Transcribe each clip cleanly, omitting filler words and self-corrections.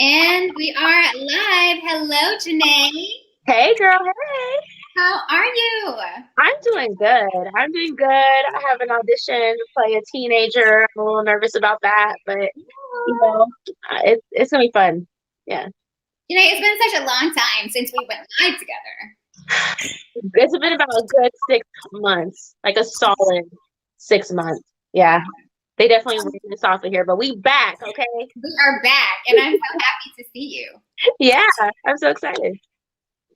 And we are live. Hello, Jenee. Hey, girl. Hey. How are you? I'm doing good. I'm doing good. I have an audition to play a teenager. I'm a little nervous about that, but you know, it's gonna be fun. Yeah. Jenee, it's been such a long time since we went live together. It's been about a good 6 months, like a solid 6 months. Yeah. They definitely ran us off of here, but we back, okay? We are back, and I'm so happy to see you. Yeah, I'm so excited.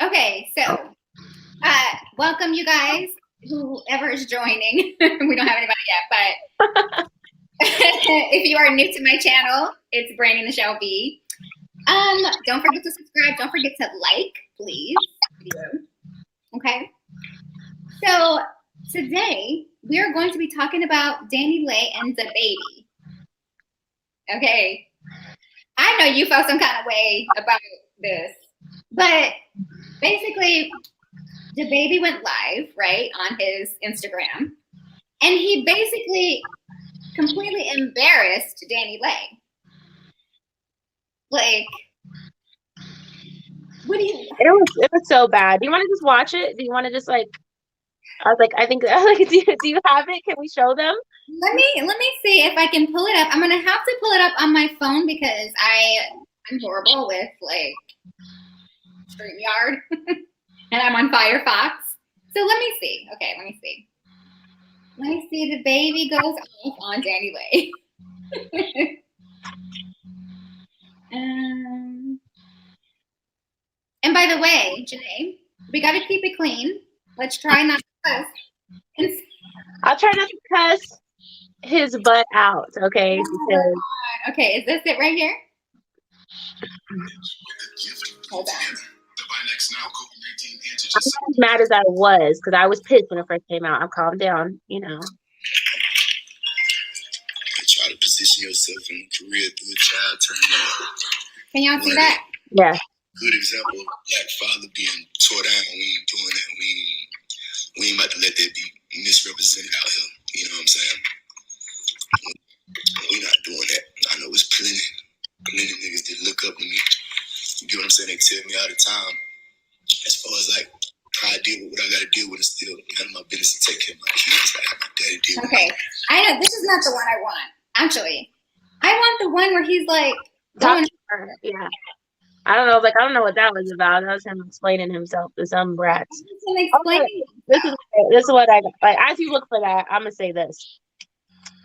Okay, so welcome, you guys, whoever is joining. We don't have anybody yet, but if you are new to my channel, it's Branding the Show B. Don't forget to subscribe. Don't forget to like, please. Okay. So today we are going to be talking about Danileigh and Dababy. Okay. I know you felt some kind of way about this, but basically, Dababy went live, right, on his Instagram, and he basically completely embarrassed Danileigh. Like, what do you? It was so bad. Do you want to just watch it? Do you want to just like? I was like, I think. Do you have it? Can we show them? Let me see if I can pull it up. I'm gonna have to pull it up on my phone because I'm horrible with like StreamYard, and I'm on Firefox. So let me see. Okay, let me see. Let me see. Dababy goes off on Danileigh. And by the way, Jenee, we got to keep it clean. Let's try not to cuss. I'll try not to cuss his butt out, okay? Because... Okay, is this it right here? Hold on. I'm not as mad as I was because I was pissed when it first came out. I'm calmed down, you know. Try to position yourself in a career through a child turning. Can y'all see that? Yeah. Good example of black father being tore down. We ain't doing that. We ain't about to let that be misrepresented out here. You know what I'm saying? We not doing that. I know it's plenty niggas that look up to me. You get what I'm saying? They tell me all the time. As far as like how I deal with what I gotta deal with, it's still none of my business to take care of my kids. Like my daddy deal with. Okay. I know this is not the one I want. Actually, I want the one where he's like going. Yeah. I don't know what that was about. That was him explaining himself to some brats. This is what I like. As you look for that, I'm gonna say this: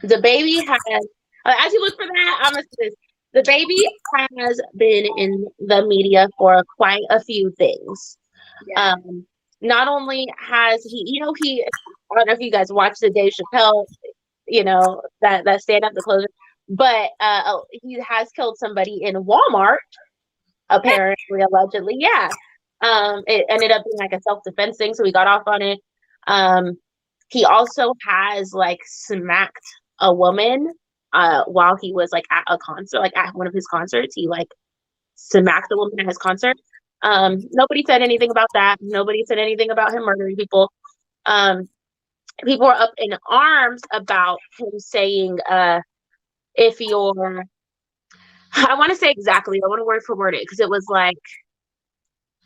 Dababy has. As you look for that, I'm gonna say this: Dababy has been in the media for quite a few things. Yeah. Not only has he, I don't know if you guys watched the Dave Chappelle, that stand up, the closer, but he has killed somebody in Walmart. Apparently, allegedly, yeah. It ended up being like a self-defense thing, so he got off on it. He also has like smacked a woman while he was like at a concert, like at one of his concerts. He like smacked a woman at his concert. Nobody said anything about that. Nobody said anything about him murdering people. People were up in arms about him saying, if you're, I want to say exactly, I want to word for word it, because it was like,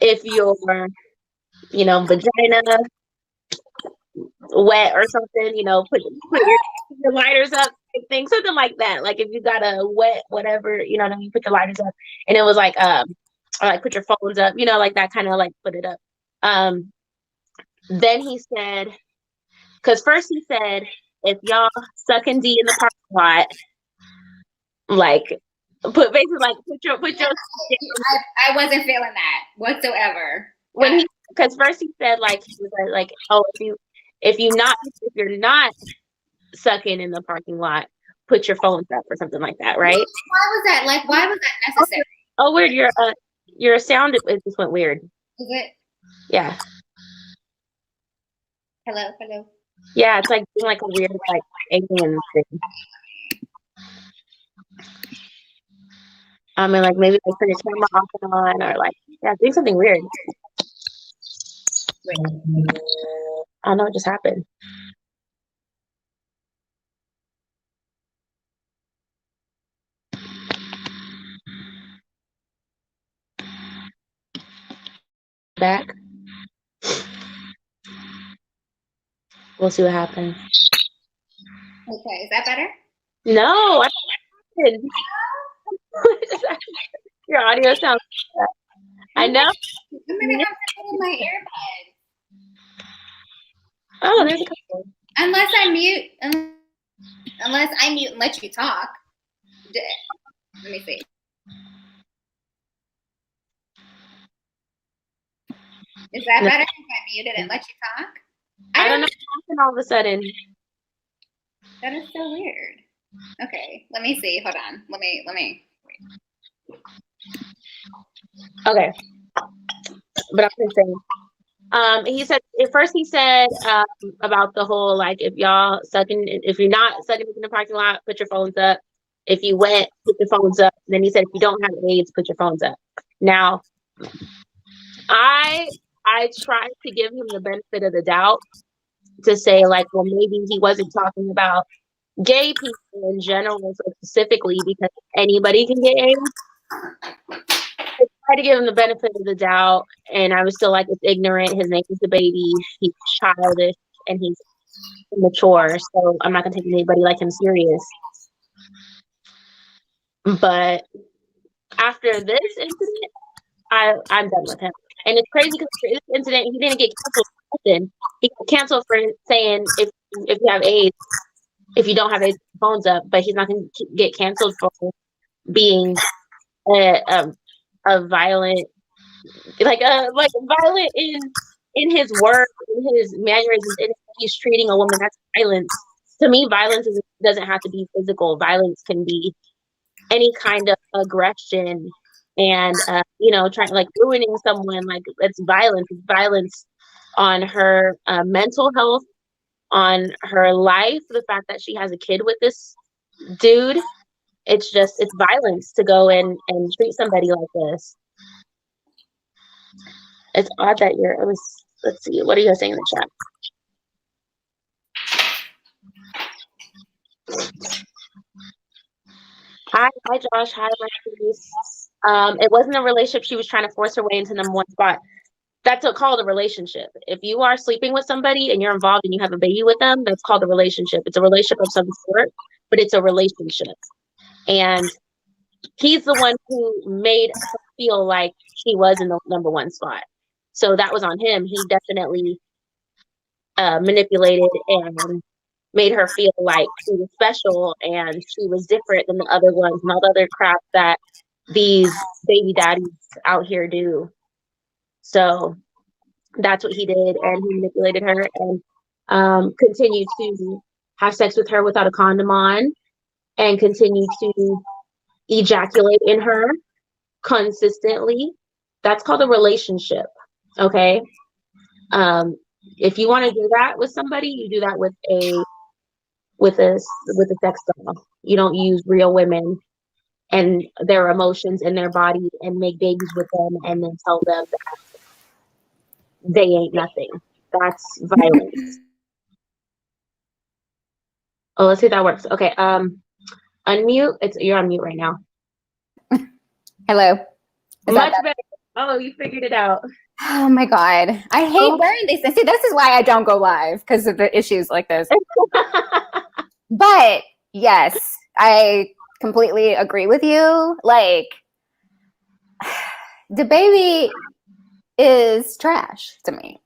if your, vagina wet or something, put your lighters up, something like that. Like if you got a wet whatever, what I mean, put your lighters up. And it was like, or like put your phones up, like that kind of like put it up. Then he said, because first he said, if y'all sucking D in the parking lot, like put your. I wasn't feeling that whatsoever. Because first he said like he was like, oh, if you're not sucking in the parking lot, put your phones up or something like that, right? Why was that? Like, why was that necessary? Oh, weird. Your sound, it just went weird. Is it? Yeah. Hello. Yeah, it's like doing like a weird like alien thing. I mean, like maybe like turn your camera off and on, or like doing something weird. Wait. I don't know what just happened. back. We'll see what happens. Okay, is that better? No, your audio sounds bad. I know. I'm gonna have to put in my earbuds. Oh, there's a couple. Unless I mute and let you talk. Let me see. Is that better if I mute it and let you talk? I don't know what happened all of a sudden. That is so weird. Okay, let me see. Hold on. Let me. Wait. Okay. But I'm just saying. He said about the whole, like, if you're not sucking in the parking lot, put your phones up. If you went, put your phones up. And then he said, if you don't have AIDS, put your phones up. Now, I tried to give him the benefit of the doubt to say, like, well, maybe he wasn't talking about gay people in general, so specifically because anybody can get AIDS. I tried to give him the benefit of the doubt, and I was still like, it's ignorant. His name is Dababy. He's childish and he's immature, so I'm not gonna take anybody like him serious. But after this incident, I'm done with him. And it's crazy because for this incident, he didn't get canceled for nothing. He got canceled for saying if you have AIDS, if you don't have AIDS, phones up. But he's not going to get canceled for being a violent, violent in his work, in his mannerisms, in how he's treating a woman. That's violence. To me, violence doesn't have to be physical. Violence can be any kind of aggression. And trying, like, ruining someone, like, it's violence. It's violence on her mental health, on her life, the fact that she has a kid with this dude. It's violence to go in and treat somebody like this. It's odd that let's see, what are you guys saying in the chat? Hi Josh. Hi Marcus. It wasn't a relationship. She was trying to force her way into number one spot. That's called a relationship. If you are sleeping with somebody and you're involved and you have a baby with them, that's called a relationship. It's a relationship of some sort, but it's a relationship. And he's the one who made her feel like she was in the number one spot. So that was on him. He definitely manipulated and made her feel like she was special and she was different than the other ones and all the other crap that these baby daddies out here do. So that's what he did, and he manipulated her and continued to have sex with her without a condom on and continue to ejaculate in her consistently. That's called a relationship. Okay. If you want to do that with somebody, you do that with a sex doll. You don't use real women and their emotions and their body and make babies with them and then tell them that they ain't nothing. That's violence. Oh, let's see if that works. Okay. Unmute. You're on mute right now. Hello. Much better. Oh, you figured it out. Oh my God. I hate wearing these things. See, this is why I don't go live, because of the issues like this. But yes, I completely agree with you. Like, Dababy is trash to me.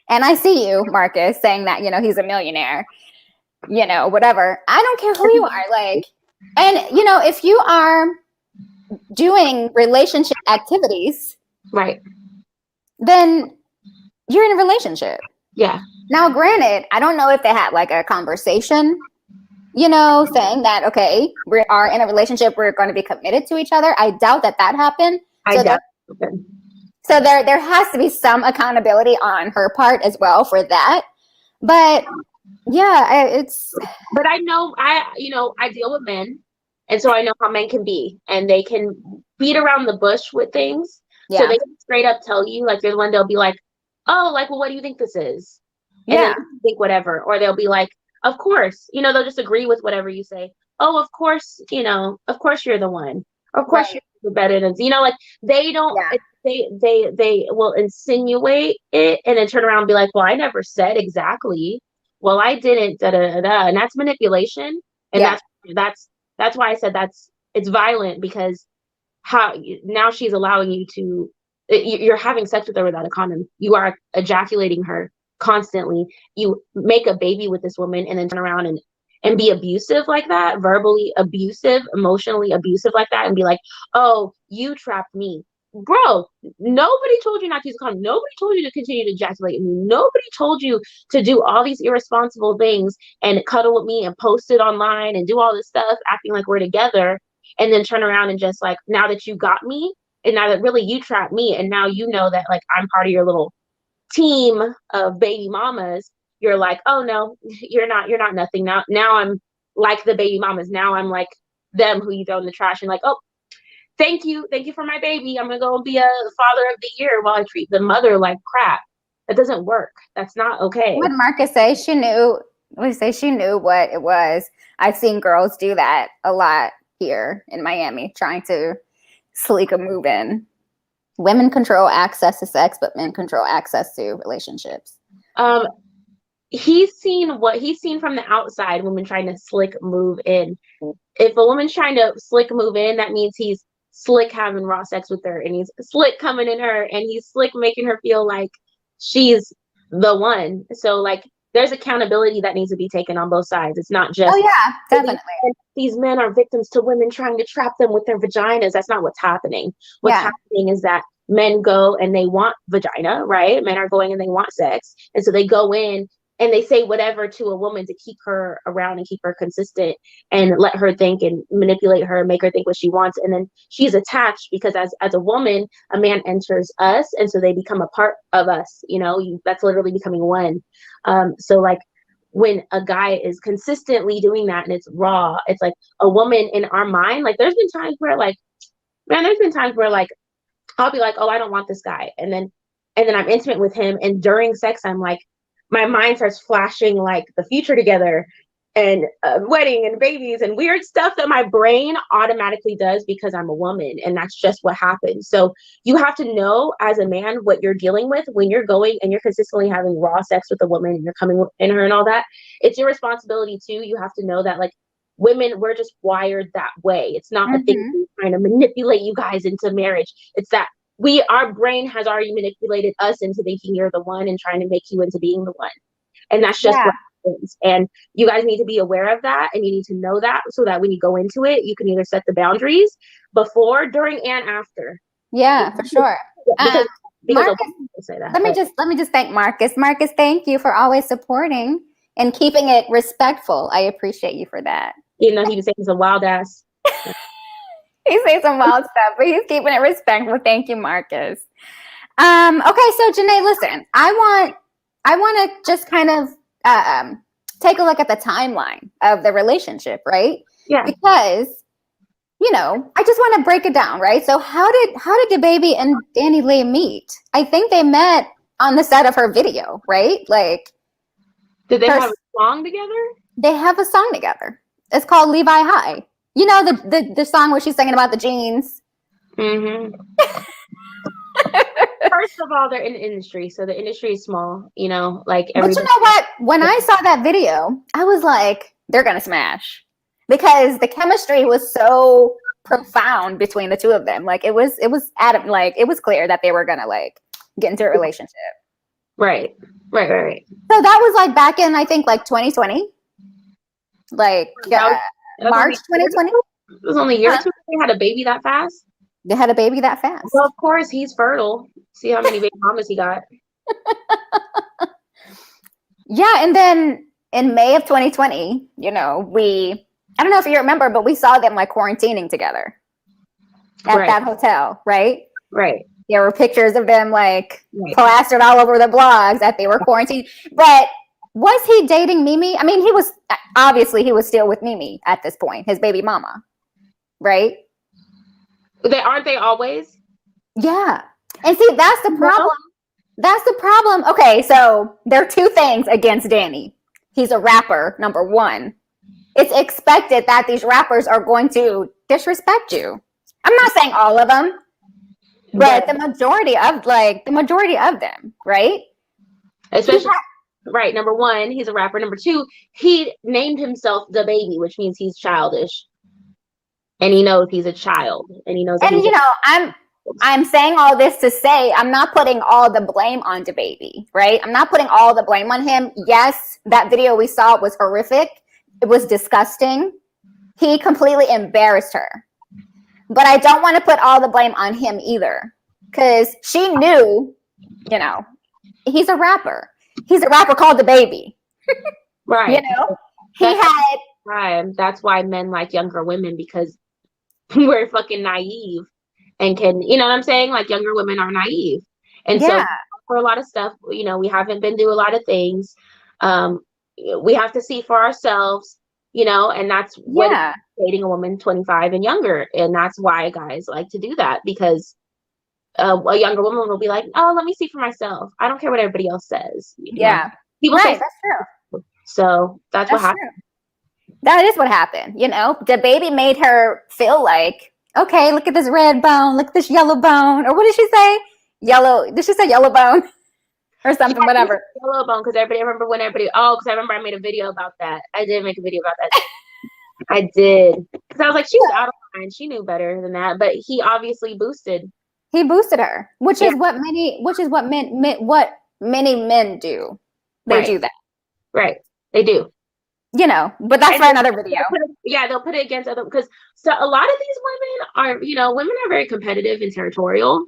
And I see you, Marcus, saying that, he's a millionaire, whatever. I don't care who you are. Like, and, if you are doing relationship activities, right, then you're in a relationship. Yeah. Now, granted, I don't know if they had like a conversation, saying that, okay, we are in a relationship, we're going to be committed to each other. I doubt that happened. So there has to be some accountability on her part as well for that. But yeah, But I know, I deal with men, and so I know how men can be, and they can beat around the bush with things. Yeah. So they can straight up tell you, like, there's one, they'll be like, oh, like, well, what do you think this is? And then you think whatever. Or they'll be like, of course, they'll just agree with whatever you say. Oh, of course, of course you're the one. Of course you're better than, like, they don't, they will insinuate it and then turn around and be like, well, I never said exactly. Well, I didn't, da da da da. And that's manipulation. And that's why I said it's violent, because now she's allowing you to, you're having sex with her without a condom. You are ejaculating her constantly. You make a baby with this woman and then turn around and be abusive like that, verbally abusive, emotionally abusive like that, and be like, oh, you trapped me. Bro, nobody told you not to use a condom. Nobody told you to continue to ejaculate me. Nobody told you to do all these irresponsible things and cuddle with me and post it online and do all this stuff, acting like we're together, and then turn around and just like, now that you got me, and now that really you trapped me, and now you know that like I'm part of your little team of baby mamas, you're like, oh no, you're not nothing. Now I'm like the baby mamas. Now I'm like them who you throw in the trash, and like, oh, thank you for my baby. I'm gonna go be a father of the year while I treat the mother like crap. That doesn't work. That's not okay. What did Marcus say? She knew what it was. I've seen girls do that a lot here in Miami, trying to sneak a move in. Women control access to sex, but men control access to relationships. He's seen from the outside, women trying to slick move in. If a woman's trying to slick move in, that means he's slick having raw sex with her, and he's slick coming in her, and he's slick making her feel like she's the one. So like, there's accountability that needs to be taken on both sides. It's not just, oh yeah, definitely, these men are victims to women trying to trap them with their vaginas. That's not what's happening. What's happening is that men go and they want vagina, right? Men are going and they want sex, and so they go in and they say whatever to a woman to keep her around and keep her consistent and let her think and manipulate her and make her think what she wants. And then she's attached because as a woman, a man enters us, and so they become a part of us. That's literally becoming one. So like, when a guy is consistently doing that and it's raw, it's like a woman in our mind. Like, there's been times where like I'll be like, oh, I don't want this guy, and then I'm intimate with him, and during sex I'm like, my mind starts flashing like the future together and wedding and babies and weird stuff that my brain automatically does because I'm a woman, and that's just what happens. So you have to know as a man what you're dealing with when you're going and you're consistently having raw sex with a woman and you're coming in her and all that. It's your responsibility too. You have to know that like, women, we're just wired that way. It's not a thing trying to manipulate you guys into marriage. It's that our brain has already manipulated us into thinking you're the one and trying to make you into being the one. And that's just what happens. And you guys need to be aware of that, and you need to know that, so that when you go into it, you can either set the boundaries before, during, and after. Yeah, for sure. Because Marcus, say that. Let me just thank Marcus. Marcus, thank you for always supporting and keeping it respectful. I appreciate you for that. He was saying some wild ass. He says some wild stuff, but he's keeping it respectful. Thank you, Marcus. Okay, so Jenee, listen, I want to just kind of take a look at the timeline of the relationship, right? Yeah. Because, I just want to break it down, right? So how did Dababy and Danileigh meet? I think they met on the set of her video, right? Like, did they have a song together? They have a song together. It's called Levi High. The song where she's singing about the jeans. Mm-hmm. First of all, they're in the industry, so the industry is small. But you know what? When I saw that video, I was like, they're gonna smash, because the chemistry was so profound between the two of them. Like, it was Adam. Like, it was clear that they were gonna like get into a relationship. Right. So that was like back in, I think, like 2020. Like March 2020. It was only a year or two. They had a baby that fast. They had a baby that fast. Well, of course, he's fertile. See how many baby mamas he got. Yeah, and then in May of 2020, I don't know if you remember, but we saw them like quarantining together at that hotel, right? Right. There were pictures of them like plastered all over the blogs that they were quarantined. But was he dating Mimi? I mean, he was still with Mimi at this point, his baby mama, right? Aren't they always? Yeah. And see, that's the problem. That's the problem. Okay, so there are two things against Dani. He's a rapper, number one. It's expected that these rappers are going to disrespect you. I'm not saying all of them. But the majority of them, right? Especially, right. Number one, he's a rapper. Number two, he named himself Dababy, which means he's childish. And he knows he's a child. And he knows that I'm saying all this to say I'm not putting all the blame on Dababy, right? I'm not putting all the blame on him. Yes, that video we saw was horrific. It was disgusting. He completely embarrassed her. But I don't want to put all the blame on him either. Because she knew, he's a rapper. He's a rapper called Dababy. Right. That's why men like younger women, because we're fucking naive and can, you know what I'm saying? Like, younger women are naive. And so for a lot of stuff, we haven't been through a lot of things. We have to see for ourselves, and that's what dating a woman 25 and younger. And that's why guys like to do that, because a younger woman will be like, oh, let me see for myself. I don't care what everybody else says. People say that's true. So that's what happened. True. That is what happened. Dababy made her feel like, okay, look at this red bone, look at this yellow bone, or what did she say? Did she say yellow bone or something? Whatever. Yellow bone, because I remember because I remember I made a video about that. I did make a video about that. I did, because I was like, she was out of line. She knew better than that, but he obviously boosted. He boosted her, which is what many men do. They do that. Right. They do. But that's for another video. They'll put it against other, because a lot of these women are very competitive and territorial,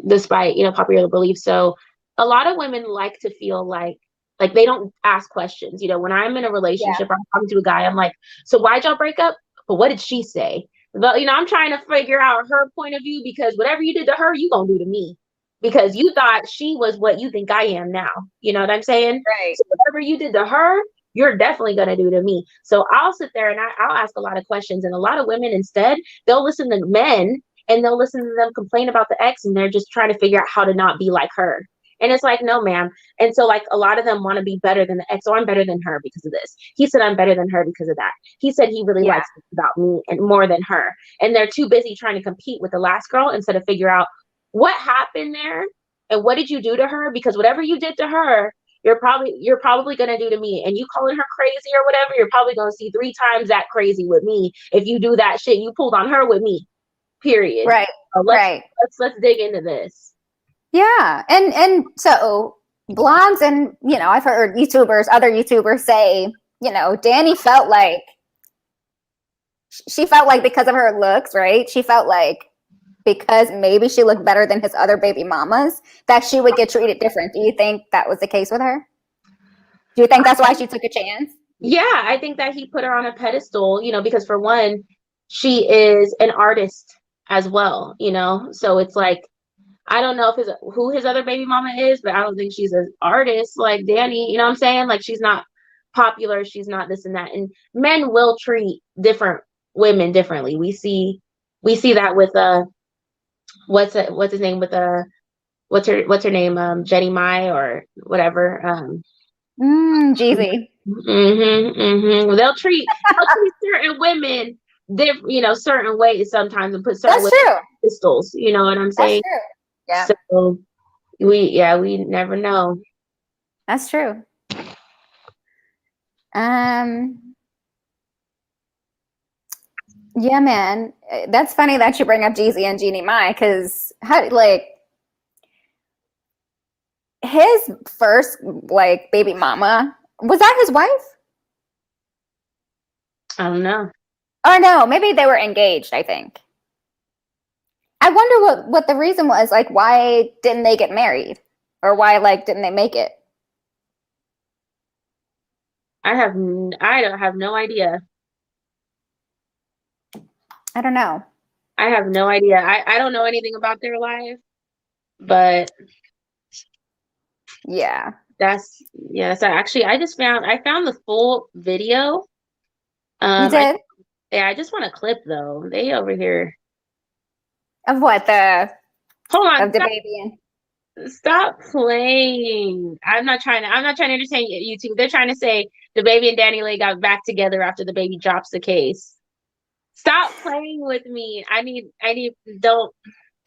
despite, popular belief. So a lot of women like to feel like they don't ask questions. When I'm in a relationship, I'm talking to a guy, I'm like, so why'd y'all break up? But what did she say? But, I'm trying to figure out her point of view, because whatever you did to her, you gonna do to me, because you thought she was what you think I am now. You know what I'm saying? Right. So whatever you did to her, you're definitely going to do to me. So I'll sit there and I'll ask a lot of questions. And a lot of women, instead, they'll listen to men and they'll listen to them complain about the ex, and they're just trying to figure out how to not be like her. And it's like, no, ma'am. And so, a lot of them want to be better than the ex. Oh, I'm better than her because of this. He said I'm better than her because of that. He said he really likes this about me and more than her. And they're too busy trying to compete with the last girl instead of figure out what happened there and what did you do to her? Because whatever you did to her, you're probably going to do to me. And you calling her crazy or whatever, you're probably going to see 3 times that crazy with me if you do that shit you pulled on her with me. Period. Right. Let's dig into this. Yeah. And so blogs and, I've heard other YouTubers say, Dani felt like because of her looks, right? She felt like because maybe she looked better than his other baby mamas, that she would get treated different. Do you think that was the case with her? Do you think that's why she took a chance? Yeah, I think that he put her on a pedestal, because for one, she is an artist as well, So it's like, I don't know who his other baby mama is, but I don't think she's an artist like Dani. You know what I'm saying? Like, she's not popular. She's not this and that. And men will treat different women differently. We see that with what's his name, with what's her name, Jenee or whatever. Jeezy. They'll treat certain women certain ways sometimes, and put certain pistols. You know what I'm saying? That's true. Yeah. So we never know. That's true. Yeah, man. That's funny that you bring up Jeezy and Jenee, because his first baby mama, was that his wife? I don't know. Oh no, maybe they were engaged, I think. I wonder what the reason was, why didn't they get married? Or why didn't they make it? I don't have no idea. I don't know. I have no idea. I don't know anything about their life, but yeah. So actually I found the full video. You did? I just want a clip though. They over here. Of what? Hold on. Of Dababy and Stop playing. I'm not trying to entertain YouTube. They're trying to say Dababy and Danileigh got back together after the baby drops the case. Stop playing with me. Don't.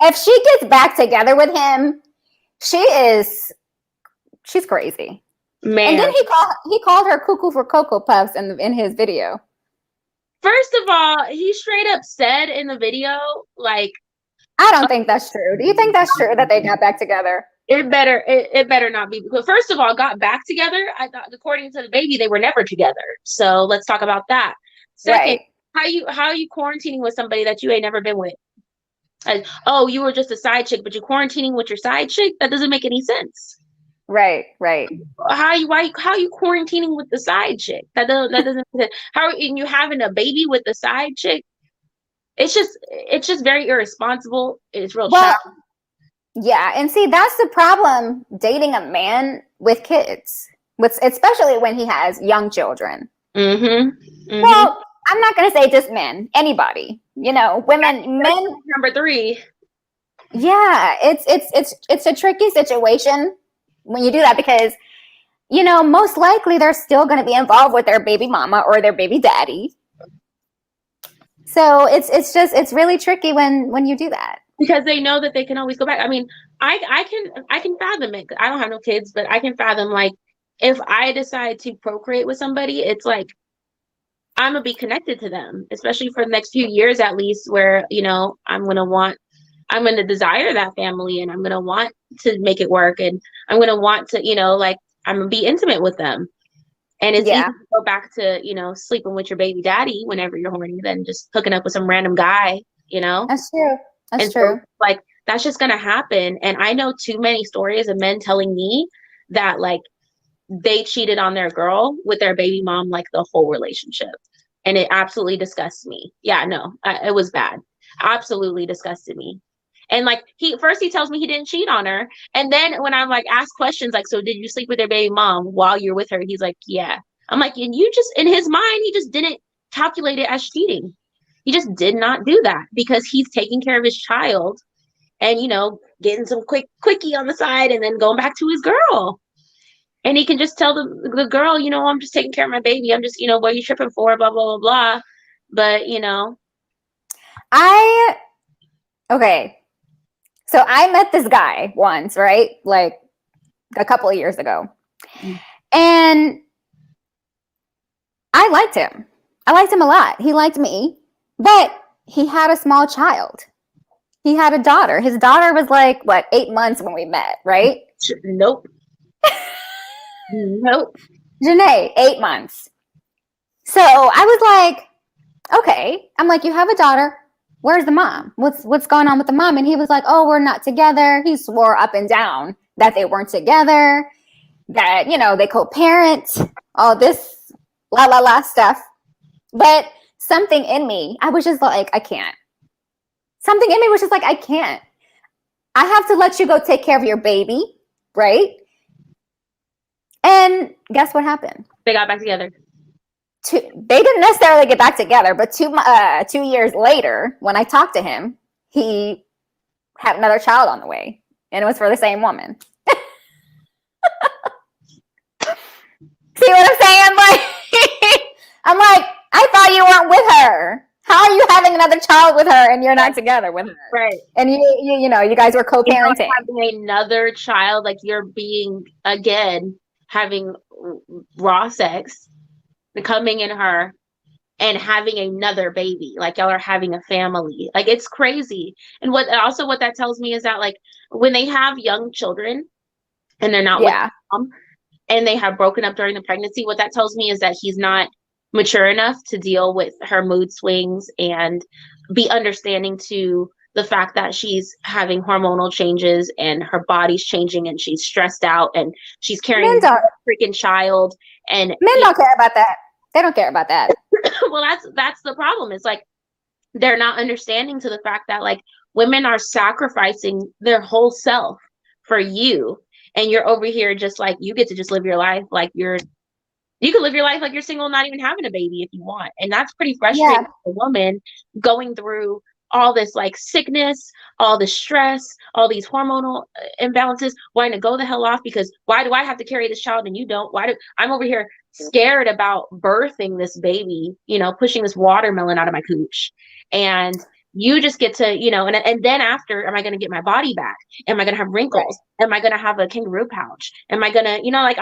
if she gets back together with him, she's crazy. Man. And then he called her cuckoo for Cocoa Puffs in his video. First of all, he straight up said in the video, like, I don't think that's true. Do you think that's true that they got back together? It better not be. But first of all, got back together. I thought, according to the baby, they were never together. So let's talk about that. Second, right. how are you quarantining with somebody that you ain't never been with? Like, oh, you were just a side chick, but you're quarantining with your side chick? That doesn't make any sense. Right. How are you quarantining with the side chick? That doesn't. How are you having a baby with the side chick? It's just very irresponsible. It's real childish. Yeah, and see, that's the problem dating a man with kids, especially when he has young children. Well, I'm not going to say just men, anybody, women, men. Number 3. Yeah, it's a tricky situation when you do that because, most likely they're still going to be involved with their baby mama or their baby daddy. So it's really tricky when you do that. Because they know that they can always go back. I mean, I can fathom it. I don't have no kids, but I can fathom, like, if I decide to procreate with somebody, it's like I'm gonna be connected to them, especially for the next few years at least, where I'm gonna desire that family, and I'm gonna want to make it work, and I'm gonna want to like I'm gonna be intimate with them. And it's easy to go back to sleeping with your baby daddy whenever you're horny than just hooking up with some random guy. That's true. That's true. So, like, that's just gonna happen. And I know too many stories of men telling me that, like, they cheated on their girl with their baby mom, like, the whole relationship, and it absolutely disgusts me. Yeah, no, it was bad. Absolutely disgusted me. And like he tells me he didn't cheat on her, and then when I'm like asked questions like, so did you sleep with your baby mom while you're with her? He's like, yeah. I'm like, and you just, in his mind, he just didn't calculate it as cheating. He just did not do that because he's taking care of his child and, getting some quickie on the side and then going back to his girl. And he can just tell the girl, I'm just taking care of my baby. I'm just, what are you tripping for? Blah, blah, blah, blah. But, okay. So I met this guy once, right? Like a couple of years ago. And I liked him. I liked him a lot. He liked me. But he had a small child. He had a daughter. His daughter was like, 8 months when we met, right? Nope. Nope. Jenee, 8 months. So I was like, okay. I'm like, you have a daughter. Where's the mom? What's going on with the mom? And he was like, oh, we're not together. He swore up and down that they weren't together, that, they co-parent, all this la stuff. But something in me, I was just like, I can't. Something in me was just like, I can't. I have to let you go take care of your baby, right? And guess what happened? They got back together. They didn't necessarily get back together, but 2 years later, when I talked to him, he had another child on the way, and it was for the same woman. See what I'm saying? I'm like, I thought you weren't with her. How are you having another child with her and you're not together with her? Right. And you guys were co-parenting. Having another child, like you're being, again, having raw sex, coming in her and having another baby, like y'all are having a family. Like, it's crazy. And what that tells me is that, like, when they have young children and they're not with mom and they have broken up during the pregnancy, what that tells me is that he's not mature enough to deal with her mood swings and be understanding to the fact that she's having hormonal changes and her body's changing and she's stressed out and she's carrying a freaking child. And men don't care about that. They don't care about that. Well, that's the problem. It's like they're not understanding to the fact that, like, women are sacrificing their whole self for you, and you're over here just like, you get to just live your life like you can live your life like you're single, not even having a baby if you want. And that's pretty frustrating for a woman going through all this, like, sickness, all the stress, all these hormonal imbalances, wanting to go the hell off because why do I have to carry this child and you don't? I'm over here scared about birthing this baby, pushing this watermelon out of my cooch. And You just get to, and then after, am I going to get my body back? Am I going to have wrinkles? Right. Am I going to have a kangaroo pouch? Am I going to, like,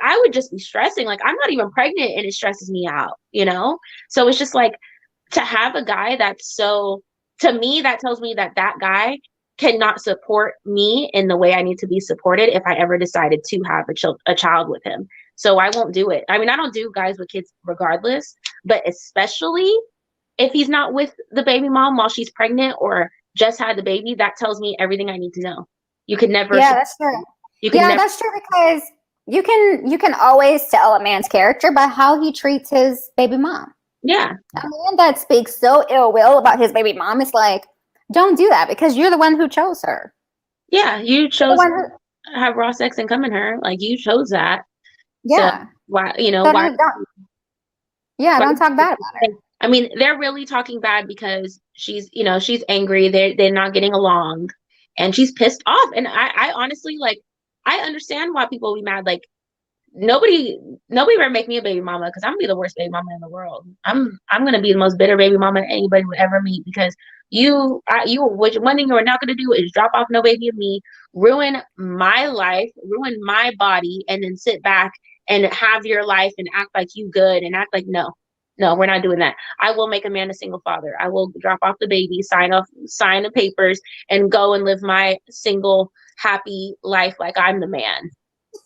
I would just be stressing. Like, I'm not even pregnant and it stresses me out, So it's just like, to have a guy that's so, to me, that tells me that guy cannot support me in the way I need to be supported if I ever decided to have a child with him. So I won't do it. I mean, I don't do guys with kids regardless, but especially if he's not with the baby mom while she's pregnant or just had the baby, that tells me everything I need to know. You could never. Yeah, that's true. That's true, because you can always tell a man's character by how he treats his baby mom. Yeah. A man that speaks so ill will about his baby mom is like, don't do that, because you're the one who chose her. Yeah, you chose to have raw sex and come in her. Like, you chose that. Yeah. So why, why? Don't talk bad about her. I mean, they're really talking bad because she's angry. They're not getting along, and she's pissed off. And I honestly, like, I understand why people will be mad. Like, nobody ever make me a baby mama, because I'm gonna be the worst baby mama in the world. I'm gonna be the most bitter baby mama anybody would ever meet, because what one thing you're not gonna do is drop off no baby of me, ruin my life, ruin my body, and then sit back and have your life and act like you good and act like no, we're not doing that. I will make a man a single father. I will drop off the baby, sign the papers, and go and live my single happy life like I'm the man.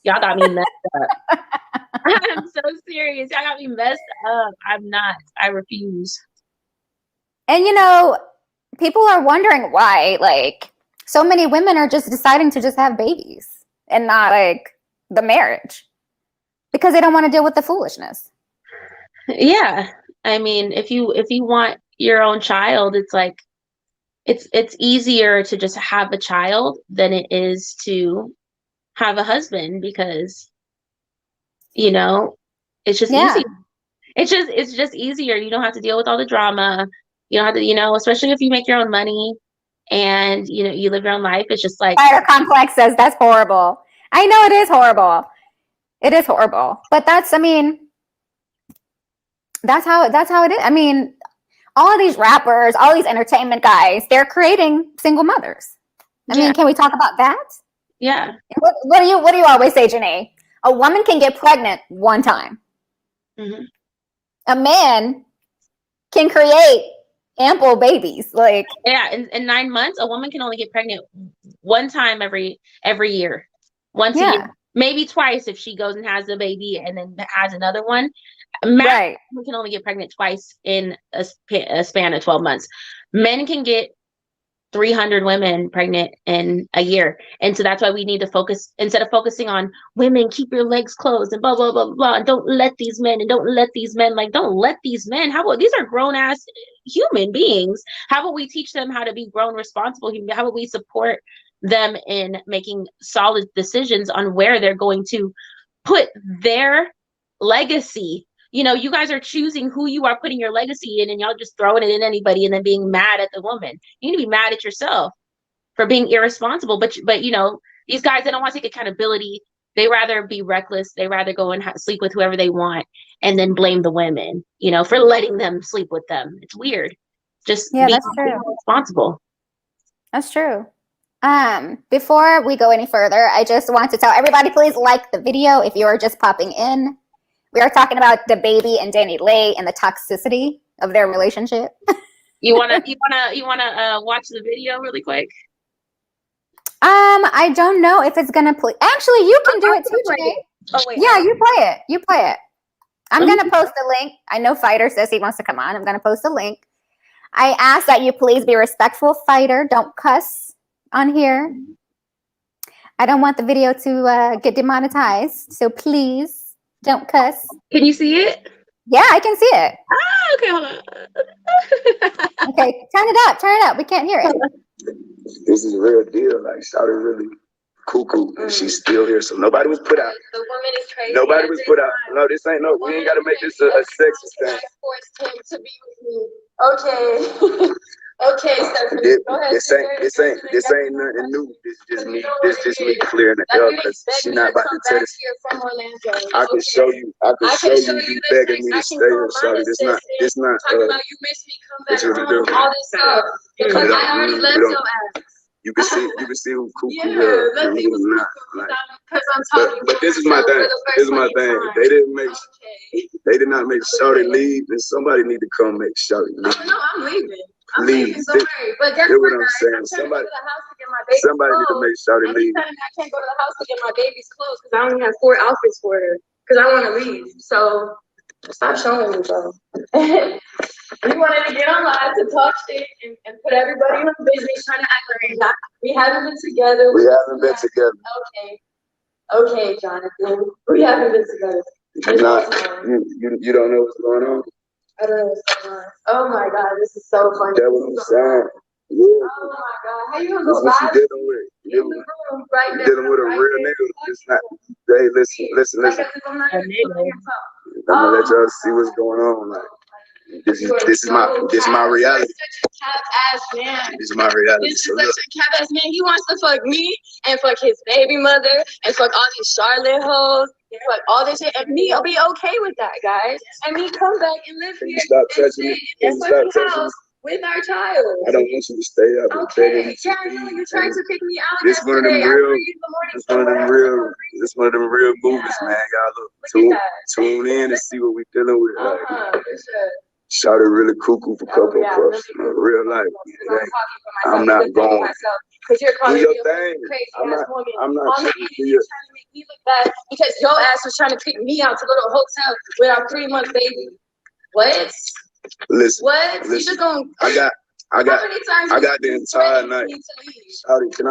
Y'all got me messed up. I'm so serious. Y'all got me messed up. I'm not. I refuse. And people are wondering why, like, so many women are just deciding to just have babies and not like the marriage, because they don't want to deal with the foolishness. Yeah. I mean, if you want your own child, it's like, it's easier to just have a child than it is to have a husband, because it's just easy. It's just easier. You don't have to deal with all the drama. You don't have to, especially if you make your own money and you live your own life. It's just like Spider Complex says that's horrible. I know it is horrible. It is horrible. But that's how it is. I mean, all of these rappers, all these entertainment guys, they're creating single mothers. I mean, can we talk about that? Yeah. What do you always say, Jenee? A woman can get pregnant one time. Mm-hmm. A man can create ample babies. Like, yeah, in 9 months, a woman can only get pregnant one time every year. Once a year. Maybe twice if she goes and has a baby and then has another one. Right. We can only get pregnant twice in a span of 12 months. Men can get 300 women pregnant in a year. And so that's why we need to focus, instead of focusing on women, keep your legs closed and blah, blah, blah, blah, and don't let these men, how about, these are grown ass human beings. How about we teach them how to be grown, responsible human? How about we support them in making solid decisions on where they're going to put their legacy? You guys are choosing who you are putting your legacy in, and y'all just throwing it in anybody and then being mad at the woman. You need to be mad at yourself for being irresponsible. But these guys, they don't want to take accountability. They rather be reckless. They rather go and sleep with whoever they want and then blame the women, for letting them sleep with them. It's weird. Just be responsible. That's true. Before we go any further, I just want to tell everybody, please like the video if you are just popping in. We are talking about Dababy and Danileigh and the toxicity of their relationship. You wanna watch the video really quick? I don't know if it's gonna play. Actually, you can do it too, Jenee. Oh wait. Yeah, you play it. You play it. I'm gonna post the link. I know Fighter says he wants to come on. I'm gonna post the link. I ask that you please be respectful, Fighter. Don't cuss on here. I don't want the video to get demonetized. So please. Don't cuss. Can you see it? Yeah, I can see it. Okay, hold on. Okay, turn it up. We can't hear it. This is a real deal. Like, shawty really cuckoo, and she's still here. So nobody was put out. The woman is crazy. Nobody was put out. No, this ain't no. We ain't got to make this a sexist thing. Forced him to be with me. Okay. Okay, Stephanie, go ahead. This ain't nothing new. This just me clearing it up because she's not about to tell us. I can show you. You begging me to stay here, shawty. This not. Talking about you miss me, come back home, all this stuff. Because I already left your ass. You can see who cuckoo let's see who's not. Because I'm talking. But this is my thing. They did not make Shawty leave, and somebody need to come make Shawty leave. No, I'm leaving. I'm leaving. Don't worry. But guess what? I'm saying. Somebody need to make Shawty leave. I can't go to the house to get my baby's clothes because I only have 4 outfits for her. Because I want to leave. So stop showing me, bro. We wanted to get on live to talk shit and put everybody in business, trying to act like we haven't been together. Okay, Jonathan. We haven't been together. You don't know what's going on? I don't know what's going on. Oh my God, this is so funny. That's what I'm saying. Yeah. Oh my God, how you gonna go live? You're dealing with a real nigga. It's not. Hey, listen. I'm gonna let y'all see what's going on. Like, this is my reality. Cap-ass man. This is my reality. This is such a cap-ass man. He wants to fuck me and fuck his baby mother and fuck all these Charlotte hoes and fuck all this shit. And me, I'll be okay with that, guys. And me come back and live here stop touching me. in a house with our child. I don't want you to stay up. Okay, yeah, I know you're trying to pick me out. This one of them real movies, man. Y'all look, tune in and see what we dealing with. For sure. Shot it really cuckoo for couple puffs. Real life. I'm not going. Because you're calling do me your thing. I'm not trying to make me look bad because your ass was trying to pick me out to go to a hotel with our 3-month baby. What? Listen. What? Listen. You just gonna? I got the entire night. Shawty, can I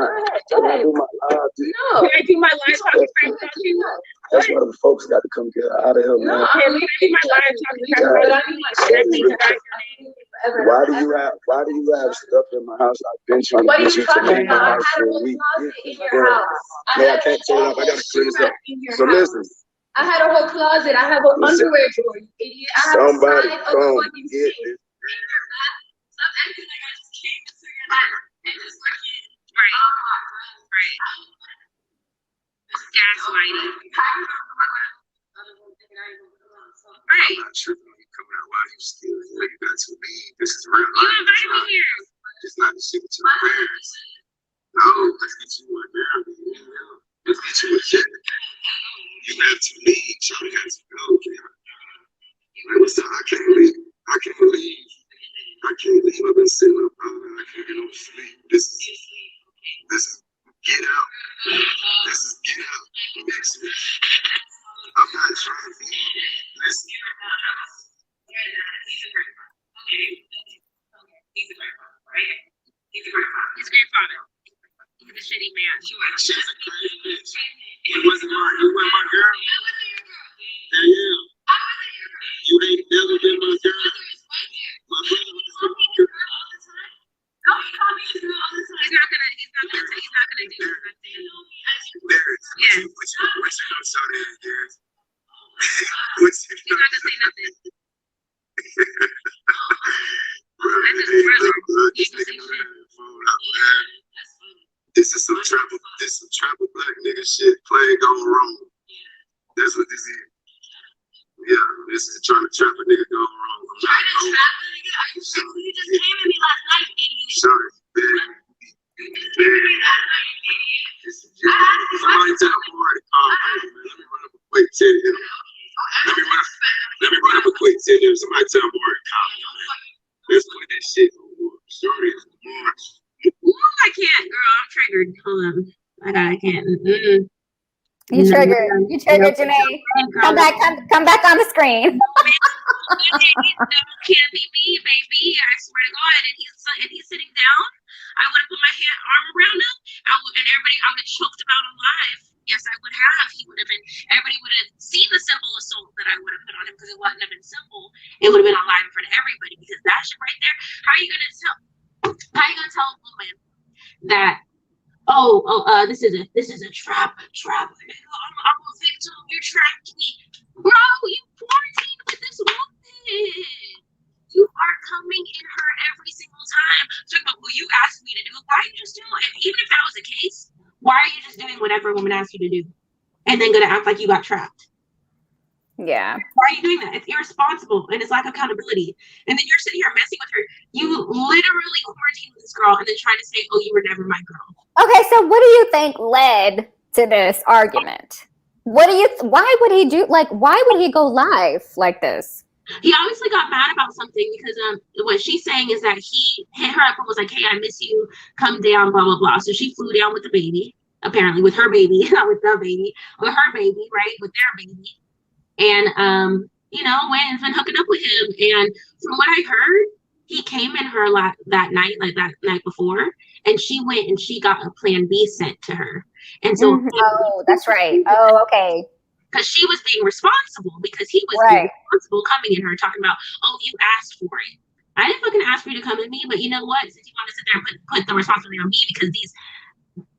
do my live? No. Can I do my live talking crap about you? That's why the folks got to come get her out of here, man. No, can we do my live talking crap about you? Why do you have stuff in my house? I've been trying to get you to leave my house for a week. No, I can't turn it up. I gotta clear this up. So listen. I had a whole closet. I have an underwear drawer, you idiot. Somebody come get this. Stop acting like I just came into your life and just like it. Right. This is gaslighting. Right. I'm not tripping when you coming out while you still here. You got to leave. This is real life. You invited me here. It's not the shit that you're parents. No, let's get you one now. Let's get you a check. You have to leave. Charlie has to go. Listen, I can't leave. I can't leave. I've been sitting up. I can't get no sleep. This is get out. This is get out. I'm not trying to be. Listen. He's a great father, right? He's a great father. He's a shitty man. She's a crazy bitch. You wasn't my girl. Yeah. You ain't never been my girl. My brother was my girl. No, he called me his girl all the time. He's not gonna do nothing. Yeah. What you gonna show there, Darius? He's not gonna say nothing. That's his brother. This nigga this is some trapper black nigga shit playing going wrong. That's what this is. Yeah, this is trying to trap a nigga going wrong. Trying to trap a nigga? Are you serious? You just came at me last night, idiot. Sorry, man. Somebody tell Amore to calm down, man. Let me run up a quick 10 him. Let me run up a quick 10 him. Somebody tell Amore to calm down. Let's put that shit on Amore. Sorry, it's Amore. Ooh, I can't, girl. I'm triggered. Hold on. I can't. You triggered, Jenee. Come back on the screen. Can't be me, baby. I swear to God. And he's sitting down. I would have put my arm around him. I would have choked him out alive. Yes, I would have. Everybody would have seen the simple assault that I would have put on him because it wouldn't have been simple. It would have been alive in front of everybody because that shit right there. How are you gonna tell a woman that? This is a trap. I'm a victim. You trapped me, bro. You quarantined with this woman. you are coming in her every single time. So, but will you ask me to do it? Why are you just doing it? Even if that was the case, why are you just doing whatever a woman asks you to do? And then gonna act like you got trapped? Yeah. Why are you doing that? It's irresponsible and it's lack of accountability. And then you're sitting here messing with her. You literally quarantined with this girl and then trying to say, oh, you were never my girl. Okay, so what do you think led to this argument? Why would he go live like this? He obviously got mad about something because what she's saying is that he hit her up and was like, hey, I miss you, come down, blah, blah, blah. So she flew down with the baby, apparently with her baby, not with the baby, with her baby, right, with their baby. And, went and been hooking up with him. And from what I heard, he came in her that night before, and she went and she got a plan B sent to her. And so, oh, that's right. Oh, okay. Because she was being responsible because he was being responsible coming in her talking about, oh, you asked for it. I didn't fucking ask for you to come at me, but you know what? Since you want to sit there and put the responsibility on me because these,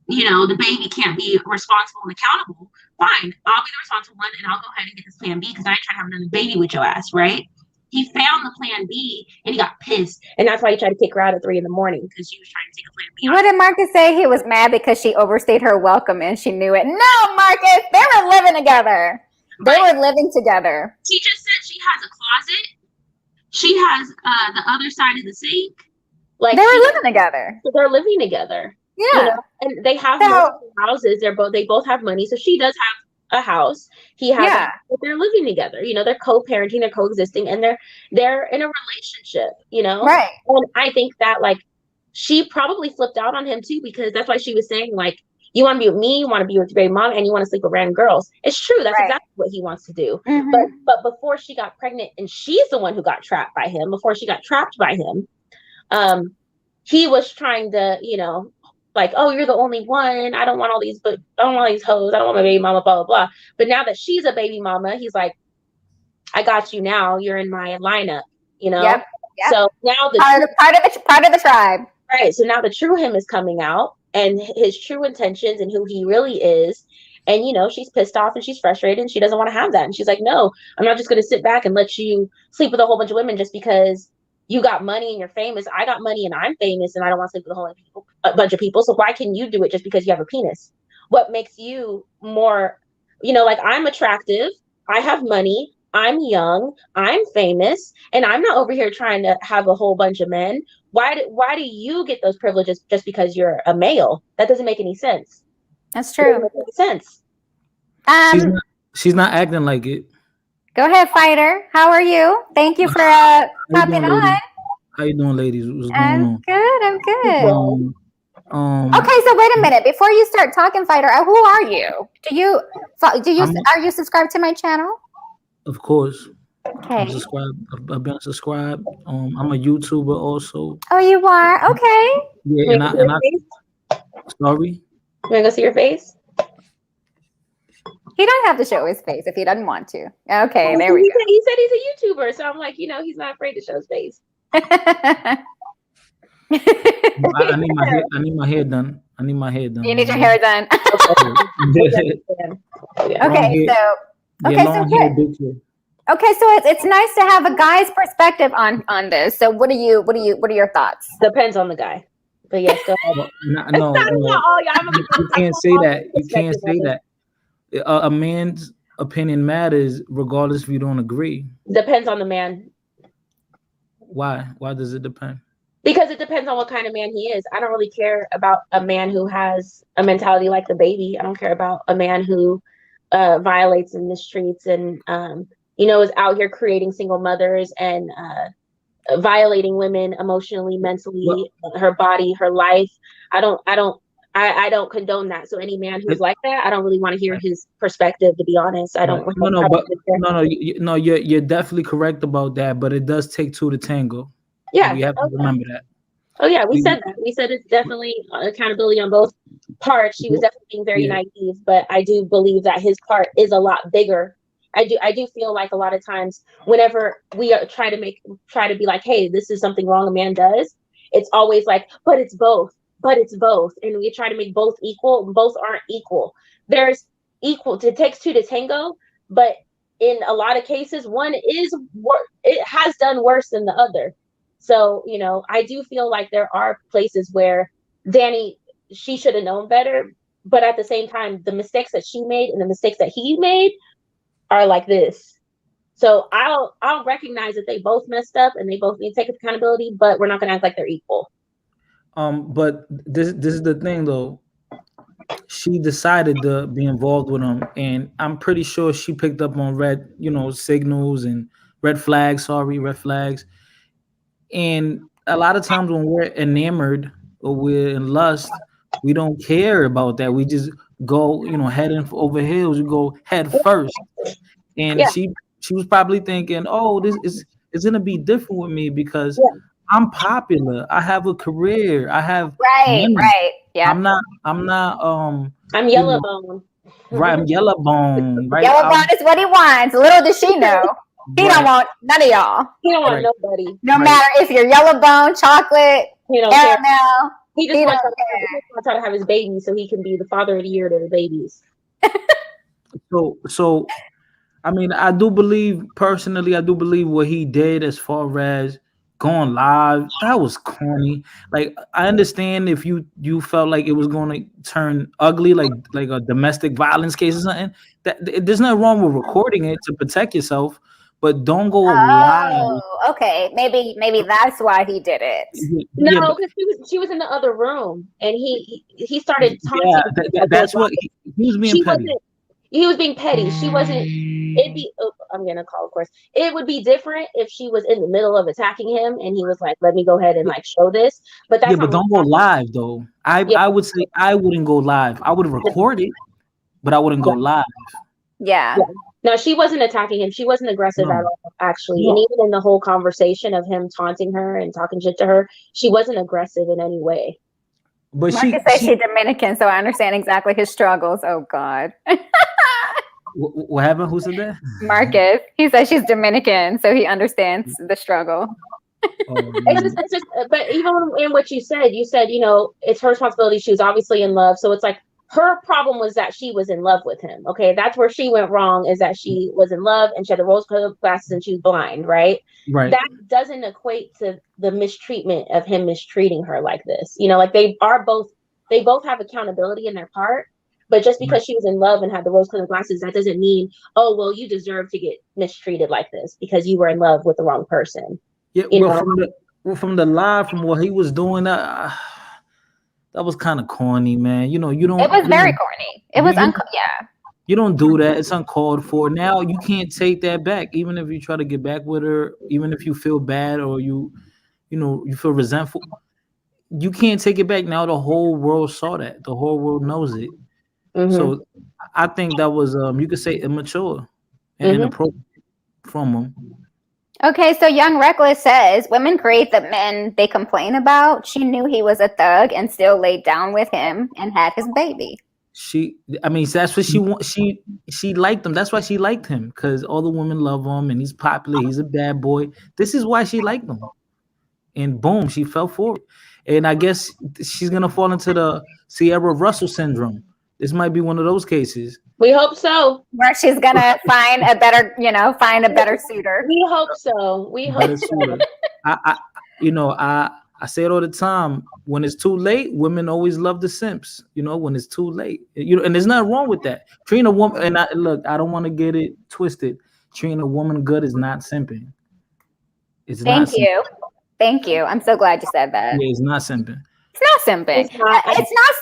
the baby can't be responsible and accountable, fine. I'll be the responsible one and I'll go ahead and get this plan B because I ain't trying to have another baby with your ass, right? He found the plan B and he got pissed. And that's why he tried to kick her out at 3 a.m. because she was trying to take a plan B. What did Marcus say? He was mad because she overstayed her welcome and she knew it. No, Marcus, they were living together. They were living together. She just said she has a closet. She has the other side of the sink. Like they were living together. So they're living together. Yeah. And they have multiple houses. They both have money. So she does have a house. He has a house, but they're living together. They're co-parenting, they're coexisting, and they're in a relationship, Right. And I think that she probably flipped out on him too, because that's why she was saying you want to be with me, you want to be with your baby mom, and you want to sleep with random girls. It's true. That's exactly what he wants to do. Mm-hmm. But before she got pregnant, and she's the one who got trapped by him, before she got trapped by him, he was trying to, oh, you're the only one. I don't want all these, but I don't want all these hoes. I don't want my baby mama, blah, blah, blah. But now that she's a baby mama, he's like, I got you now. You're in my lineup, Yep. So now part of the tribe. Right. So now the true him is coming out and his true intentions and who he really is. And, she's pissed off and she's frustrated and she doesn't want to have that. And she's like, no, I'm not just going to sit back and let you sleep with a whole bunch of women just because you got money and you're famous. I got money and I'm famous and I don't want to sleep with a bunch of people. So why can you do it just because you have a penis? What makes you more, I'm attractive. I have money. I'm young. I'm famous. And I'm not over here trying to have a whole bunch of men. Why do you get those privileges just because you're a male? That doesn't make any sense. That's true. It doesn't make any sense. She's not acting like it. Go ahead, Fighter. How are you? Thank you for popping on. How you doing, ladies? What's going on? I'm good. Okay, so wait a minute. Before you start talking, Fighter, who are you? Are you subscribed to my channel? Of course. Okay. I'm subscribed. I've been subscribed. I'm a YouTuber also. Oh, you are? Okay. Yeah, and I sorry. You wanna go see your face? He don't have to show his face if he doesn't want to. Okay, there we go. He said he's a YouTuber, so I'm like, he's not afraid to show his face. I need my hair done. You need your hair done. Okay, so it's nice to have a guy's perspective on this. So what are your thoughts? Depends on the guy. But yes, go ahead. No. You can't say that. You can't say that. A man's opinion matters regardless if you don't agree. Depends on the man. Why? Why does it depend? Because it depends on what kind of man he is. I don't really care about a man who has a mentality like the baby. I don't care about a man who violates in the streets and is out here creating single mothers and violating women emotionally, mentally, her body, her life. I don't condone that. So any man who's like that, I don't really want to hear his perspective, to be honest. I don't. You're definitely correct about that, but it does take two to tango. Yeah, we have to remember that. Oh yeah, we said that. We said it's definitely accountability on both parts. She was definitely being very naive, but I do believe that his part is a lot bigger. I do feel like a lot of times whenever we try to be like, hey, this is something wrong a man does, it's always like, but it's both, and we try to make both equal. Both aren't equal. There's equal. It takes two to tango, but in a lot of cases, one is it has done worse than the other. So, you know, I do feel like there are places where Dani, she should have known better, but at the same time, the mistakes that she made and the mistakes that he made are like this. So I'll recognize that they both messed up and they both need to take accountability, but we're not gonna act like they're equal. But this is the thing though. She decided to be involved with him, and I'm pretty sure she picked up on red, signals and red flags. And a lot of times when we're enamored or we're in lust, we don't care about that. We just go, head over heels. We go head first. And Yeah. she was probably thinking, oh, this is it's gonna be different with me because I'm popular. I have a career. I have money. Right. Yeah. I'm not I'm yellow bone. Right, I'm yellow bone. Right. Yellow bone is what he wants. Little does she know. He don't want none of y'all. He don't want nobody. No matter if you're yellow bone, chocolate, caramel. He just wants to try to have his baby so he can be the father of the year to the babies. So I mean, I do believe what he did as far as going live, that was corny. Like, I understand if you felt like it was going to turn ugly, like a domestic violence case or something. There's nothing wrong with recording it to protect yourself, but don't go live. Okay, maybe that's why he did it. No, because she was in the other room and he started talking. Yeah, that's what he was being petty. He was being petty. She wasn't. It'd be. I'm gonna call, of course. It would be different if she was in the middle of attacking him and he was like, "Let me go ahead and like show this." But that's but don't go live though. I would say I wouldn't go live. I would record it, but I wouldn't go live. Yeah. No, she wasn't attacking him. She wasn't aggressive at all, actually. And even in the whole conversation of him taunting her and talking shit to her, she wasn't aggressive in any way. But Marcus says she's Dominican, so I understand exactly his struggles. Oh God. What happened? Who said that? Marcus. He says she's Dominican, so he understands the struggle. It's just, but even in what you said, it's her responsibility. She was obviously in love. So it's like her problem was that she was in love with him. Okay. That's where she went wrong, is that she was in love and she had the rose-colored glasses and she was blind. Right. Right. That doesn't equate to the mistreatment of him mistreating her like this. Like they both have accountability in their part. But just because she was in love and had the rose-colored glasses, that doesn't mean, oh, well, you deserve to get mistreated like this because you were in love with the wrong person. Yeah, from the live, from what he was doing, that was kind of corny, man. You don't. It was very corny. It was You don't do that. It's uncalled for. Now you can't take that back, even if you try to get back with her, even if you feel bad or you feel resentful. You can't take it back. Now the whole world saw that. The whole world knows it. Mm-hmm. So I think that was you could say immature and inappropriate from him. Okay, so Young Reckless says women create the men they complain about. She knew he was a thug and still laid down with him and had his baby. That's what she want. She liked him. That's why she liked him, because all the women love him and he's popular. He's a bad boy. This is why she liked him. And boom, she fell for it. And I guess she's gonna fall into the Sierra Russell syndrome. This might be one of those cases. We hope so. Where she's gonna find a better, suitor. We hope so. We hope so. I say it all the time. When it's too late, women always love the simps. When it's too late, and there's nothing wrong with that. Treating a woman, and I don't want to get it twisted. Treating a woman good is not simping. Thank you. I'm so glad you said that. Yeah, it's not simping. It's not simping. It's not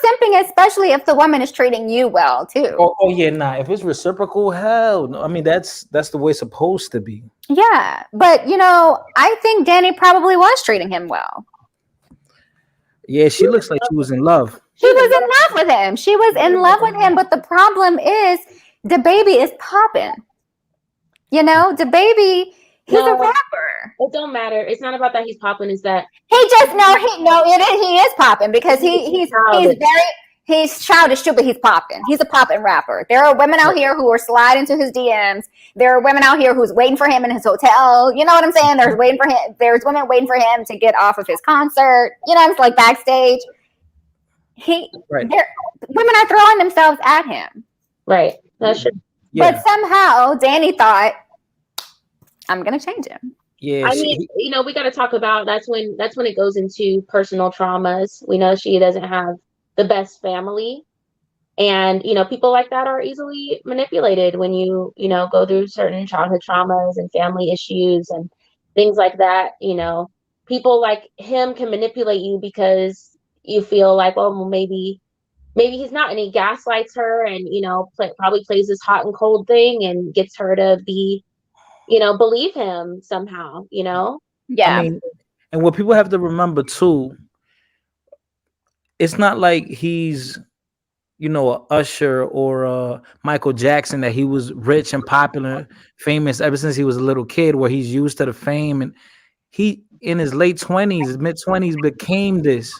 simping, especially if the woman is treating you well too. Oh yeah, nah. If it's reciprocal, hell no. That's the way it's supposed to be. Yeah, but I think Dani probably was treating him well. Yeah, she looks like she was in love. She was in love with him. She was in love with him, but the problem is Dababy is popping. Dababy. He's a rapper. It don't matter. It's not about that he's popping. It's that he is popping because he's childish too, but he's popping. He's a popping rapper. There are women out here who are sliding to his DMs. There are women out here who's waiting for him in his hotel. You know what I'm saying? There's women waiting for him to get off of his concert. It's like backstage. Women are throwing themselves at him. Right. That's true. But somehow Dani thought, I'm gonna change him. Yeah, I mean, we got to talk about that's when it goes into personal traumas. We know she doesn't have the best family, and people like that are easily manipulated when you go through certain childhood traumas and family issues and things like that. People like him can manipulate you because you feel like, well, maybe he's not, and he gaslights her and probably plays this hot and cold thing and gets her to be believe him somehow. Yeah. I mean, and what people have to remember too, it's not like he's a Usher or Michael Jackson, that he was rich and popular, famous ever since he was a little kid, where he's used to the fame, and he in his late 20s, mid-20s became this,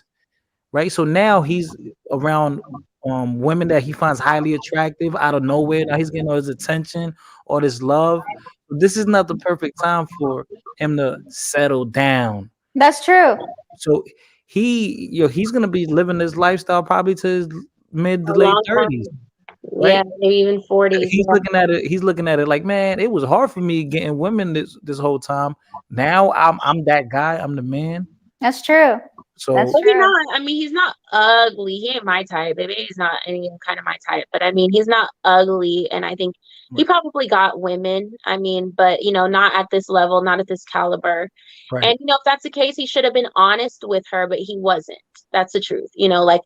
right? So now he's around women that he finds highly attractive out of nowhere. Now he's getting all his attention, all this love. This is not the perfect time for him to settle down. That's true. So he's gonna be living this lifestyle probably to his mid to late 30s. Right? Yeah, maybe even 40s. He's looking at it like, man, it was hard for me getting women this whole time. Now I'm that guy. I'm the man. That's true. So That's But true. he's not ugly. He ain't my type. Maybe he's not any kind of my type. But I mean, he's not ugly, and I think he probably got women. I mean, but not at this level, not at this caliber. right. And if that's the case, he should have been honest with her, but he wasn't. That's the truth. Like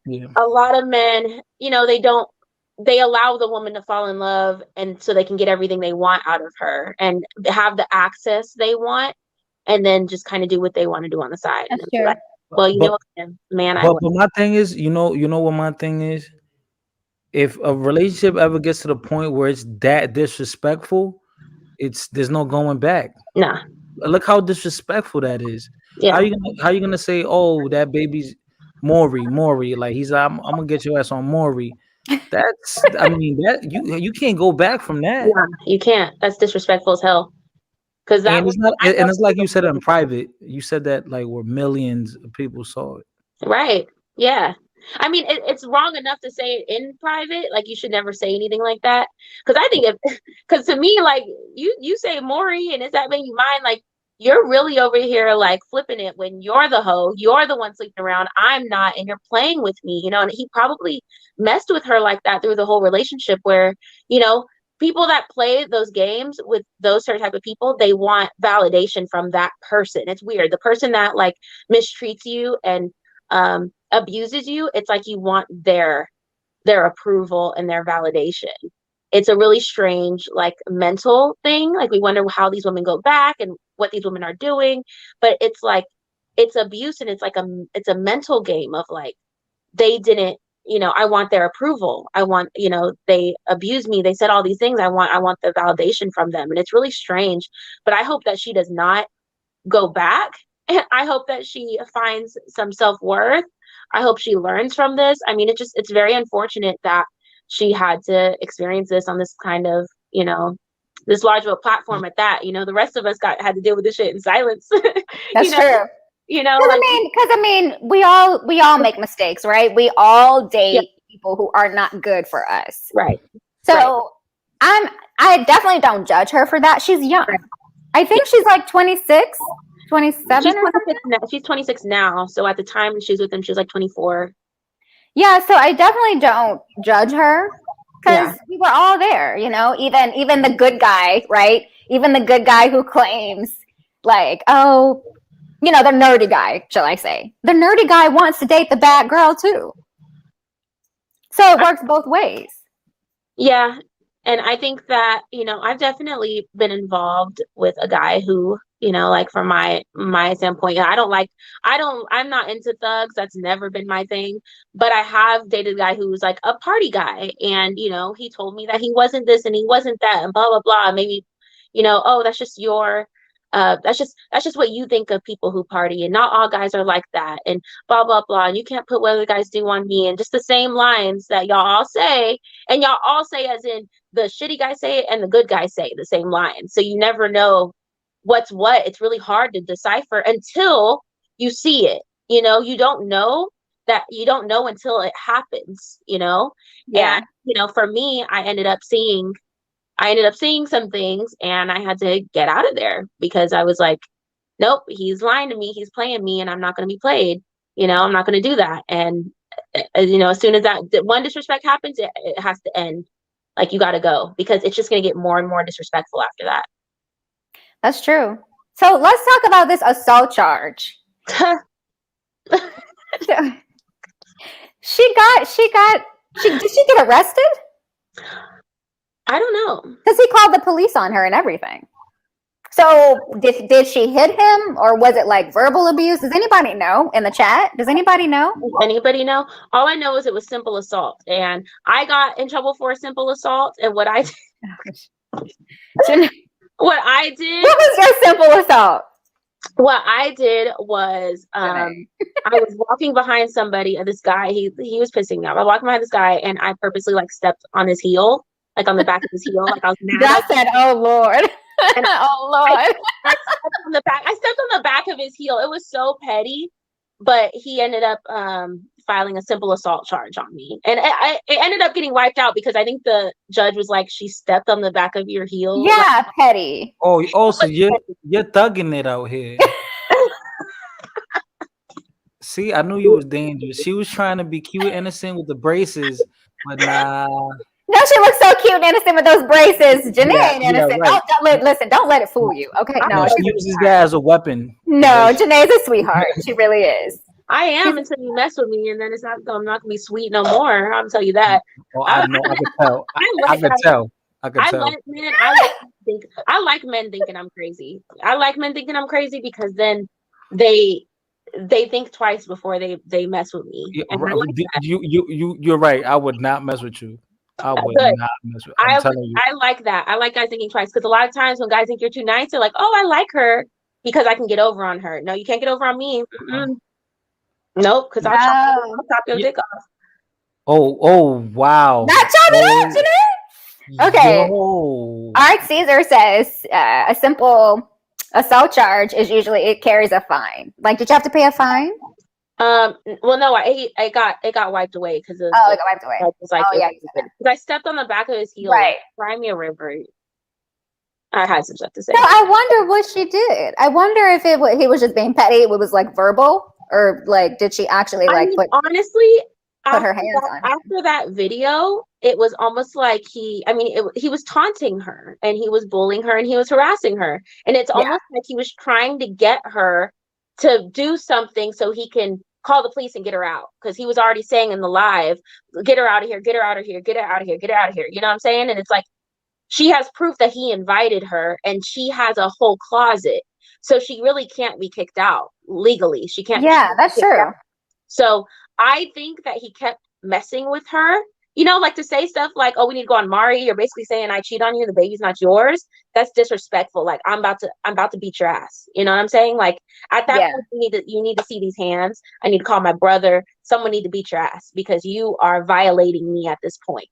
Yeah. a lot of men, they allow the woman to fall in love, and so they can get everything they want out of her and have the access they want, and then just kind of do what they want to do on the side. That's And true. like, well, man, But my thing is, what my thing is, if a relationship ever gets to the point where it's that disrespectful, there's no going back. Nah. Look how disrespectful that is. Yeah. How you gonna say, oh, that baby's Maury, like I'm gonna get your ass on Maury. That's I mean that you can't go back from that. Yeah, you can't. That's disrespectful as hell. Because that And it's like you said in private. You said that like where millions of people saw it. right. Yeah. I mean, it's wrong enough to say it in private. Like, you should never say anything like that. Because I think because to me, like, you say Maury, and is that making you mind? Like, you're really over here like flipping it when you're the hoe, you're the one sleeping around, I'm not, and you're playing with me, and he probably messed with her like that through the whole relationship, where people that play those games with those certain type of people, they want validation from that person. It's weird. The person that like mistreats you and abuses you, it's like you want their approval and their validation. It's a really strange like mental thing. Like, we wonder how these women go back and what these women are doing, but it's like it's abuse, and it's like it's a mental game of like, they didn't, I want their approval. I want, they abused me. They said all these things. I want the validation from them. And it's really strange, but I hope that she does not go back. And I hope that she finds some self-worth. I hope she learns from this. I mean, it's very unfortunate that she had to experience this on this kind of, this large of a platform at that. The rest of us had to deal with this shit in silence. That's true. Because I mean, we all make mistakes, right? We all date people who are not good for us, right? So I definitely don't judge her for that. She's young. Right. I think she's like 26, 27. She's 26 now. So at the time she was with him, she was like 24. Yeah, so I definitely don't judge her, because we were all there, even the good guy, right? Even the good guy who claims like, oh, the nerdy guy, shall I say. The nerdy guy wants to date the bad girl too. So it works both ways. Yeah. And I think that, I've definitely been involved with a guy who, like from my standpoint, I'm not into thugs. That's never been my thing. But I have dated a guy who's like a party guy. And, he told me that he wasn't this and he wasn't that and blah, blah, blah. Maybe, oh, that's just that's just what you think of people who party, and not all guys are like that, and blah blah blah, and you can't put what other guys do on me, and just the same lines that y'all all say, and y'all all say as in the shitty guys say it and the good guys say the same line, so you never know what's what. It's really hard to decipher until you see it. You don't know until it happens. And for me, I ended up seeing I ended up seeing some things, and I had to get out of there because I was like, nope, he's lying to me, he's playing me, and I'm not going to be played. I'm not going to do that. And as soon as that one disrespect happens, it has to end. Like, you got to go, because it's just going to get more and more disrespectful after that. That's true. So let's talk about this assault charge. Did she get arrested? I don't know. Because he called the police on her and everything. So did she hit him, or was it like verbal abuse? Does anybody know in the chat? Does anybody know? Anybody know? All I know is it was simple assault, and I got in trouble for a simple assault. And what I did, what was your simple assault? What I did was, I was walking behind somebody, and this guy, he was pissing me off. I walked behind this guy, and I purposely stepped on his heel, like on the back of his heel, like I was mad. I said, "Oh Lord." And oh Lord! I stepped on the back of his heel. It was so petty, but he ended up filing a simple assault charge on me, and it ended up getting wiped out because I think the judge was like, "She stepped on the back of your heel." Yeah, petty. Oh, so you're thugging it out here. See, I knew you was dangerous. She was trying to be cute, innocent with the braces, but nah. No, she looks so cute and innocent with those braces. Jenee ain't innocent. Yeah, right. Don't let it fool you. Okay, no. She uses that as a weapon. No, Jenee's a sweetheart. She really is. I am until you mess with me, and then I'm not gonna be sweet no more. I'll tell you that. Oh, I know. I can tell. I can tell. I like men thinking I'm crazy. I like men thinking I'm crazy because then they think twice before they mess with me. Yeah, you're right. I would not mess with you. I would not mess with you. I like that. I like guys thinking twice, because a lot of times when guys think you're too nice, they're like, "Oh, I like her because I can get over on her." No, you can't get over on me. Nope, because I'll chop your dick off. Oh, wow. Not chopping it, Jenee. Okay. All right, Caesar says a simple assault charge is usually, it carries a fine. Like, did you have to pay a fine? Well, no, it got wiped away because it got wiped away. Because I stepped on the back of his heel. Right. Cry me a river. I had some stuff to say. So I wonder what she did. I wonder if he was just being petty. It was like verbal, or like, did she actually honestly put her hands on him? After that video, it was almost like he was taunting her, and he was bullying her, and he was harassing her, and it's almost like he was trying to get her to do something so he can call the police and get her out, because he was already saying in the live, "Get her out of here, get her out of here, get her out of here, get her out of here." You know what I'm saying? And it's like, she has proof that he invited her, and she has a whole closet, so she really can't be kicked out legally. She can't. Yeah, that's true. Out. So I think that he kept messing with her, like to say stuff like, "Oh, we need to go on Amore." You're basically saying, "I cheat on you, the baby's not yours." That's disrespectful. Like, I'm about to beat your ass. You know what I'm saying? Like, at that point, you need to see these hands. I need to call my brother. Someone need to beat your ass, because you are violating me at this point.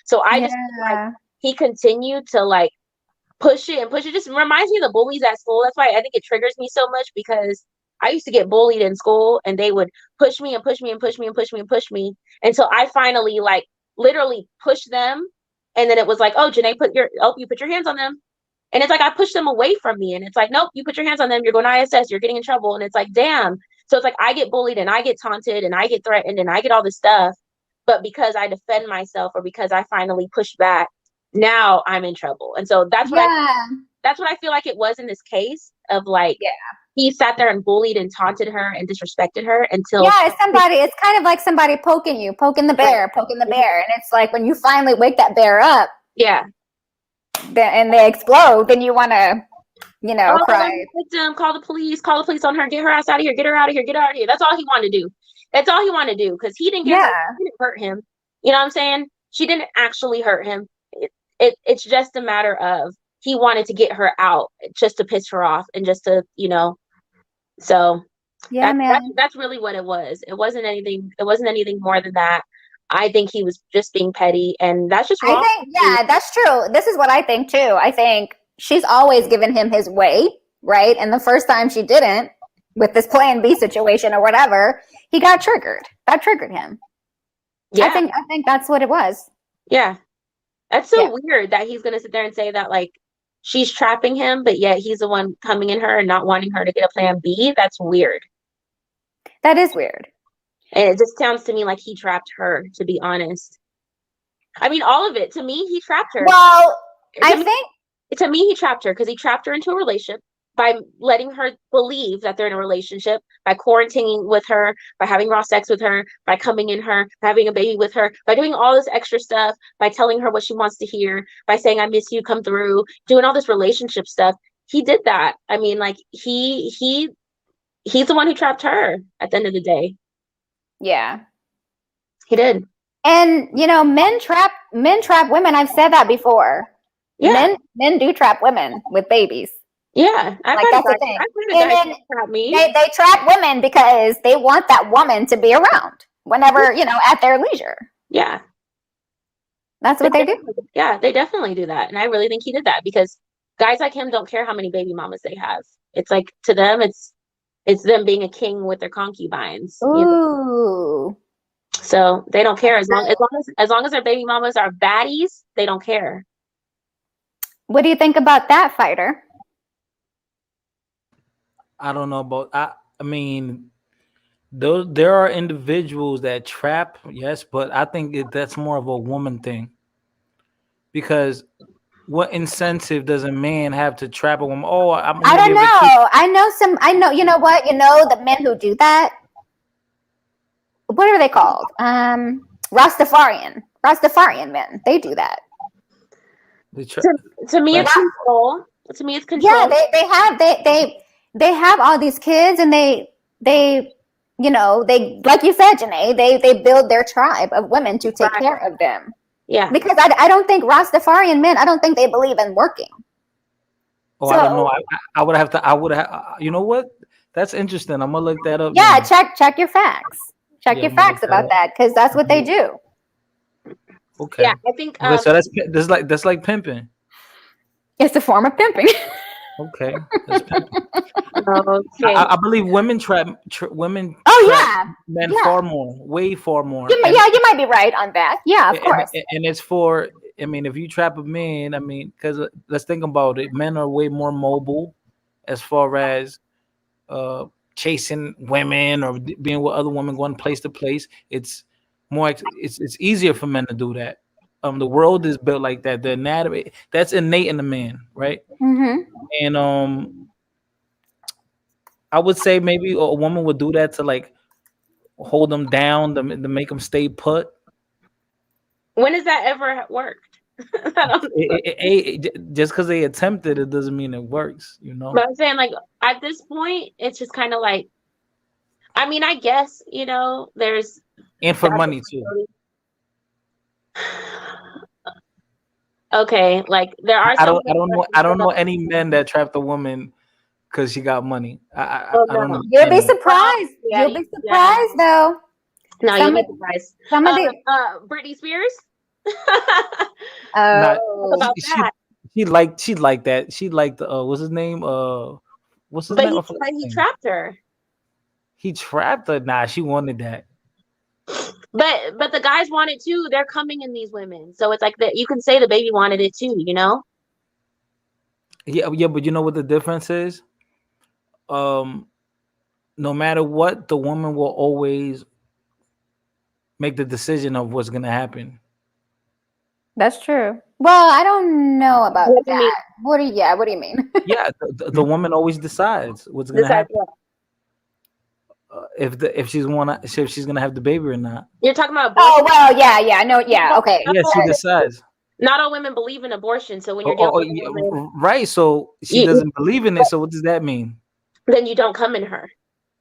So I just like, he continued to like push it and push it. Just reminds me of the bullies at school. That's why I think it triggers me so much, because I used to get bullied in school, and they would push me and push me and push me and push me and push me until I finally like literally pushed them. And then it was like, "Oh, Jenee, you put your hands on them." And it's like, I pushed them away from me, and it's like, "Nope, you put your hands on them. You're going to ISS. You're getting in trouble." And it's like, damn. So it's like, I get bullied, and I get taunted, and I get threatened, and I get all this stuff. But because I defend myself, or because I finally push back, now I'm in trouble. And so that's what I feel like it was in this case of like, he sat there and bullied and taunted her and disrespected her until it's kind of like somebody poking the bear. And it's like, when you finally wake that bear up, and they explode, then you want to, cry. Victim, call the police on her, get her ass out of here, get her out of here, get her out of here. That's all he wanted to do. Because he didn't hurt him. You know what I'm saying? She didn't actually hurt him. It's just a matter of, he wanted to get her out just to piss her off, and just to, so that's really what it was. It wasn't anything more than that. I think he was just being petty, and that's just wrong. That's true. This is what I think too. I think she's always given him his way, right? And the first time she didn't, with this plan B situation or whatever, he got triggered. That triggered him. Yeah. I think that's what it was. Yeah. That's so weird that he's gonna sit there and say that like she's trapping him, but yet he's the one coming in her and not wanting her to get a plan B. That's weird. That is weird. And it just sounds to me like he trapped her, to be honest. I mean, all of it. To me, he trapped her. Well, to me, he trapped her because he trapped her into a relationship by letting her believe that they're in a relationship, by quarantining with her, by having raw sex with her, by coming in her, by having a baby with her, by doing all this extra stuff, by telling her what she wants to hear, by saying, I miss you, come through, doing all this relationship stuff. He did that. I mean, like he's the one who trapped her at the end of the day. Yeah. He did. And you know, men trap women. I've said that before. Yeah. Men do trap women with babies. Yeah, like that's the thing. They trap women because they want that woman to be around whenever, you know, at their leisure. Yeah. That's what they do. Yeah, they definitely do that. And I really think he did that because guys like him don't care how many baby mamas they have. It's like to them it's them being a king with their concubines. Ooh. You know? So they don't care as long as their baby mamas are baddies, they don't care. What do you think about that, Fighter? I don't know about. I mean, there are individuals that trap, yes, but I think that's more of a woman thing. Because what incentive does a man have to trap a woman? Oh, I don't know. I know. You know what? You know the men who do that. What are they called? Rastafarian men. They do that. To me, it's control. To me, it's control. Yeah, they have all these kids, and they you know, they, like you said, Jenee, they build their tribe of women to take care of them. Yeah, because I don't think Rastafarian men, I don't think they believe in working. Oh, so, I don't know. I would have. You know what? That's interesting. I'm gonna look that up. Yeah, now. check your facts. Check your facts about that because that's what they do. Okay. Yeah, I think. So that's like pimping. It's a form of pimping. Okay. Okay. I believe women trap women. Men way far more. You might be right on that. Yeah, of course. And it's for. I mean, if you trap a man, I mean, because let's think about it. Men are way more mobile, as far as chasing women or being with other women, going place to place. It's more. It's easier for men to do that. The world is built like that. The anatomy that's innate in the man, right? Mm-hmm. And I would say maybe a woman would do that to like hold them down to make them stay put. When has that ever worked? Just because they attempted it doesn't mean it works, you know. But I'm saying, like, at this point, it's just kind of like, I mean, I guess, you know, there's and for money too. Okay, like there are. I don't know any men that trapped a woman because she got money. I don't know. You'll be surprised. You'll be surprised though. No, you'll be surprised. Some of the Britney Spears. She liked that. She liked what's his name? What's his name? But he trapped her. He trapped her. Nah, she wanted that. But the guys want it too. They're coming in these women, so it's like that. You can say the baby wanted it too. You know. Yeah, but you know what the difference is? No matter what, the woman will always make the decision of what's gonna happen. That's true. Well, I don't know about that. What do you mean? Yeah, the woman always decides what's gonna happen. If she's gonna have the baby or not. You're talking about abortion? Oh well, yeah, I know, yeah, okay. Yeah, she decides. Not all women believe in abortion, so when you're right, so she doesn't believe in it. So what does that mean? Then you don't come in her.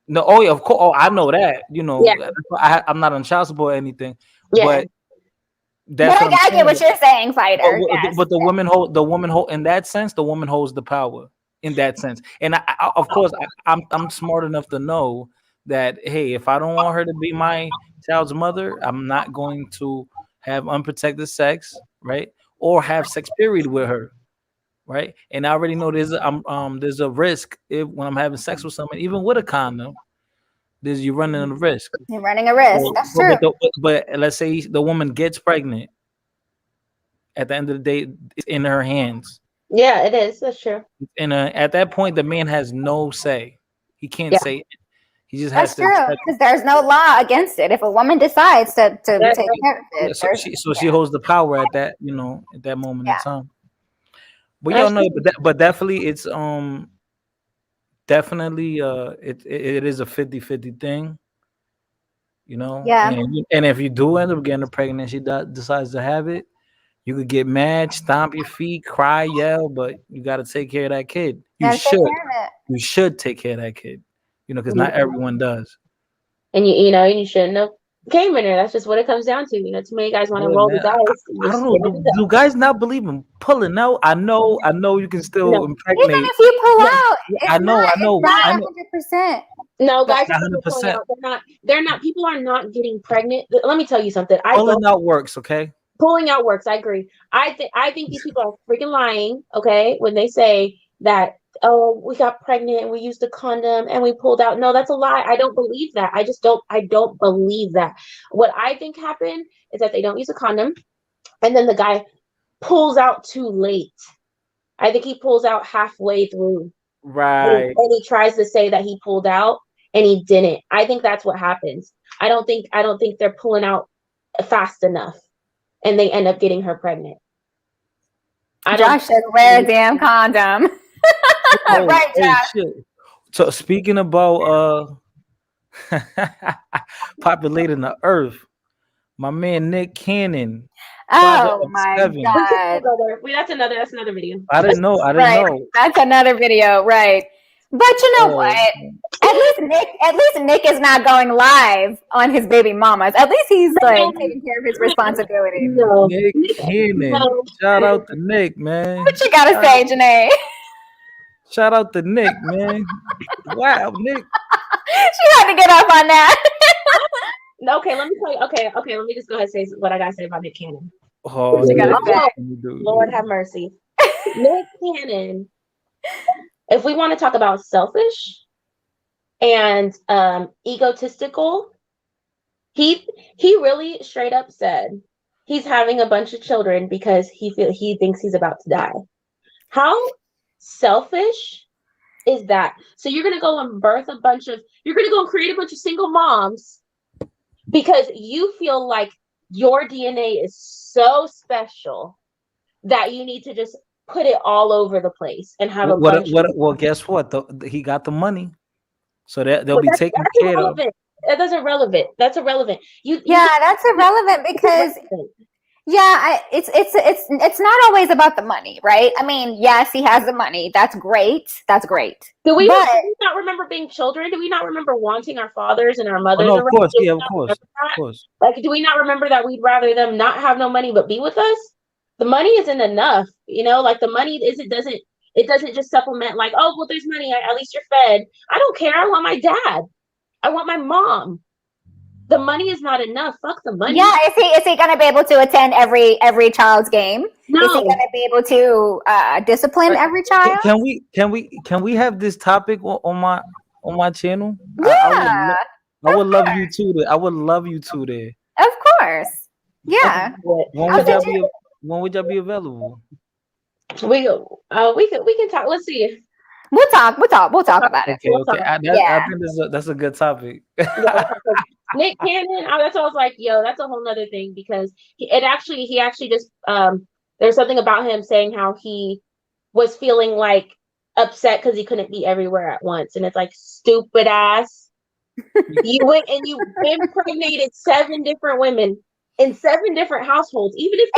No, oh yeah, of course. Oh, I know that. You know, I'm not on child support or anything. Yeah. But I get what you're saying, Fighter. But the woman hold in that sense. The woman holds the power in that sense. And I of course, I'm smart enough to know that, hey, if I don't want her to be my child's mother, I'm not going to have unprotected sex, right? Or have sex period with her, right? And I already know there's a risk when I'm having sex with someone, even with a condom. You're running a risk. You're running a risk. That's true. But let's say the woman gets pregnant at the end of the day, it's in her hands. Yeah, it is. That's true. And at that point, the man has no say. He can't say it. He just has That's true, because there's no law against it. If a woman decides to take care of it, she holds the power at that, at that moment in time. But but definitely it's definitely it is a 50-50 thing. Yeah. And if you do end up getting pregnant, she decides to have it, you could get mad, stomp your feet, cry, yell, but you got to take care of that kid. You should take care of that kid, because not everyone does. And you shouldn't have came in her. That's just what it comes down to. Too many guys want to roll the dice. I don't know. Do guys not believe in pulling out? I know you can still impregnate. Even if you pull out, I know. Not 100%. No, guys, 100%. They're not. People are not getting pregnant. Let me tell you something. Pulling out works, okay? Pulling out works. I agree. I think these people are freaking lying. Okay, when they say that, oh, we got pregnant and we used a condom and we pulled out. No, that's a lie. I don't believe that. I don't believe that. What I think happened is that they don't use a condom, and then the guy pulls out too late. I think he pulls out halfway through. Right. And he tries to say that he pulled out and he didn't. I think that's what happens. I don't think they're pulling out fast enough and they end up getting her pregnant. Josh should wear a damn condom. Right, Josh. So speaking about populating the earth, my man Nick Cannon. Oh my God! That's another video. I didn't know. That's another video, right? But you know what? At least Nick is not going live on his baby mamas. At least he's taking care of his responsibilities. No. Nick Cannon. No. Shout out to Nick, man. What you gotta say, Jenee? Shout out to Nick, man. Wow, Nick. She had to get up on that. Okay, let me tell you. Okay, let me just go ahead and say what I gotta say about Nick Cannon. Oh, Lord have mercy. Nick Cannon. If we want to talk about selfish and egotistical, he really straight up said he's having a bunch of children because he thinks he's about to die. How selfish is that? So you're gonna go and you're gonna go and create a bunch of single moms because you feel like your DNA is so special that you need to just put it all over the place and have well, guess what? He got the money, so they'll be taken care of. That's irrelevant. That's irrelevant. That's irrelevant because it's not always about the money, right? I mean, yes, he has the money. That's great. Do we not remember being children? Do we not remember wanting our fathers and our mothers? Oh, no, of course. Like, do we not remember that we'd rather them not have no money but be with us? The money isn't enough, like the money doesn't just supplement like, oh, well, there's money. At least you're fed. I don't care. I want my dad. I want my mom. The money is not enough. Fuck the money. Yeah. Is he going to be able to attend every child's game? No. Is he going to be able to discipline every child? Can we have this topic on my channel? Yeah. I would love you too. I would love you too there. Of course. Yeah. When would y'all be available? We can talk. Let's see. We'll talk about it. Okay. I think that's a good topic. Nick Cannon. That's what I was like, yo, that's a whole nother thing because he actually just there's something about him saying how he was feeling like upset because he couldn't be everywhere at once, and it's like, stupid ass. You went and you impregnated 7 different women in 7 different households, even if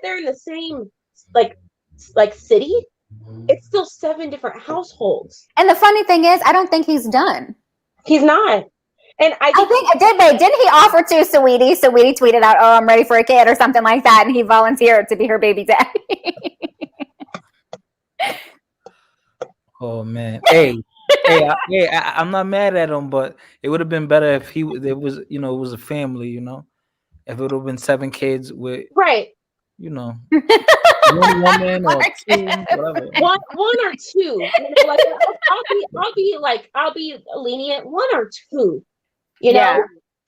they're in the same like city, it's still 7 different households. And the funny thing is, I don't think he's done. He's not. And I think didn't he offer to Saweetie? Saweetie tweeted out, "Oh, I'm ready for a kid" or something like that, and he volunteered to be her baby daddy. Oh man, hey, I'm not mad at him, but it would have been better if it was a family, if it would have been 7 kids with one woman or 2, whatever. One or 2. I'll be lenient. 1 or 2.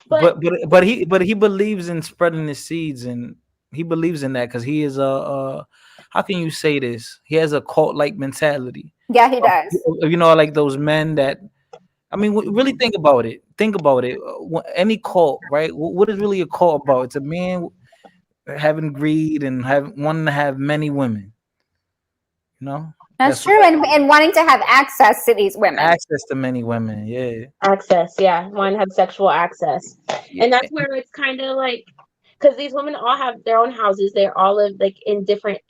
But he believes in spreading his seeds, and He believes in that because he is a how can you say this? He has a cult like mentality. Yeah, he does. You know, like those men that. I mean, really think about it. Think about it. Any cult, right? What is really a cult about? It's a man having greed and wanting to have many women. You know, That's true, and wanting to have access to these women. Access to many women, yeah. Access, yeah. One have sexual access, and that's where it's kind of like, because these women all have their own houses. They all live like in different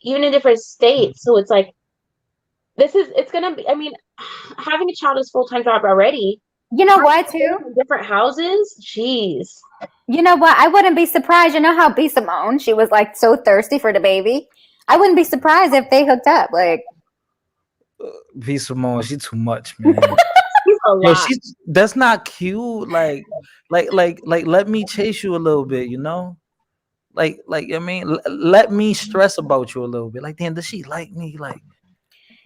states. So it's like, it's gonna be. I mean, having a child is full-time job already. You know what, too? Different houses. Jeez. You know what? I wouldn't be surprised. You know how B. Simone, she was like so thirsty for the baby. I wouldn't be surprised if they hooked up. Like, B. Simone, she's too much, man. Yo, that's not cute. Like, let me chase you a little bit, you know? Like, I mean, let me stress about you a little bit. Like, damn, does she like me? Like,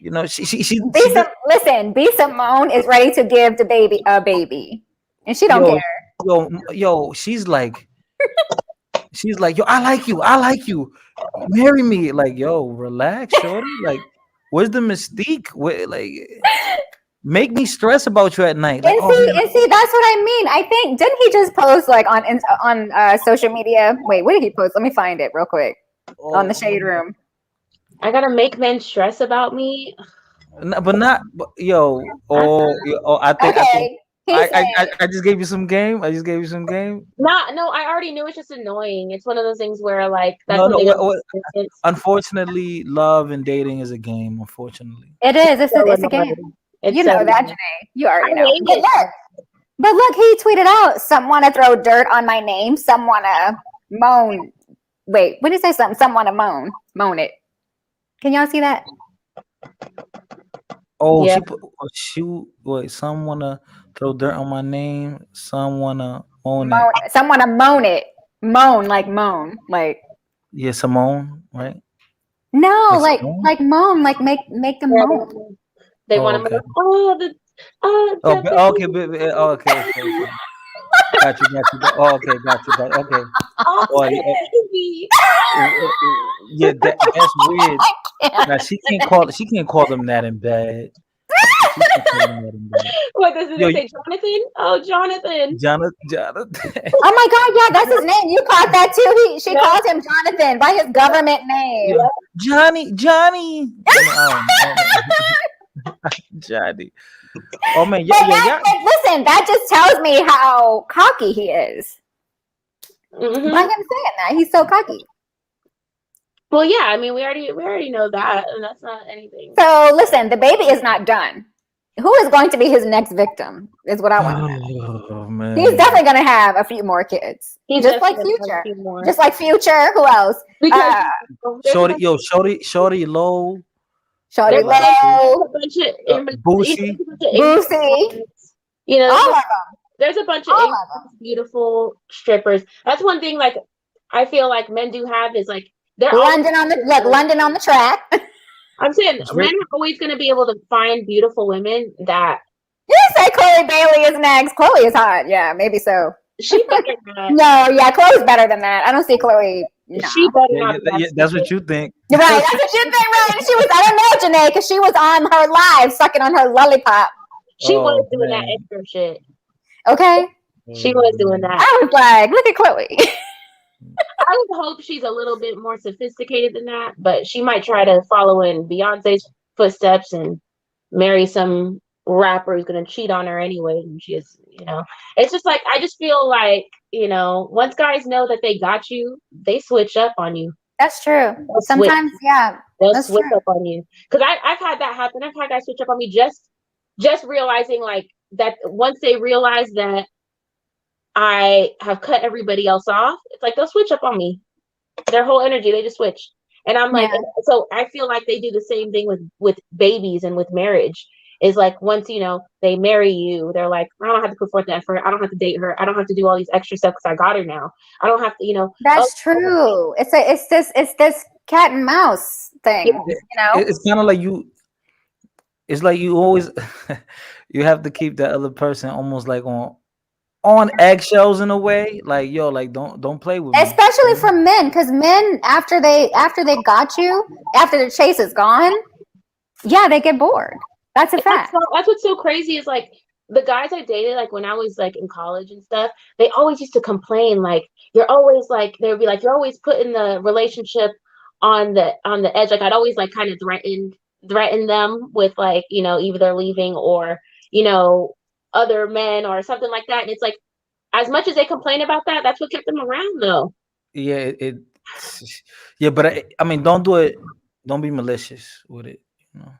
you know, listen, B. Simone is ready to give the baby a baby, and she don't care. Yo, she's like, yo, I like you, marry me. Like, yo, relax, shorty. Like, where's the mystique? Like, make me stress about you at night. Like, and see, that's what I mean. I think didn't he just post like on social media? Wait, what did he post? Let me find it real quick on the Shade Room. I gotta make men stress about me. No, but not, yo. I think. Okay. I just gave you some game. No, I already knew. It's just annoying. It's one of those things where like that's unfortunately, love and dating is a game. Unfortunately, it is. It's a game. You know that, Jenee. You already know. But look, he tweeted out, "Some want to throw dirt on my name. Some want to moan." Wait, what did he say? Some want to moan it. Can y'all see that? Oh, yeah. Some wanna throw dirt on my name. Some wanna moan it. Some wanna moan it. Moan, like. Yeah, Simone, right? No, like moan, like make them moan. They want to. Okay. Got you. Oh, okay, got you. Okay. Yeah, that's weird. Now she can't call them that in bed. What does it say, Jonathan? Oh, Jonathan. Jonathan. Oh my God, yeah, that's his name. You caught that too. She calls him Jonathan by his government name. Johnny. Johnny. Oh man, yeah. Listen, that just tells me how cocky he is. Mm-hmm. By him saying that, he's so cocky. Well, yeah, I mean, we already know that, and that's not anything. So listen, the baby is not done. Who is going to be his next victim? Is what I want to know. Oh man, he's definitely going to have a few more kids. Just like Future. Just like Future. Who else? Shorty Low. Shorty Low. Boosie. You know, all of them. There's a bunch of beautiful strippers. That's one thing. Like, I feel like men do have is like London on the track. I'm saying men are always going to be able to find beautiful women that. You say Chloe Bailey is next. Chloe is hot. Yeah, maybe so. She's better than that. No, yeah, Chloe's better than that. I don't see Chloe. No. She better that's what you think. Right, that's what you think, right? She was, I don't know, Jenee, because she was on her live sucking on her lollipop. She was doing that extra shit. Okay. She was doing that. I was like, look at Chloe. I would hope she's a little bit more sophisticated than that, but she might try to follow in Beyonce's footsteps and marry some rapper who's going to cheat on her anyway. And she is, you know, it's just like, I just feel like, you know, once guys know that they got you, they switch up on you. That's true. Sometimes, yeah. They'll switch up on you. Because I've had that happen. I've had guys switch up on me just realizing like that once they realize that I have cut everybody else off, it's like they'll switch up on me. Their whole energy, they just switch. And I'm like, so I feel like they do the same thing with babies and with marriage. Is like once, you know, they marry you, they're like, I don't have to put forth the effort. I don't have to date her. I don't have to do all these extra stuff because I got her now. I don't have to, you know. That's true. It's this cat and mouse thing. You know, it's kind of like it's like you always you have to keep that other person almost like on on eggshells in a way. Like, yo, like don't play with me. Especially for men, because men after they got you, after the chase is gone, yeah, they get bored. That's a fact. That's what's so crazy is like the guys I dated, like when I was like in college and stuff, they always used to complain like you're always like they'd be like you're always putting the relationship on the edge. Like I'd always like kind of threaten them with like, you know, either they're leaving or, you know, other men or something like that. And it's like as much as they complain about that, that's what kept them around though. Yeah, yeah, but I mean, don't do it. Don't be malicious with it. You know.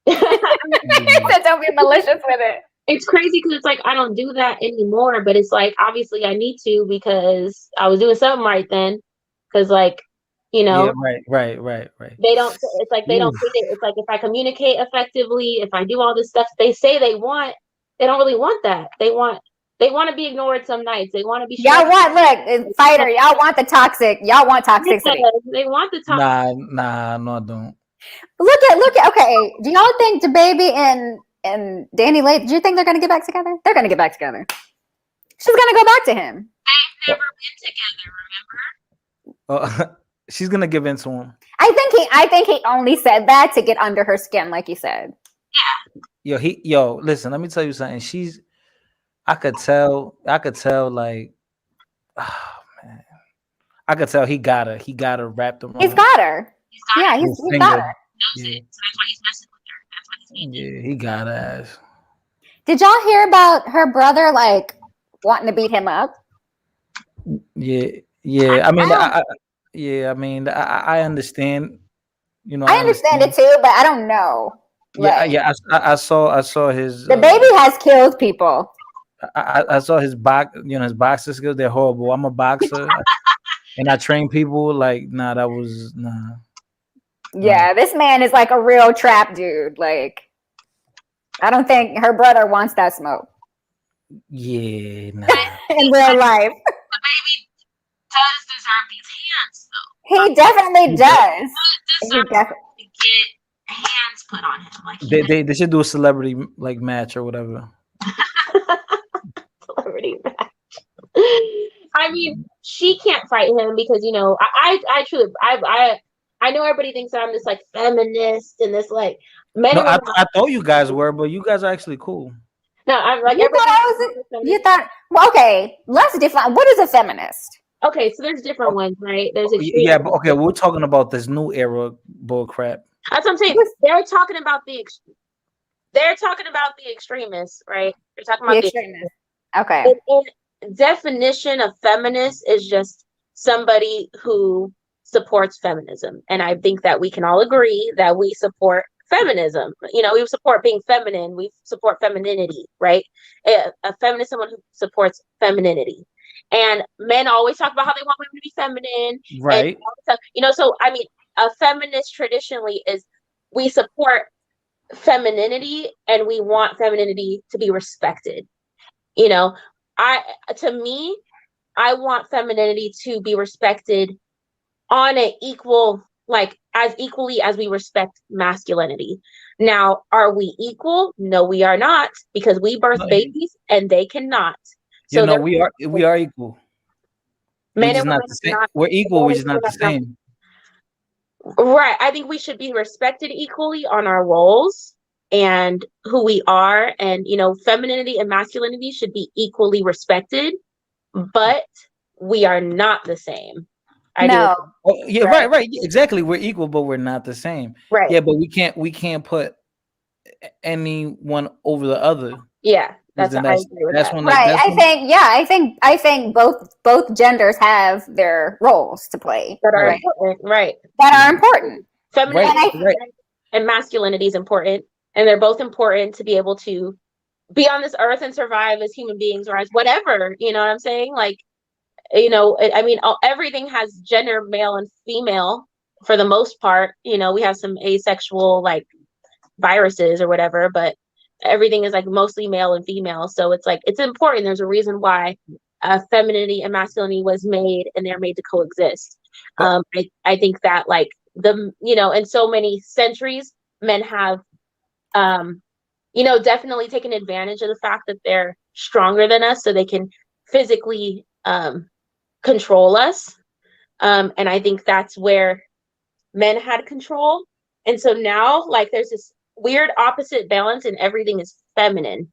Don't be malicious with it. It's crazy because it's like I don't do that anymore, but it's like obviously I need to because I was doing something right then. Because like, you know, yeah, right. They don't. It's like they don't get it. It's like if I communicate effectively, if I do all this stuff they say they want, they don't really want that. They want to be ignored some nights. They want to be. Y'all want fighter. Y'all want the toxic. Y'all want toxicity. They want the toxic. Nah, no, I don't. Look at. Okay, do y'all think Dababy and Danileigh? Do you think they're gonna get back together? They're gonna get back together. She's gonna go back to him. They've never been together. Remember? She's gonna give in to him. I think he only said that to get under her skin, like you said. Yeah. Listen, let me tell you something. I could tell, like, oh man, I could tell he got her wrapped around. He's got her. Yeah, he's got her. So that's why he's messing with her. That's what he's meaning. Yeah, he got her ass. Did y'all hear about her brother like wanting to beat him up? Yeah. I mean, I understand. You know, I understand it too, but I don't know. Yeah. I saw his. Dababy has killed people. I saw his his boxing skills. They're horrible. I'm a boxer, and I train people. Like, nah, that was nah. Yeah, this man is like a real trap dude. Like, I don't think her brother wants that smoke. Yeah, nah. In real life. Dababy does deserve these hands, though. He definitely does. He deserves to get hands put on him. Like they should do a celebrity like match or whatever. Celebrity match. I mean, she can't fight him because you know I truly I know everybody thinks that I'm this like feminist and this like men. No, I thought you guys were, but you guys are actually cool. No, I'm like you thought well, okay, let's define what is a feminist. Okay, so there's different ones, right? There's yeah, but okay, we're talking about this new era bull crap. That's what I'm saying. They're talking about the extremists, right? They're talking about the extremists. Okay. In definition of feminist is just somebody who supports feminism, and I think that we can all agree that we support feminism. You know, we support being feminine. We support femininity, right? A feminist is someone who supports femininity. And men always talk about how they want women to be feminine. Right. And, you know, so, I mean, a feminist traditionally is we support femininity and we want femininity to be respected. You know, to me, I want femininity to be respected on an equal, like as equally as we respect masculinity. Now, are we equal? No, we are not, because we birth babies and they cannot. So we are equal. Men and women we're equal, we're just not the same. Right. I think we should be respected equally on our roles and who we are. And, you know, femininity and masculinity should be equally respected, but we are not the same. No. Yeah, right. Exactly. We're equal, but we're not the same. Right. Yeah, but we can't put anyone over the other. Yeah. I agree with that. Right. I think both genders have their roles to play. That are important. Right. That are important. Femininity and masculinity is important. And they're both important to be able to be on this earth and survive as human beings or as whatever. You know what I'm saying? Like, you know, I mean, everything has gender, male and female for the most part. You know, we have some asexual like viruses or whatever, but everything is like mostly male and female. So it's like, it's important. There's a reason why femininity and masculinity was made and they're made to coexist. I think that like in so many centuries, men have, definitely taken advantage of the fact that they're stronger than us, so they can physically control us. And I think that's where men had control. And so now, like, there's this weird opposite balance, and everything is feminine.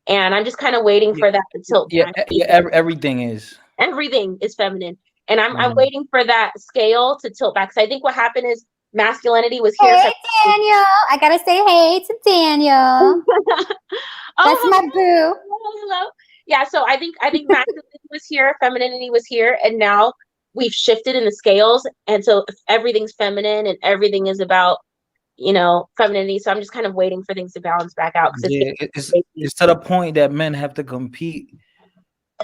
And I'm just kind of waiting for that to tilt. Everything is feminine. And I'm waiting for that scale to tilt back. Because I think what happened is masculinity was here. Hey, Daniel. I got to say hey to Daniel. That's my boo. Hello. Yeah, so I think masculinity was here, femininity was here, and now we've shifted in the scales. And so everything's feminine and everything is about, femininity. So I'm just kind of waiting for things to balance back out. It's to the point that men have to compete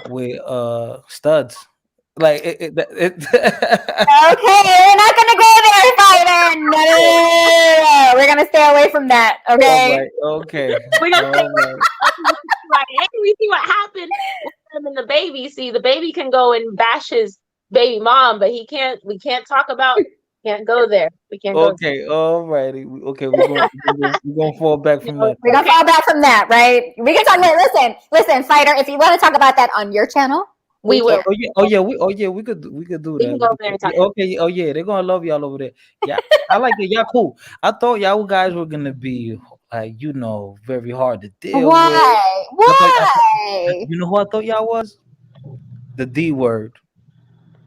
with studs. Like okay, we're not gonna go there, Fighter. No. We're gonna stay away from that. Okay. Okay. We're gonna we see what happened with him and the baby. See, the baby can go and bash his baby mom, but we can't talk about. Can't go there. We can't go there. All righty. Okay, we're gonna fall back from that. We're gonna fall back from that, right? We can talk about listen, Fighter, if you want to talk about that on your channel, we will. We could do that. We can go there and talk. Okay, they're gonna love y'all over there. Yeah, I like it. Y'all cool. I thought y'all guys were gonna be like, very hard to deal with. Why? You know who I thought y'all was? The D word.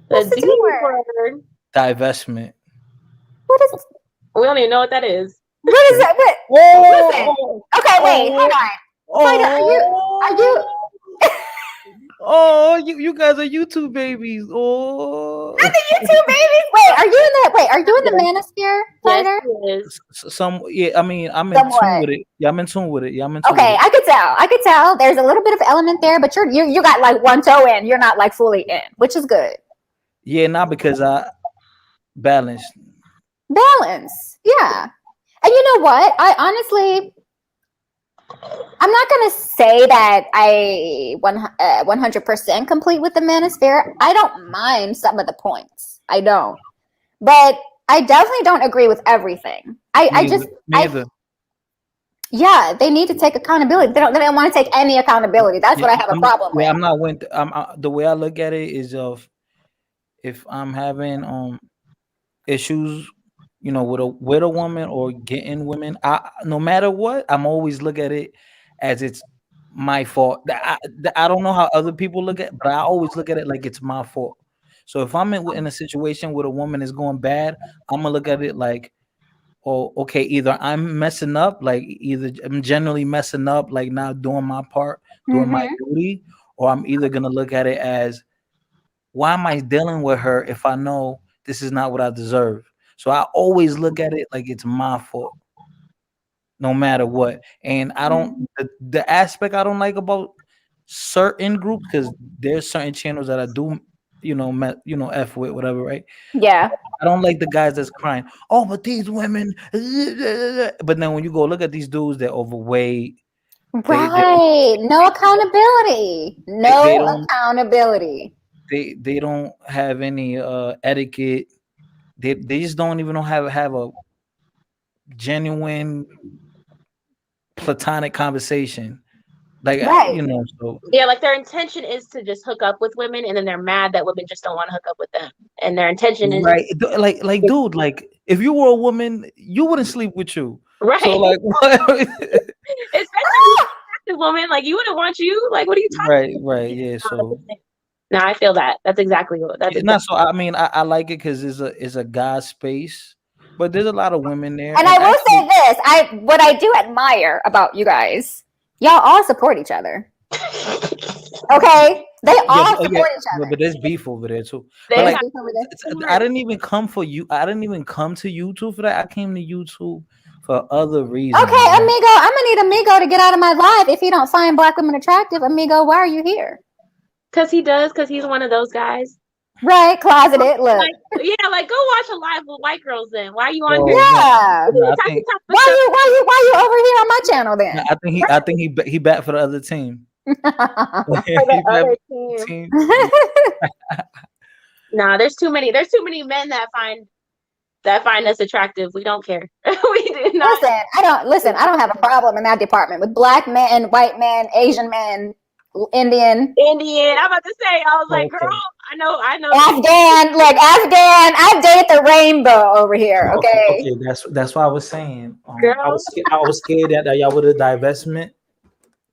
The D word. Divestment. What is? We don't even know what that is. What is that? Listen. Okay, wait, hold on. Fighter, are you? Oh, you guys are YouTube babies. Oh, I'm the YouTube babies. Wait, are you in the manosphere, Fighter? Yes, I mean, I'm in tune with it. Yeah, I'm in tune with it. Okay, I could tell. There's a little bit of element there, but you got like one toe in. You're not like fully in, which is good. Yeah, not because I balance. Yeah. And you know what? I'm not going to say that I 100% complete with the manosphere. I don't mind some of the points. I don't. But I definitely don't agree with everything. Yeah, they need to take accountability. They don't want to take any accountability. That's what I have a problem with. I'm not the way I look at it is if I'm having issues, with a woman or getting women, no matter what, I'm always look at it as it's my fault. I don't know how other people look at it, but I always look at it like it's my fault. So if I'm in a situation where a woman is going bad, I'm gonna look at it like, oh, okay, either I'm messing up, like either I'm generally messing up, like not doing my part, doing my duty, or I'm either gonna look at it as, why am I dealing with her if I know this is not what I deserve? So I always look at it like it's my fault, no matter what. And I don't the aspect I don't like about certain groups, because there's certain channels that I do, F with, whatever, right? Yeah. I don't like the guys that's crying, oh, but these women. But then when you go look at these dudes, they're overweight. Right. No accountability. Accountability. They don't have any etiquette. They just don't even know how to have a genuine platonic conversation. Like, right. So yeah, like their intention is to just hook up with women, and then they're mad that women just don't want to hook up with them. And their intention is right, dude, like if you were a woman, you wouldn't sleep with you, right? So like, what? Especially a woman, like you wouldn't want you. Like, what are you talking? Right, yeah. So no, I feel that. That's exactly what. That's not so. I mean, I like it because it's a guy space, but there's a lot of women there. And I will say this: what I do admire about you guys, y'all all support each other. Okay, they all support each other. But there's beef over there too. But like, I didn't even come for you. I didn't even come to YouTube for that. I came to YouTube for other reasons. Okay, amigo, I'm gonna need amigo to get out of my life if he don't find black women attractive. Amigo, why are you here? Because he's one of those guys. Right, closeted. Look. Like go watch a live with white girls then. Why are you on here? Yeah. Why you over here on my channel then? I think he bat for the other team. Team. Nah, there's too many men that find us attractive. We don't care. We do not. Listen, I don't have a problem in that department with black men, white men, Asian men. Indian. I'm about to say, I was like, girl, I know. Afghan, look, Afghan. I've dated the rainbow over here. Okay. That's why I was saying. I was scared that y'all would have divestment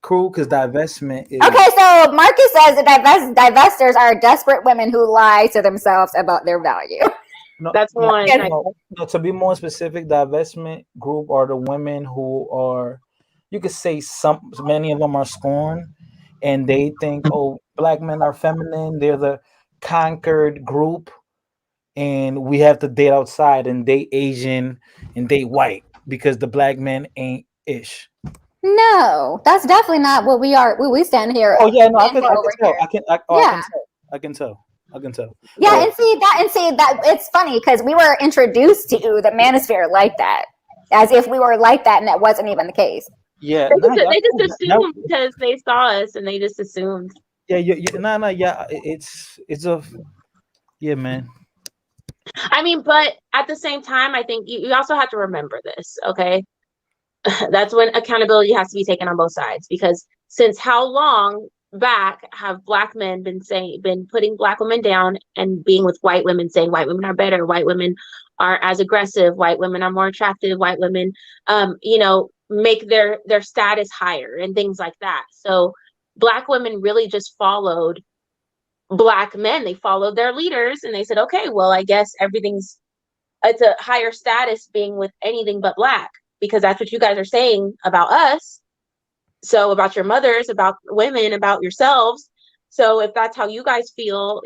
crew, because divestment is okay. So Marcus says that divestors are desperate women who lie to themselves about their value. No, that's one. No, to be more specific, divestment group are the women who are, you could say many of them are scorned, and they think, oh, black men are feminine. They're the conquered group, and we have to date outside and date Asian and date white because the black men ain't ish. No, that's definitely not what we are. We stand here. Oh yeah, no, I can tell. Yeah, and see that it's funny because we were introduced to the manosphere like that, as if we were like that, and that wasn't even the case. Yeah, they just assumed because they saw us, and they just assumed. Yeah, it's a, yeah, man. I mean, but at the same time, I think you also have to remember this, okay? That's when accountability has to be taken on both sides, because since how long back have black men been putting black women down and being with white women, saying white women are better, white women are as aggressive, white women are more attractive, white women make their status higher and things like that. So black women really just followed black men. They followed their leaders, and they said, okay, well, I guess it's a higher status being with anything but black, because that's what you guys are saying about us. So about your mothers, about women, about yourselves. So if that's how you guys feel,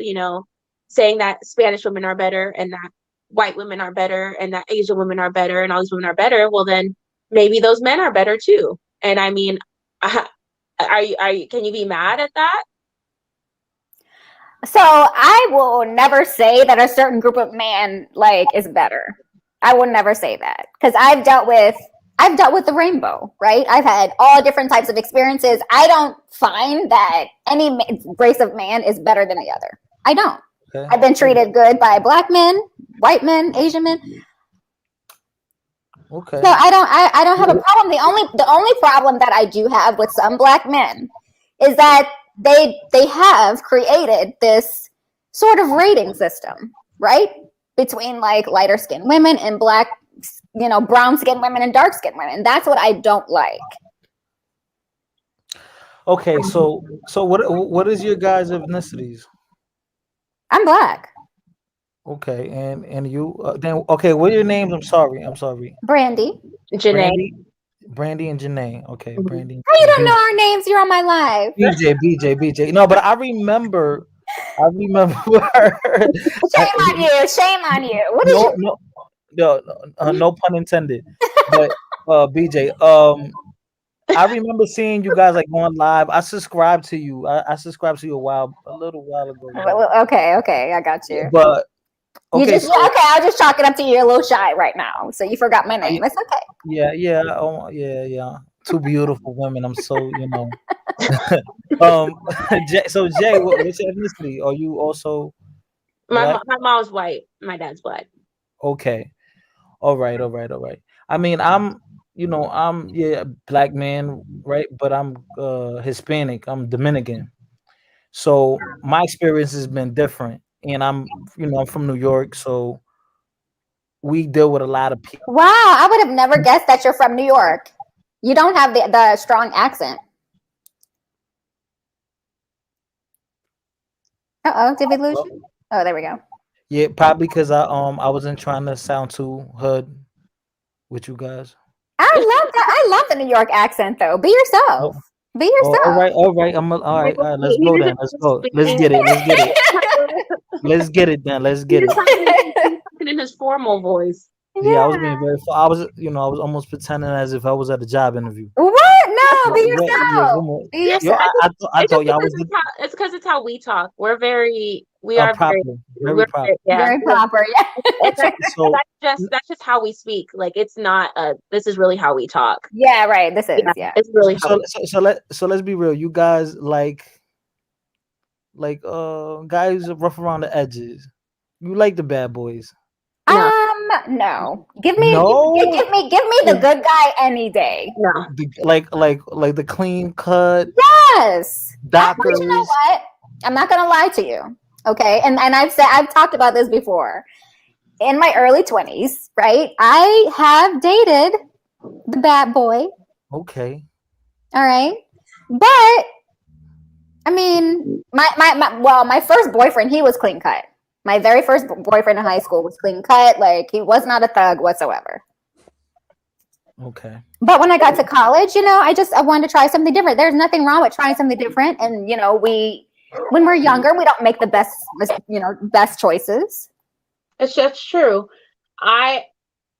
saying that Spanish women are better and that white women are better and that Asian women are better and all these women are better, well, then maybe those men are better too. And I mean, can you be mad at that? So I will never say that a certain group of man is better. I will never say that, because I've dealt with the rainbow, right? I've had all different types of experiences. I don't find that any race of man is better than the other. I don't. Okay. I've been treated good by black men, white men, Asian men. Okay. So I don't have a problem. The only problem that I do have with some black men is that they have created this sort of rating system, right? Between lighter skinned women and black, brown skinned women and dark skinned women. That's what I don't like. Okay, so what is your guys' ethnicities? I'm black. Okay, and you then okay, what are your names? I'm sorry. Brandy. Jenee. Brandy and Jenee. Okay, Brandy. How you don't know our names? You're on my live. BJ. No, but I remember. Shame on you. What is no pun intended. But BJ, I remember seeing you guys going live. I subscribed to you. I subscribed to you a little while ago. Okay, I got you. But okay, I'll just chalk it up to you. You're a little shy right now, so you forgot my name. It's okay. Yeah. Oh, yeah. Two beautiful women. I'm so So Jay, what's your ethnicity? Are you also? My mom's white. My dad's black. Okay. All right. I mean, I'm black man, right? But I'm Hispanic. I'm Dominican. So my experience has been different, and I'm from New York, so we deal with a lot of people. Wow, I would have never guessed that you're from New York. You don't have the strong accent. Did we lose you? Oh, there we go. Yeah, probably because I wasn't trying to sound too hood with you guys. I love that. I love the New York accent, though. Be yourself. Be yourself. All right. All right. Let's go then. Let's go. Let's get it. Let's get it then. Let's get it. In his formal voice. Yeah, I was being very. I was almost pretending as if I was at a job interview. What? No, be yourself. Be yourself. I thought y'all was. It's because it's how we talk. We are proper. Very proper. Very proper. Yeah. So that's just how we speak. It's not. This is really how we talk. Yeah. Right. This is. Yeah. It's really. So let's be real. You guys like guys are rough around the edges. You like the bad boys. No. Give me the good guy any day. No. Like the clean cut. Yes. Doctors. You know what? I'm not gonna lie to you. Okay. And I've talked about this before. In my early 20s, right? I have dated the bad boy. Okay. All right. But I mean, my first boyfriend, he was clean cut. My very first boyfriend in high school was clean cut. Like, he was not a thug whatsoever. Okay. But when I got to college, I wanted to try something different. There's nothing wrong with trying something different. And, when we're younger, we don't make the best choices. It's just true. I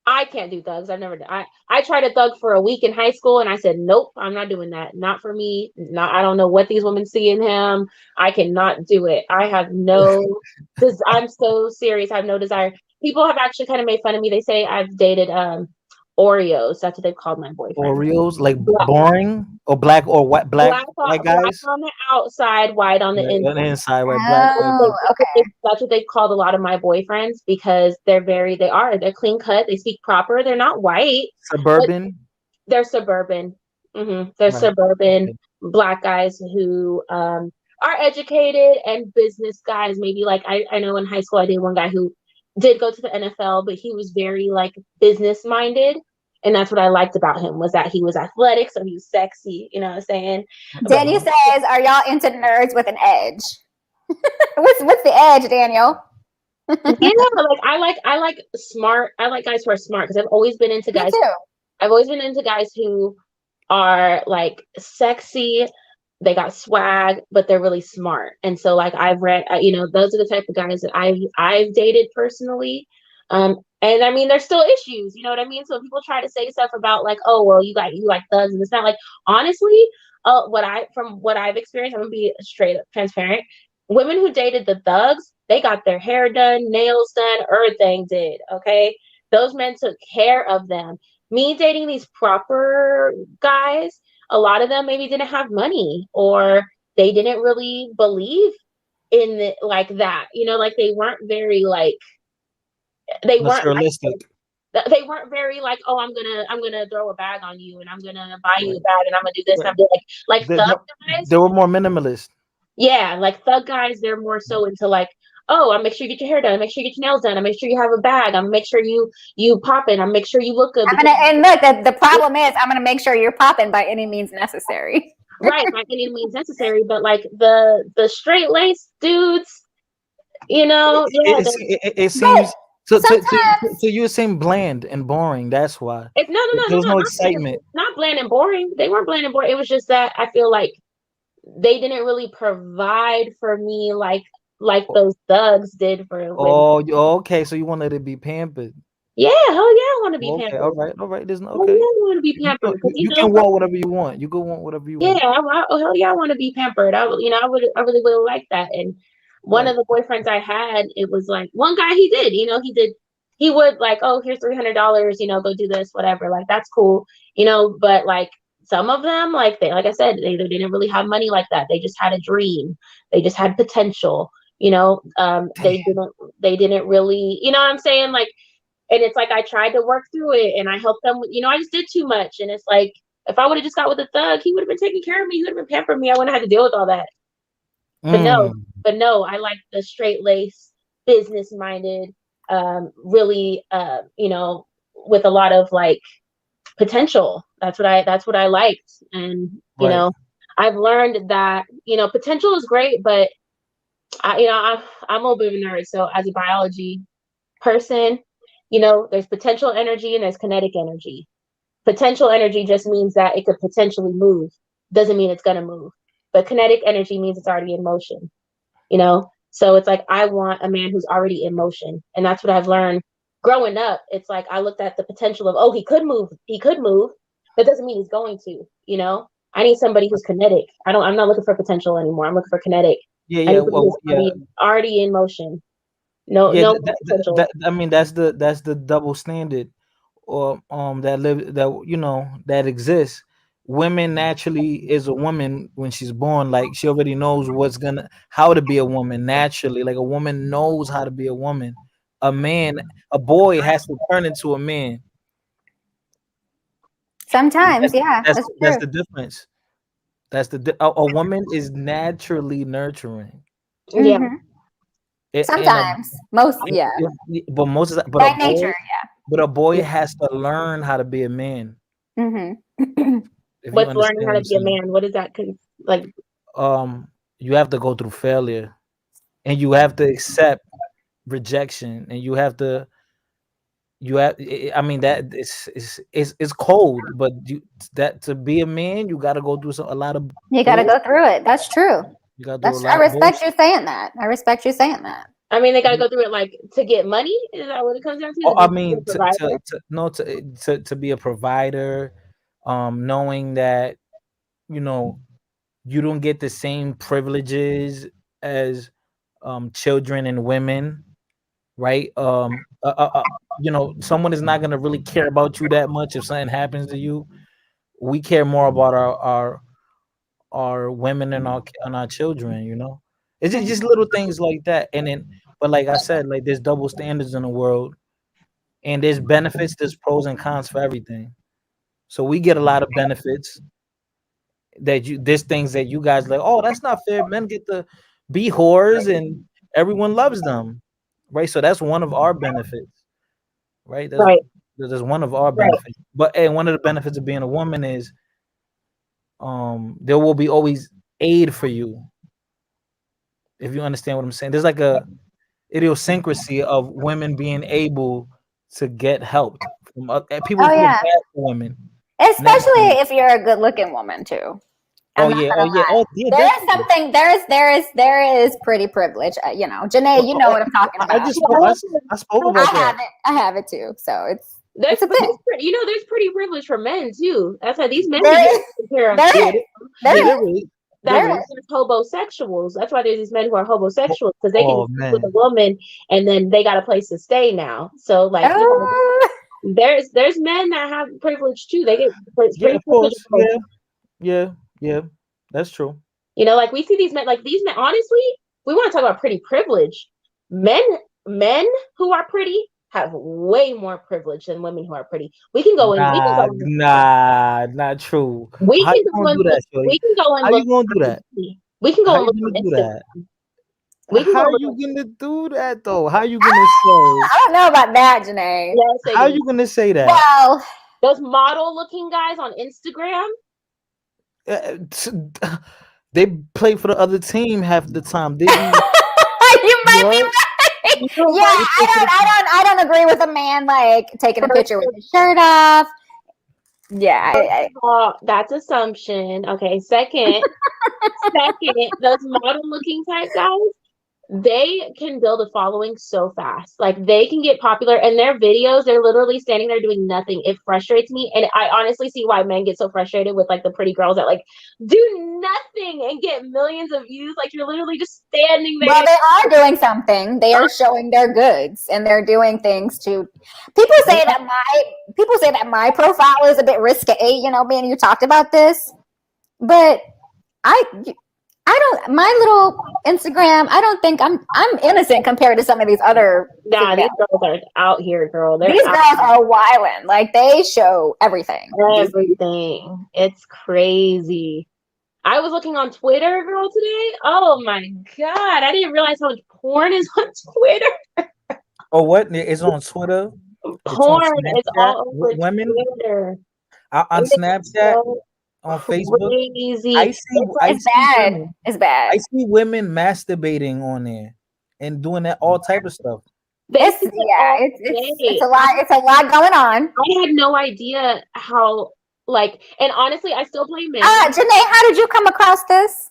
can't do thugs. I've never done. I tried a thug for a week in high school, and I said, nope, I'm not doing that. Not for me. I don't know what these women see in him. I cannot do it. I have no. I'm so serious. I have no desire. People have actually kind of made fun of me. They say I've dated Oreos. That's what they've called my boyfriend. Oreos, like boring or black or white, black guys. Black on the outside, white on the inside. On the inside, right? Black. Okay. That's what they've called a lot of my boyfriends because they're clean cut. They speak proper. They're not white. Suburban. They're suburban. Mm-hmm. They're suburban black guys who are educated and business guys. Maybe like I know in high school I dated one guy who did go to the NFL, but he was very like business minded. And that's what I liked about him was that he was athletic, so he was sexy. You know what I'm saying? Daniel says, "Are y'all into nerds with an edge?" What's the edge, Daniel? Like I like smart. I like guys who are smart because I've always been into guys. Me too. I've always been into guys who are like sexy. They got swag, but they're really smart. And so like I've read, those are the type of guys that I've dated personally. And I mean, there's still issues, you know what I mean? So people try to say stuff about like, oh, well, you like thugs, and it's not like, honestly, from what I've experienced, I'm gonna be straight up transparent. Women who dated the thugs, they got their hair done, nails done, everything did. Okay, those men took care of them. Me dating these proper guys, a lot of them maybe didn't have money or they didn't really believe in it like that. Like they weren't very like they weren't very like, oh, I'm gonna throw a bag on you and I'm gonna buy you a bag and I'm gonna do this and I'm doing like thug guys. They were more minimalist. Yeah, like thug guys, they're more so into like, oh, I'll make sure you get your hair done, I'll make sure you get your nails done, I'll make sure you have a bag, I'll make sure you popping, I'll make sure you look good. And look, the problem is I'm gonna make sure you're popping by any means necessary. Right, by any means necessary, but like the straight laced dudes, it seems so you're saying bland and boring. That's why. There's no excitement. Not bland and boring. They weren't bland and boring. It was just that I feel like they didn't really provide for me like those thugs did for women. Oh, okay. So you wanted to be pampered. Yeah, hell yeah, I want to be pampered. All right. There's no okay. I want to be pampered. You can want whatever you want. You can want whatever you want. Yeah, hell yeah, I want to be pampered. I really would like that. And one of the boyfriends I had, it was like one guy he would like, oh, here's $300, go do this, whatever. Like that's cool, but like some of them, like I said, they didn't really have money like that. They just had a dream. They just had potential, they didn't really, you know what I'm saying? Like, and it's like I tried to work through it and I helped them, I just did too much. And it's like if I would have just got with a thug, he would have been taking care of me, he would have been pampering me. I wouldn't have had to deal with all that. But no, I like the straight lace, business minded, really with a lot of like potential. That's what I liked. And I've learned that potential is great, but I'm a little bit of a nerd. So as a biology person, there's potential energy and there's kinetic energy. Potential energy just means that it could potentially move, doesn't mean it's gonna move. But kinetic energy means it's already in motion. So it's like I want a man who's already in motion. And that's what I've learned growing up. It's like I looked at the potential of, oh, he could move. That doesn't mean he's going to, I need somebody who's kinetic. I'm not looking for potential anymore. I'm looking for kinetic. Already in motion. No potential. I mean that's the double standard or that exists. Women naturally is a woman when she's born, like she already knows how to be a woman naturally. Like a woman knows how to be a woman. A boy has to turn into a man. Sometimes, that's the difference. That's a woman is naturally nurturing. Yeah. Sometimes, most, yeah. But most of by nature, yeah. But a boy has to learn how to be a man. What's learning how to be a man? What is that? Like, you have to go through failure, and you have to accept rejection, and you have to. I mean, that it's cold, but that to be a man, you got to go through a lot of. You got to go through it. That's true. You got to do a lot. I respect you saying that. I mean, they got to go through it like to get money. Is that what it comes down to? I mean, to be a provider, knowing that you don't get the same privileges as children and women, right? Someone is not gonna really care about you that much if something happens to you. We care more about our women and our children. It's just little things like that. And then, but like I said, like there's double standards in the world, and there's benefits, there's pros and cons for everything. So we get a lot of benefits there's things that you guys like, oh, that's not fair. Men get to be whores and everyone loves them, right? So that's one of our benefits, right? There's one of our benefits. But one of the benefits of being a woman is there will be always aid for you, if you understand what I'm saying. There's like a idiosyncrasy of women being able to get help from people who are bad for women. Especially if you're a good-looking woman too. Oh yeah. There is pretty privilege. Jenee, you know what I'm talking about. I spoke about that. I have it too. So there's a thing. There's pretty privilege for men too. That's why these men get care of. There's homosexuals. That's why there's these men who are homosexuals, because they can sleep with a woman and then they got a place to stay now. So like. There's men that have privilege too. They get privilege. Yeah, that's true. Like we see these men. Honestly, we want to talk about pretty privilege. Men who are pretty have way more privilege than women who are pretty. We can go in. Nah, not true. We can go in. How you gonna do that? We can go and look into that. How are you gonna do that though? How are you gonna say? I don't know about that, Jenee. How are you gonna say that? Well, those model-looking guys on Instagram, they play for the other team half the time. You might be right. Yeah, I don't agree with a man like taking a picture with his shirt off. Yeah, that's assumption. Okay, second, those model-looking type guys. They can build a following so fast. Like they can get popular, and their videos, they're literally standing there doing nothing. It frustrates me. And I honestly see why men get so frustrated with like the pretty girls that like do nothing and get millions of views. Like you're literally just standing there. Well, they are doing something. They are showing their goods, and they're doing things to people say that my profile is a bit risque, me and you talked about this. But my little Instagram, I don't think I'm innocent compared to some of these other. Nah, these girls are out here, girl. These girls are wilding. Like they show everything. Everything. It's crazy. I was looking on Twitter, girl, today. Oh my God. I didn't realize how much porn is on Twitter. Oh, what? It's on Twitter? Porn is all over women? Twitter. On Snapchat? On Facebook, crazy. It's bad. It's bad. I see women masturbating on there and doing that all type of stuff. It's a lot. It's a lot going on. I had no idea how and honestly, I still play men. Jenee, how did you come across this?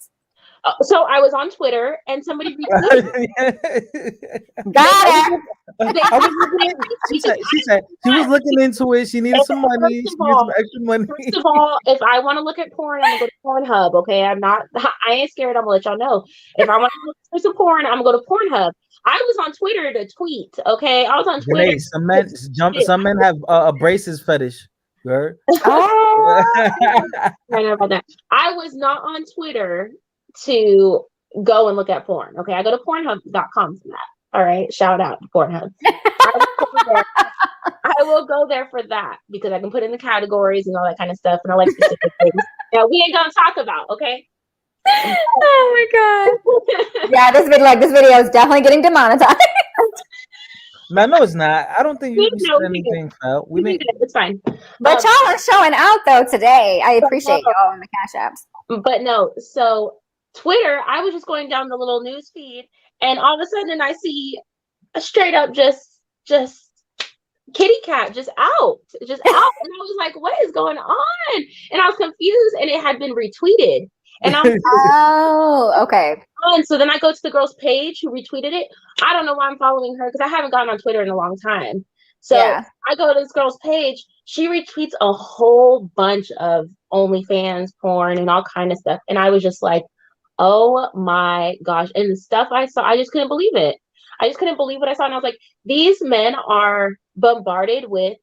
So I was on Twitter and somebody got it. She said she was looking into it. She needed some money. She needed some extra money. First of all, if I want to look at porn, I'm gonna go to Pornhub. Okay, I ain't scared. I'm gonna let y'all know. If I want to look for some porn, I'm gonna go to Pornhub. I was on Twitter to tweet. Okay, I was on Twitter. Some men have braces fetish. Right? Oh. I know about that. I was not on Twitter to go and look at porn. Okay, I go to Pornhub.com for that. All right, shout out to Pornhub. I will go there for that because I can put in the categories and all that kind of stuff, and I like specific things. that we ain't gonna talk about, okay? Oh my god. Yeah, this video is definitely getting demonetized. No, it's not. I don't think you said anything foul. We did. It's fine. But y'all are showing out though today. I appreciate y'all in the cash apps. But no, so Twitter, I was just going down the little news feed, and all of a sudden I see a straight up just kitty cat just out. And I was like, what is going on? And I was confused, and it had been retweeted. And I'm oh, okay. And so then I go to the girl's page who retweeted it. I don't know why I'm following her because I haven't gotten on Twitter in a long time. So I go to this girl's page. She retweets a whole bunch of OnlyFans porn and all kind of stuff. And I was just like, oh my gosh. And the stuff I saw, I just couldn't believe it. I just couldn't believe what I saw. And I was like, these men are bombarded with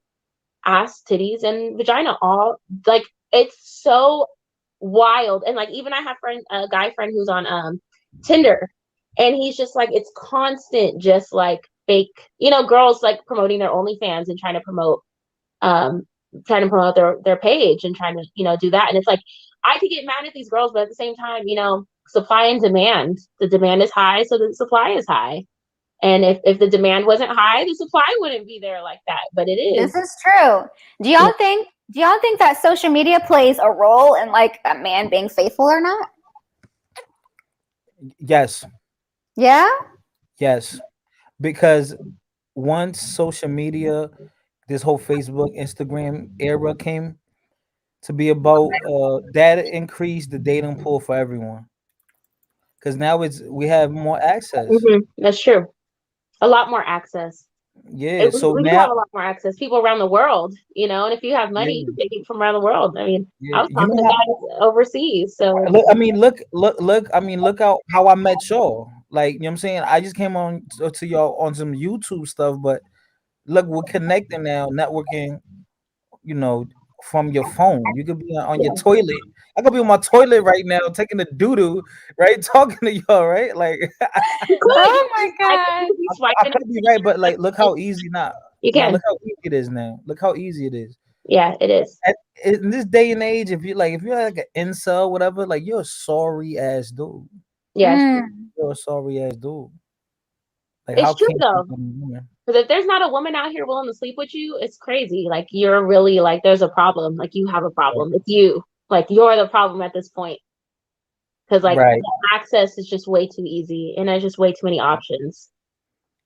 ass, titties, and vagina. All like, it's so wild. And like, even I have a guy friend who's on Tinder, and he's just like, it's constant, just like fake, girls like promoting their OnlyFans and trying to promote their page and trying to, do that. And it's like, I could get mad at these girls, but at the same time, supply and demand. The demand is high, so the supply is high. And if the demand wasn't high, the supply wouldn't be there like that. But it is. This is true. Do y'all think that social media plays a role in like a man being faithful or not? Yes. Yeah? Yes. Because once social media, this whole Facebook, Instagram era came to be about, that increased the dating pool for everyone. Because now we have more access. Mm-hmm. That's true. A lot more access. Yeah. So we now have a lot more access. People around the world, and if you have money, you can take it from around the world. I mean, I was talking to guys overseas. So look how I met y'all. Like, you know what I'm saying? I just came on to y'all on some YouTube stuff, but look, we're connecting now, networking, from your phone. You could be on your toilet. I could be on my toilet right now, taking a doo-doo, right? Talking to y'all, right? Like, oh my god, I could be right, but like, look how easy now. You can look how easy it is now. Look how easy it is. Yeah, it is. In this day and age, if you're like an incel, whatever, like, you're a sorry ass dude. Yeah, you're a sorry ass dude. Like, it's true though. Because if there's not a woman out here willing to sleep with you, it's crazy. Like, you're really like, there's a problem. Like, you have a problem. It's you. Like, you're the problem at this point. Because like, access is just way too easy, and there's just way too many options.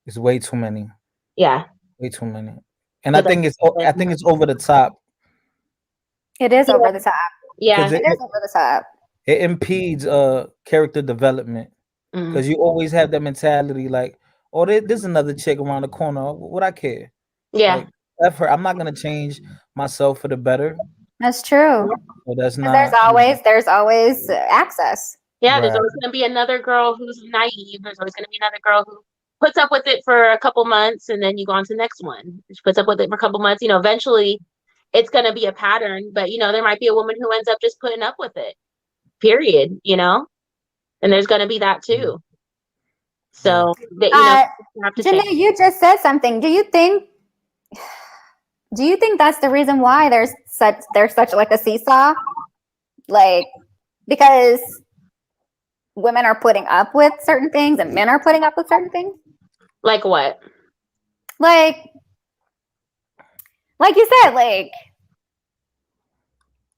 It's way too many. Yeah, way too many. And I think it's over the top. It is over the top. Yeah, it is over the top. It impedes character development because you always have that mentality like, oh, there's another chick around the corner. What I care? Yeah. Like, I'm not gonna change myself for the better. That's true. So that's not. There's always access. Yeah, there's always gonna be another girl who's naive. There's always gonna be another girl who puts up with it for a couple months, and then you go on to the next one. She puts up with it for a couple months. Eventually, it's gonna be a pattern. But there might be a woman who ends up just putting up with it. Period. And there's gonna be that too. So, Jenee, you just said something. Do you think that's the reason why there's such like a seesaw? Like, because women are putting up with certain things and men are putting up with certain things? Like what? Like you said, like,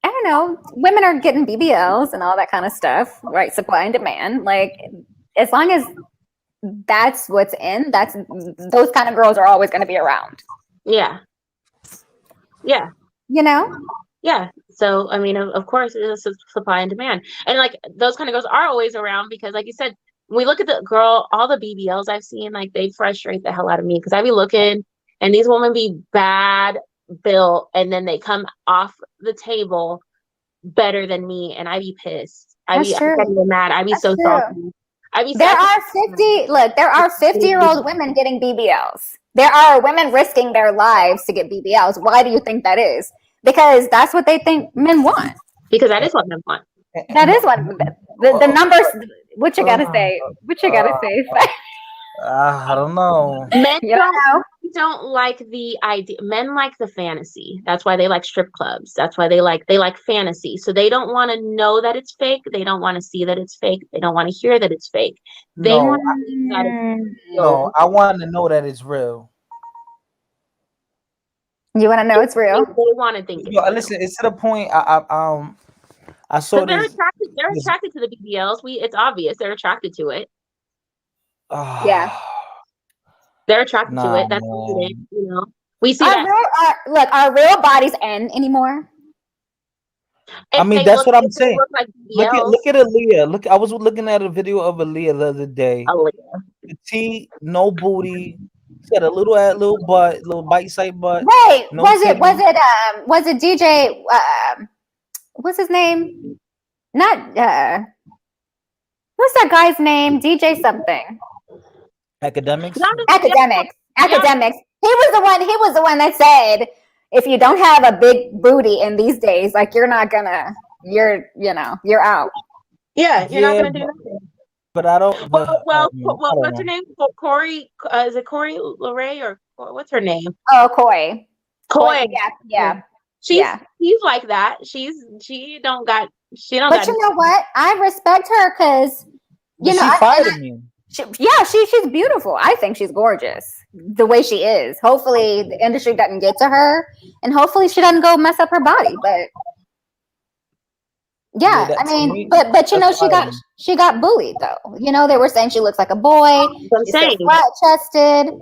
I don't know, women are getting BBLs and all that kind of stuff, right? Supply and demand. Like, as long as that's what's in, those kind of girls are always going to be around. Yeah. Yeah. Yeah. So, I mean, of course, it's supply and demand. And like, those kind of girls are always around because, like you said, when we look at all the BBLs I've seen, like, they frustrate the hell out of me because I be looking and these women be bad built and then they come off the table better than me and I be pissed. I be mad. I be so salty. There are 50-year-old women getting BBLs. There are women risking their lives to get BBLs. Why do you think that is? Because that's what they think men want. Because that is what men want. That is what the numbers. What you gotta say? What you gotta say? I don't know. Men don't like the idea. Men like the fantasy. That's why they like strip clubs. That's why they like fantasy. So they don't want to know that it's fake. They don't want to see that it's fake. They don't want to hear that it's fake. They want that it's real. No, I want to know that it's real. You want to know it's real? They want to think it's real. Listen, it's to the point. I saw They're this. attracted to the BBLs. It's obvious they're attracted to it. Yeah. They're attracted to it. That's evident, you know. We see that. Are real bodies end anymore? I mean, that's what I'm saying. Look at Aaliyah. I was looking at a video of Aaliyah the other day. Petite, no booty. She had a little butt, little bite-sized butt. Wait, was it DJ? What's his name? Not what's that guy's name? DJ something. Academics. He was the one that said, if you don't have a big booty in these days, like you're out. Yeah, you're not gonna do nothing. But I don't. What's her name? Corey? Is it Corey LeRae or what's her name? Oh, Coy. Yeah. She's like that. She don't got. But you know what? I respect her because she fired me. She's beautiful. I think she's gorgeous the way she is. Hopefully the industry doesn't get to her, and hopefully she doesn't go mess up her body. But I mean, but you know, she got bullied though. You know, they were saying she looks like a boy. She's flat chested.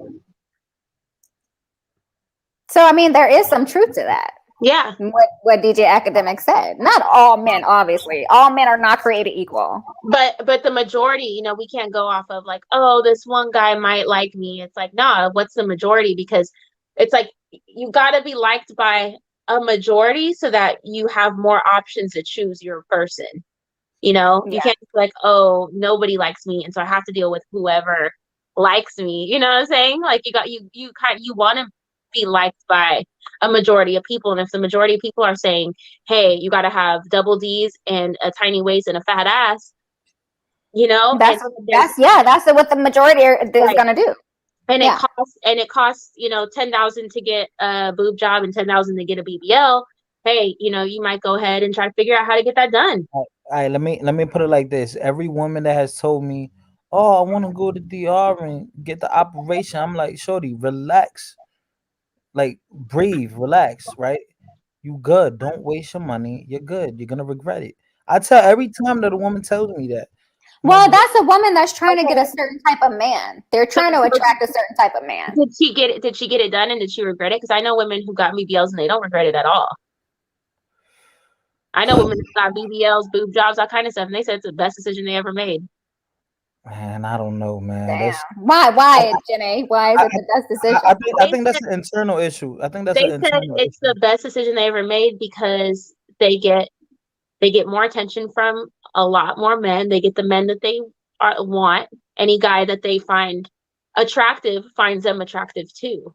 So I mean, there is some truth to that. Yeah. What DJ Academic said. Not all men, obviously. All men are not created equal. But the majority, you know, we can't go off of like, oh, this one guy might like me. It's like, nah, what's the majority? Because it's like you gotta be liked by a majority so that you have more options to choose your person. You know, you can't be like, oh, nobody likes me, and so I have to deal with whoever likes me. You know what I'm saying? Like you want to be liked by a majority of people, and if the majority of people are saying, hey, you got to have double D's and a tiny waist and a fat ass, you know, that's what the majority is going to do. And it costs you know, $10,000 to get a boob job and $10,000 to get a BBL. Hey, you know, you might go ahead and try to figure out how to get that done. All right, let me put it like this. Every woman that has told me, oh, I want to go to DR and get the operation, I'm like, shorty, relax. Like, breathe, relax, right? You good. Don't waste your money. You're good. You're gonna regret it. I tell every time that a woman tells me that. Well, that's a woman that's trying to get a certain type of man. They're trying to attract a certain type of man. Did she get it? Did she get it done, and did she regret it? Because I know women who got BBLs and they don't regret it at all. I know women who got BBLs, boob jobs, all kind of stuff, and they said it's the best decision they ever made. Man, I don't know, man. Why, Jenee? Why is it the best decision? I think that's an internal issue. I think that's they said it's the best decision they ever made because they get more attention from a lot more men. They get the men that they want. Any guy that they find attractive finds them attractive too.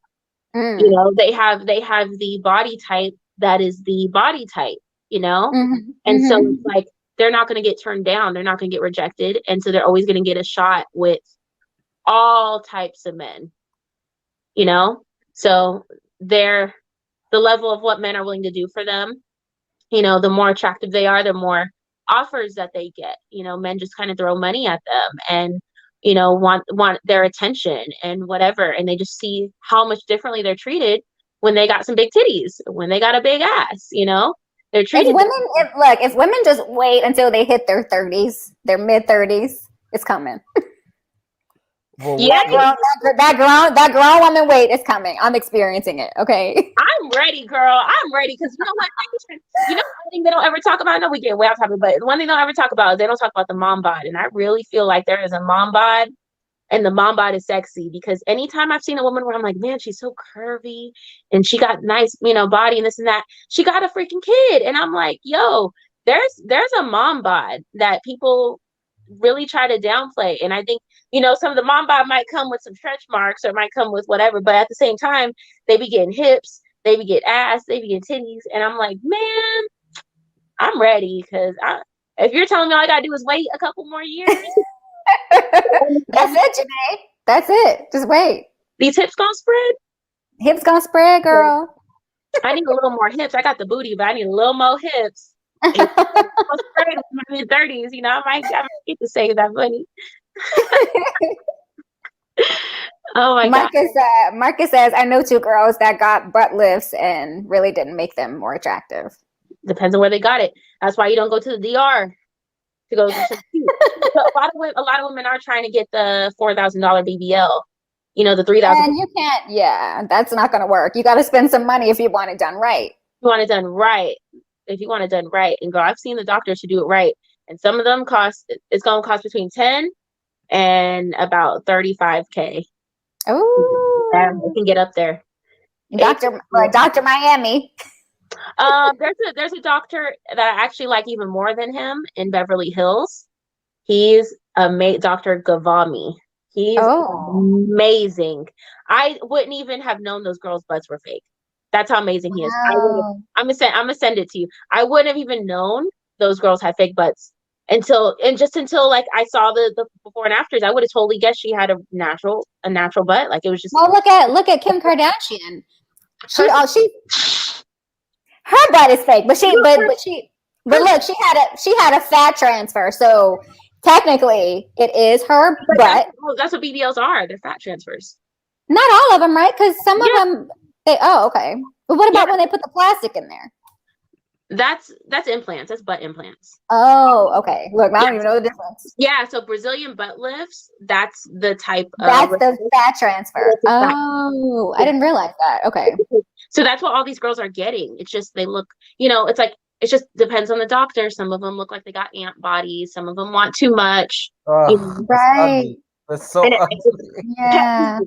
You know, they have the body type that is the body type. You know, and so it's like they're not going to get turned down. They're not going to get rejected. And so they're always going to get a shot with all types of men, you know? So the level of what men are willing to do for them, you know, the more attractive they are, the more offers that they get. You know, men just kind of throw money at them and, you know, want their attention and whatever. And they just see how much differently they're treated when they got some big titties, when they got a big ass, you know? They're treated. If women just wait until they hit their 30s, their mid-30s, it's coming. Well, that grown woman weight is coming. I'm experiencing it. Okay. I'm ready, girl. I'm ready because you know what? You know one thing they don't ever talk about. I know we get way off topic, but one thing they don't ever talk about is they don't talk about the mom bod, and I really feel like there is a mom bod. And the mom bod is sexy because anytime I've seen a woman where I'm like, man, she's so curvy and she got nice, you know, body and this and that, she got a freaking kid. And I'm like, yo, there's a mom bod that people really try to downplay. And I think, you know, some of the mom bod might come with some stretch marks or might come with whatever, but at the same time, they be getting hips, they be getting ass, they be getting titties. And I'm like, man, I'm ready because if you're telling me all I gotta do is wait a couple more years. That's it, Jenee. That's it. Just wait. These hips gonna spread? Hips gonna spread, girl. I need a little more hips. I got the booty, but I need a little more hips. I'm in my mid-30s, you know, I might get to save that money. Oh my God. Marcus says, I know 2 girls that got butt lifts and really didn't make them more attractive. Depends on where they got it. That's why you don't go to the DR to go to some so a lot of women are trying to get the $4,000 BBL. You know, the $3,000. And you can't, yeah, that's not going to work. You got to spend some money if you want it done right. You want it done right. If you want it done right. And girl, I've seen the doctors who do it right. And some of them it's going to cost between 10 and about 35K. Oh, it can get up there. Dr. Miami. There's a doctor that I actually like even more than him in Beverly Hills. He's Dr. Gavami. He's amazing. I wouldn't even have known those girls' butts were fake. That's how amazing he is. Wow. I'm gonna send it to you. I wouldn't have even known those girls had fake butts until like I saw the before and afters. I would have totally guessed she had a natural butt. Like it was just. Well, look at Kim Kardashian. Her butt is fake, but look, she had a fat transfer, so technically it is her butt. That's what BBLs are. They're fat transfers. Not all of them, right? Because some of them. Okay. But what about when they put the plastic in there? That's implants. That's butt implants. Oh, okay. Look, I don't even know the difference. Yeah, so Brazilian butt lifts, that's the type of... That's the fat transfer. Oh, I didn't realize that. Okay. So that's what all these girls are getting. It's just they look, you know, it's like, it just depends on the doctor. Some of them look like they got ant bodies. Some of them want too much. Right. That's so ugly. Yeah.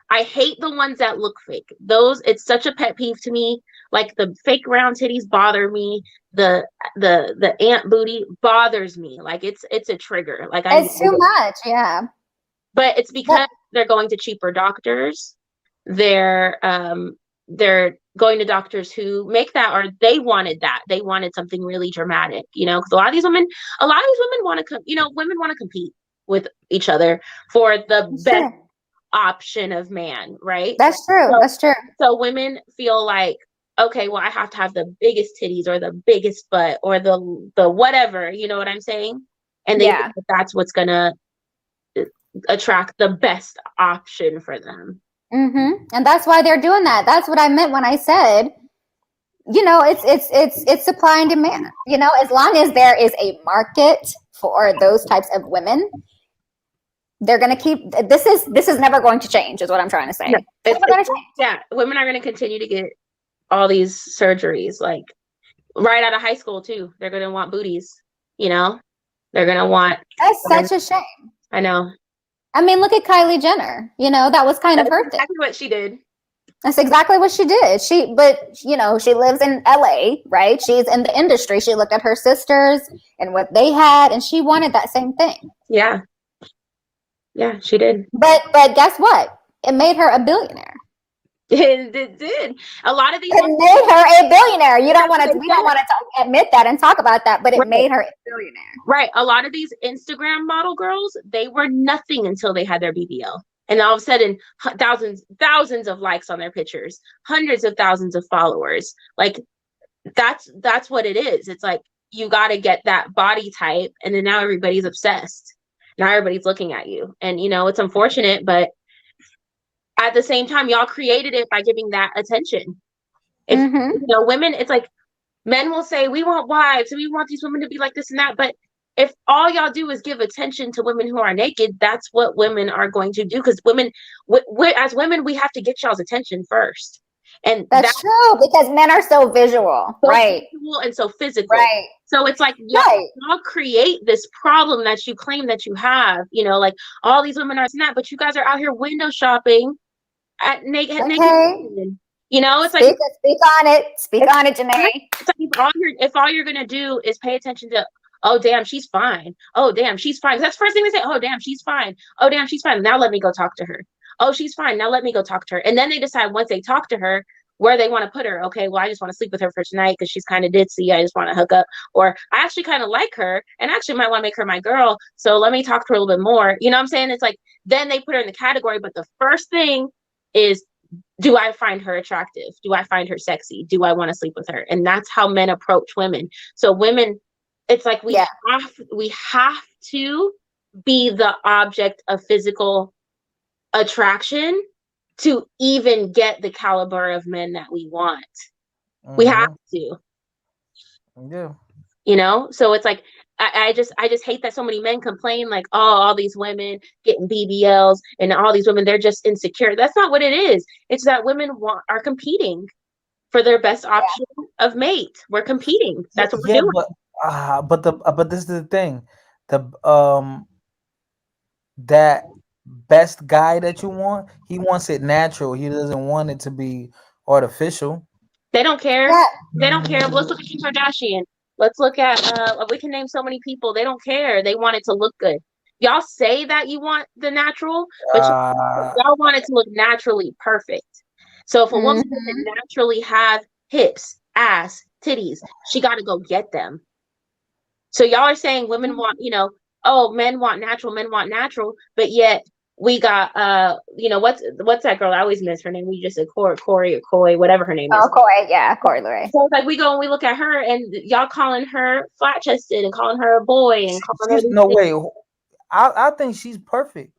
I hate the ones that look fake. Those, it's such a pet peeve to me. Like the fake round titties bother me. The ant booty bothers me. Like it's a trigger. Like it's too much, yeah. But it's because they're going to cheaper doctors. They're going to doctors who make that, or they wanted that. They wanted something really dramatic, you know, because a lot of these women want to, women want to compete with each other for the best option of man, right? That's true. That's true. So women feel like, okay, well, I have to have the biggest titties or the biggest butt or the whatever, you know what I'm saying? And they think that's what's gonna attract the best option for them. Mm-hmm. And that's why they're doing that. That's what I meant when I said, you know, it's supply and demand. You know, as long as there is a market for those types of women, they're going to keep this is never going to change, is what I'm trying to say. Yeah, women are going to continue to get all these surgeries, like right out of high school too. They're going to want booties, you know. They're going to want. That's such a shame. I know. I mean, look at Kylie Jenner. You know, that was kind of her thing. Exactly what she did. That's exactly what she did. But you know, she lives in LA, right? She's in the industry. She looked at her sisters and what they had, and she wanted that same thing. Yeah. Yeah, she did. But guess what? It made her a billionaire. It did. A lot of these. It made her a billionaire. We don't want to admit that and talk about that, but it made her a billionaire. Right. A lot of these Instagram model girls, they were nothing until they had their BBL. And all of a sudden, thousands of likes on their pictures, hundreds of thousands of followers. Like that's what it is. It's like you got to get that body type, and then now everybody's obsessed. Now everybody's looking at you, and you know it's unfortunate, but at the same time, y'all created it by giving that attention. If you know, women, it's like men will say we want wives and we want these women to be like this and that, but if all y'all do is give attention to women who are naked, that's what women are going to do. Because women, as women, we have to get y'all's attention first. And that's true, because men are so visual, right? Visual and so physical. Right. So it's like y'all create this problem that you claim that you have, you know, like all these women are not, but you guys are out here window shopping at naked women. You know, it's like speak on it, Jenee. It's like if all you're gonna do is pay attention to, oh damn, she's fine. Oh damn, she's fine. That's the first thing they say. Oh damn, she's fine. Oh damn, she's fine. Now let me go talk to her. Oh, she's fine. Now let me go talk to her. And then they decide once they talk to her where they want to put her. Okay, well, I just want to sleep with her for tonight because she's kind of ditzy. I just want to hook up. Or I actually kind of like her and actually might want to make her my girl. So let me talk to her a little bit more. You know what I'm saying? It's like then they put her in the category. But the first thing is do I find her attractive? Do I find her sexy? Do I want to sleep with her? And that's how men approach women. So women, it's like we have to be the object of physical attraction to even get the caliber of men that we want. We have to. Yeah. You know, so it's like I just hate that so many men complain like, oh, all these women getting BBLs and all these women, they're just insecure. That's not what it is. It's that women are competing for their best option of mate. We're competing. That's what we're doing. But this is the thing. That best guy that you want, he wants it natural. He doesn't want it to be artificial. They don't care. They don't care. Let's look at Kim Kardashian. Let's look at we can name so many people. They don't care. They want it to look good. Y'all say that you want the natural, but y'all want it to look naturally perfect. So if a woman doesn't naturally have hips, ass, titties, she got to go get them. So y'all are saying women want, you know, oh, men want natural, but yet we got you know, what's that girl? I always miss her name. We just said Corey or Coy, whatever her name is. Oh, Coy, yeah, Coy Leray. So it's like we go and we look at her and y'all calling her flat chested and calling her a boy and calling her no way. I think she's perfect.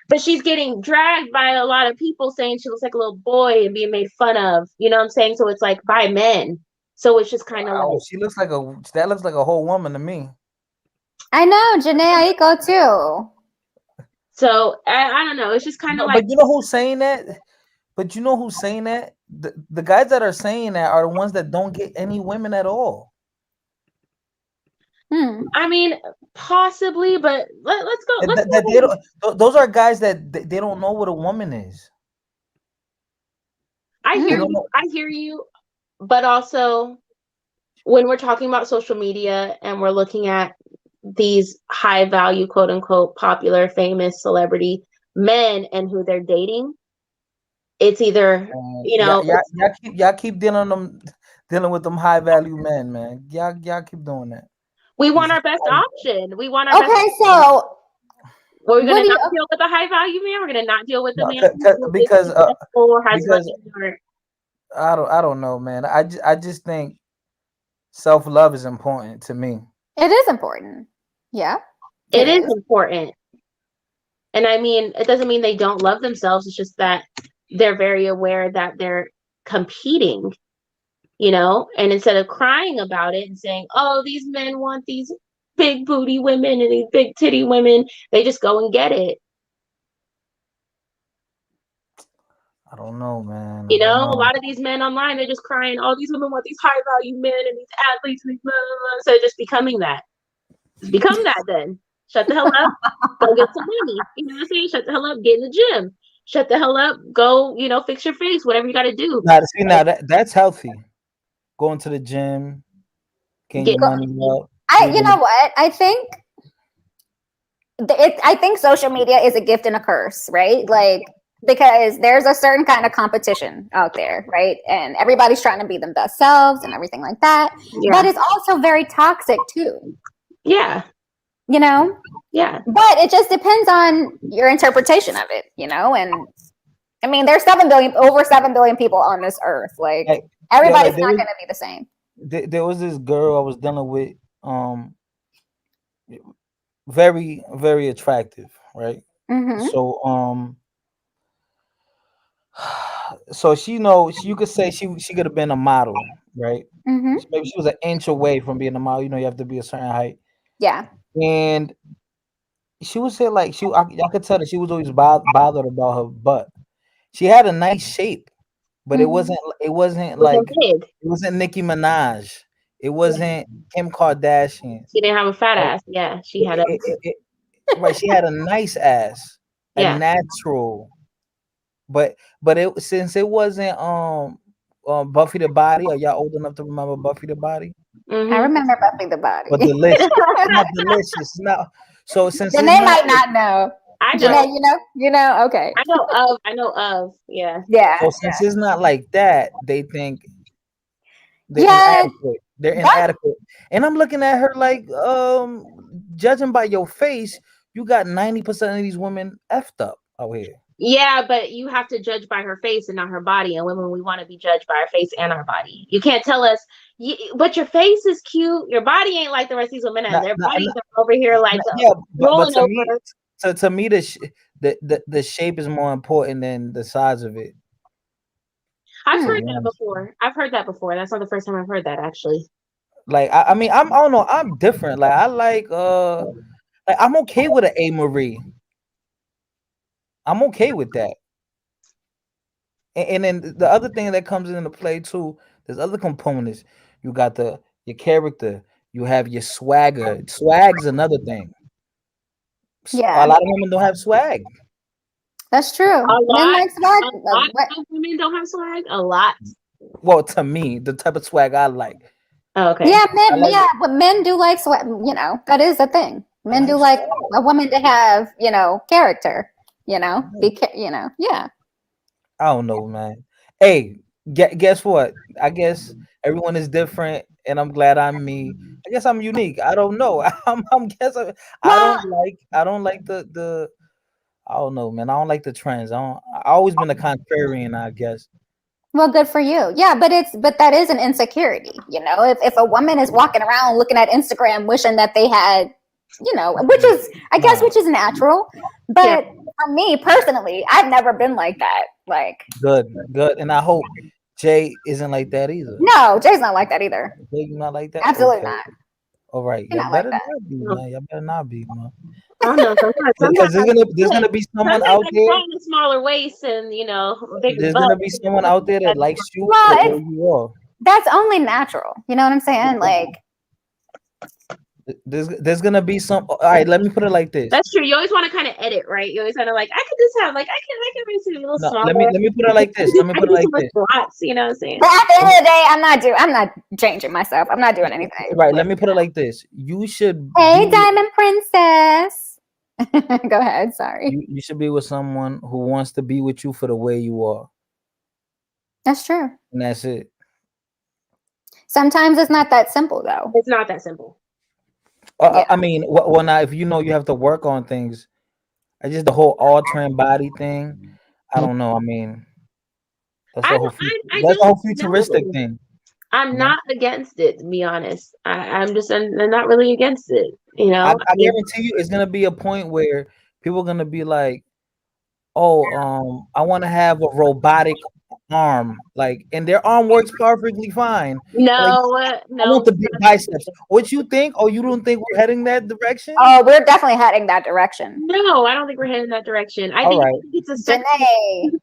But she's getting dragged by a lot of people saying she looks like a little boy and being made fun of. You know what I'm saying? So it's like by men. So it's just kind of like she looks like that looks like a whole woman to me. I know, Jenee Aiko too. So I don't know. It's just kind of like. But you know who's saying that? The guys that are saying that are the ones that don't get any women at all. I mean, possibly, but let's go. Those are guys that they don't know what a woman is. I hear you, but also when we're talking about social media and we're looking at these high value, quote unquote, popular, famous celebrity men and who they're dating, it's either you know, y'all keep dealing with them high value men, man. Y'all keep doing that. We want our best option. We want our best option. So we're going to not deal with the high value man. We're going to not deal with the man because money. I don't know, man. I just think self-love is important to me. It is important. Yeah. It is important. And I mean, it doesn't mean they don't love themselves. It's just that they're very aware that they're competing, you know, and instead of crying about it and saying, oh, these men want these big booty women and these big titty women, they just go and get it. I don't know, man. You know, a lot of these men online, they're just crying, oh, these women want these high value men and these athletes and these blah, blah, blah. So just becoming that. Become that then. Shut the hell up. Go get some money. You know what I'm saying? Shut the hell up. Get in the gym. Shut the hell up. Go, you know, fix your face. Whatever you got to do. Now that's healthy. Going to the gym. Getting your money up. You know what? I think social media is a gift and a curse, right? Like, because there's a certain kind of competition out there, right? And everybody's trying to be them best selves and everything like that. Yeah. But it's also very toxic too. Yeah. You know? Yeah. But it just depends on your interpretation of it, you know? And I mean, there's over 7 billion people on this earth. Like, everybody's not going to be the same. There was this girl I was dealing with, very, very attractive, right? Mm-hmm. So she knows, you could say she could have been a model, right? Mm-hmm. Maybe she was an inch away from being a model. You know, you have to be a certain height. Yeah. And she would say like I could tell that she was always bothered about her butt. She had a nice shape, but it wasn't like it wasn't Nicki Minaj. It wasn't Kim Kardashian. She didn't have a fat ass. Yeah, she had right. She had a nice ass, a natural. But since it wasn't Buffy the Body, are y'all old enough to remember Buffy the Body? Mm-hmm. I remember Buffy the Body. But delicious, not delicious. No, so since Jenee might not know. I know. Jenee, you know. Okay. I know of. Yeah. Yeah. So since it's not like that, they think they're inadequate. They're inadequate. And I'm looking at her like, judging by your face, you got 90% of these women effed up out here. Yeah, but you have to judge by her face and not her body. And women, we want to be judged by our face and our body. You can't tell us, but your face is cute. Your body ain't like the rest of these women. Their bodies are over here like but to over. me, to me, the shape is more important than the size of it. I've heard that before. That's not the first time I've heard that, actually. Like I mean, I don't know. I'm different. Like I like I'm okay with an Amore. I'm okay with that. And then the other thing that comes into play too, there's other components. You got your character, you have your swagger. Swag's another thing. Yeah. A lot of women don't have swag. That's true. Men like swag. A lot of women don't have swag. A lot. Well, to me, the type of swag I like. Oh, okay. Yeah, but men do like swag. That is a thing. Men do like a woman to have, character. Yeah. I don't know, man. Hey, guess what? I guess everyone is different, and I'm glad I'm me. I guess I'm unique. I don't know. I'm guessing. I don't like the. I don't know, man. I don't like the trends. I always been a contrarian, I guess. Well, good for you. Yeah, but that is an insecurity. If a woman is walking around looking at Instagram wishing that they had, which is natural. But for me personally, I've never been like that. Like good, and I hope Jay isn't like that either. No, Jay's not like that either. Jay's not like that. Absolutely not. All right, y'all better not be, man. Y'all better not be, man. I don't know. Because there's gonna be someone out there. A smaller waist and there's gonna be someone out there that likes you. Well, you are. That's only natural. You know what I'm saying? Like, there's gonna be some. All right, let me put it like this. That's true. You always want to kind of edit, right? You always kind of like, I could just have I can make it a little smaller. Let me put it like this. Let me put it like this. Lots, you know what I'm saying? But at the end of the day, I'm not changing myself. I'm not doing anything. Right. Let me put it like this. You should. Hey, Diamond Princess. Go ahead. Sorry. You should be with someone who wants to be with you for the way you are. That's true. And that's it. Sometimes it's not that simple, though. It's not that simple. I mean, well, now if you have to work on things, I just the whole altering body thing. I don't know. I mean, that's the whole futuristic thing. I'm not against it, to be honest. I'm not really against it. I guarantee you, it's gonna be a point where people are gonna be like, "Oh, I want to have a robotic arm, and their arm works perfectly fine." No, I want the big biceps. What you think? Oh, you don't think we're heading that direction? Oh, we're definitely heading that direction. No, I don't think we're heading that direction. I think it's a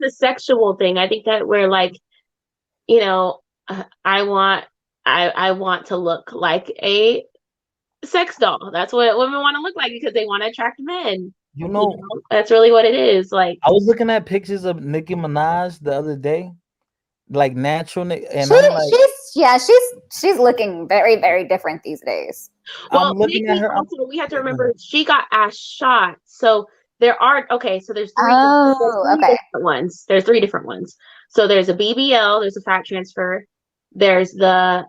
sexual thing. I think that we're I want to look like a sex doll. That's what women want to look like because they want to attract men. That's really what it is. I was looking at pictures of Nicki Minaj the other day, natural, and she's looking very, very different these days. Well, Nicki also, we have to remember she got ass shot. So there's three different ones. There's three different ones. So there's a BBL, there's a fat transfer, there's the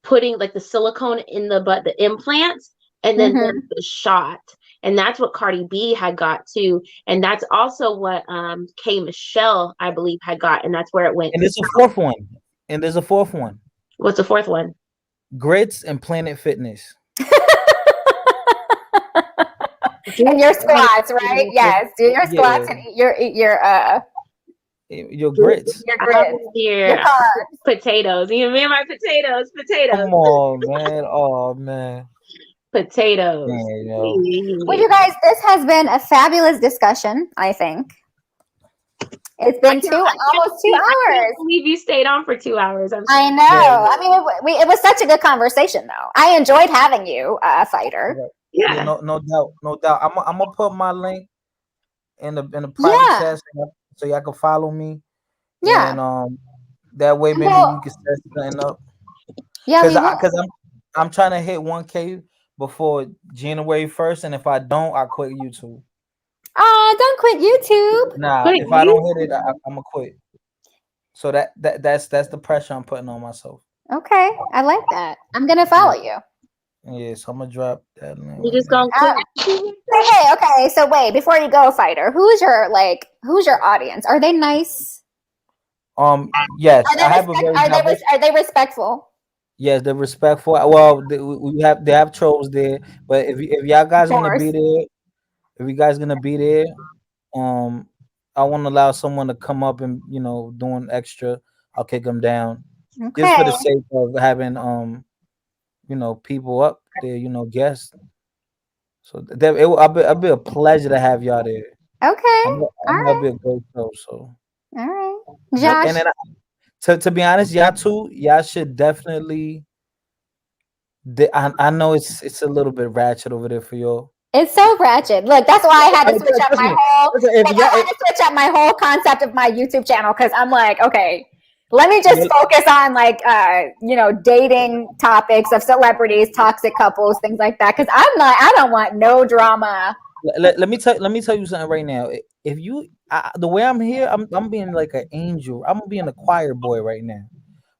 putting the silicone in the butt, the implants, and then there's the shot. And that's what Cardi B had got too. And that's also what K. Michelle, I believe, had got. And that's where it went. And there's a fourth one. What's the fourth one? Grits and Planet Fitness. And your squats, right? Yes. Do your squats and your grits. Your potatoes. You mean my potatoes? Come on, man. Oh, man. Potatoes. Well, you guys, this has been a fabulous discussion, I think. It's been almost 2 hours. I can't believe you stayed on for 2 hours. I know. I mean, it was such a good conversation, though. I enjoyed having you, Fighter. Yeah. No doubt. I'm gonna put my link in the private chat so y'all can follow me. Yeah. And that way maybe you can set something up. Yeah. Because I'm trying to hit 1K before January 1st, and if I don't, I quit YouTube. Don't quit YouTube. Nah, if I don't hit it, I'm gonna quit. So that's the pressure I'm putting on myself. Okay, I like that. I'm gonna follow you. Yeah, so I'm gonna drop that link. You just gonna quit. Hey, okay. So wait, before you go, fighter, who's your audience? Are they nice? Yes, Are they respectful? Yes, they're respectful. Well, they have trolls there, but if y'all guys gonna be there, if you guys gonna be there, I want to allow someone to come up and doing extra. I'll kick them down, just for the sake of having people up there, guests. So I'll be a pleasure to have y'all there. Okay, I'll be a great show. So all right, Josh. And then to be honest, y'all should definitely. I know it's a little bit ratchet over there for y'all. It's so ratchet. Look, that's why I had to switch up my whole concept of my YouTube channel, because I'm like, okay, let me just focus on dating topics of celebrities, toxic couples, things like that. Because I don't want no drama. Let me tell you something right now. If you the way I'm here, I'm being like an angel. I'm being a choir boy right now.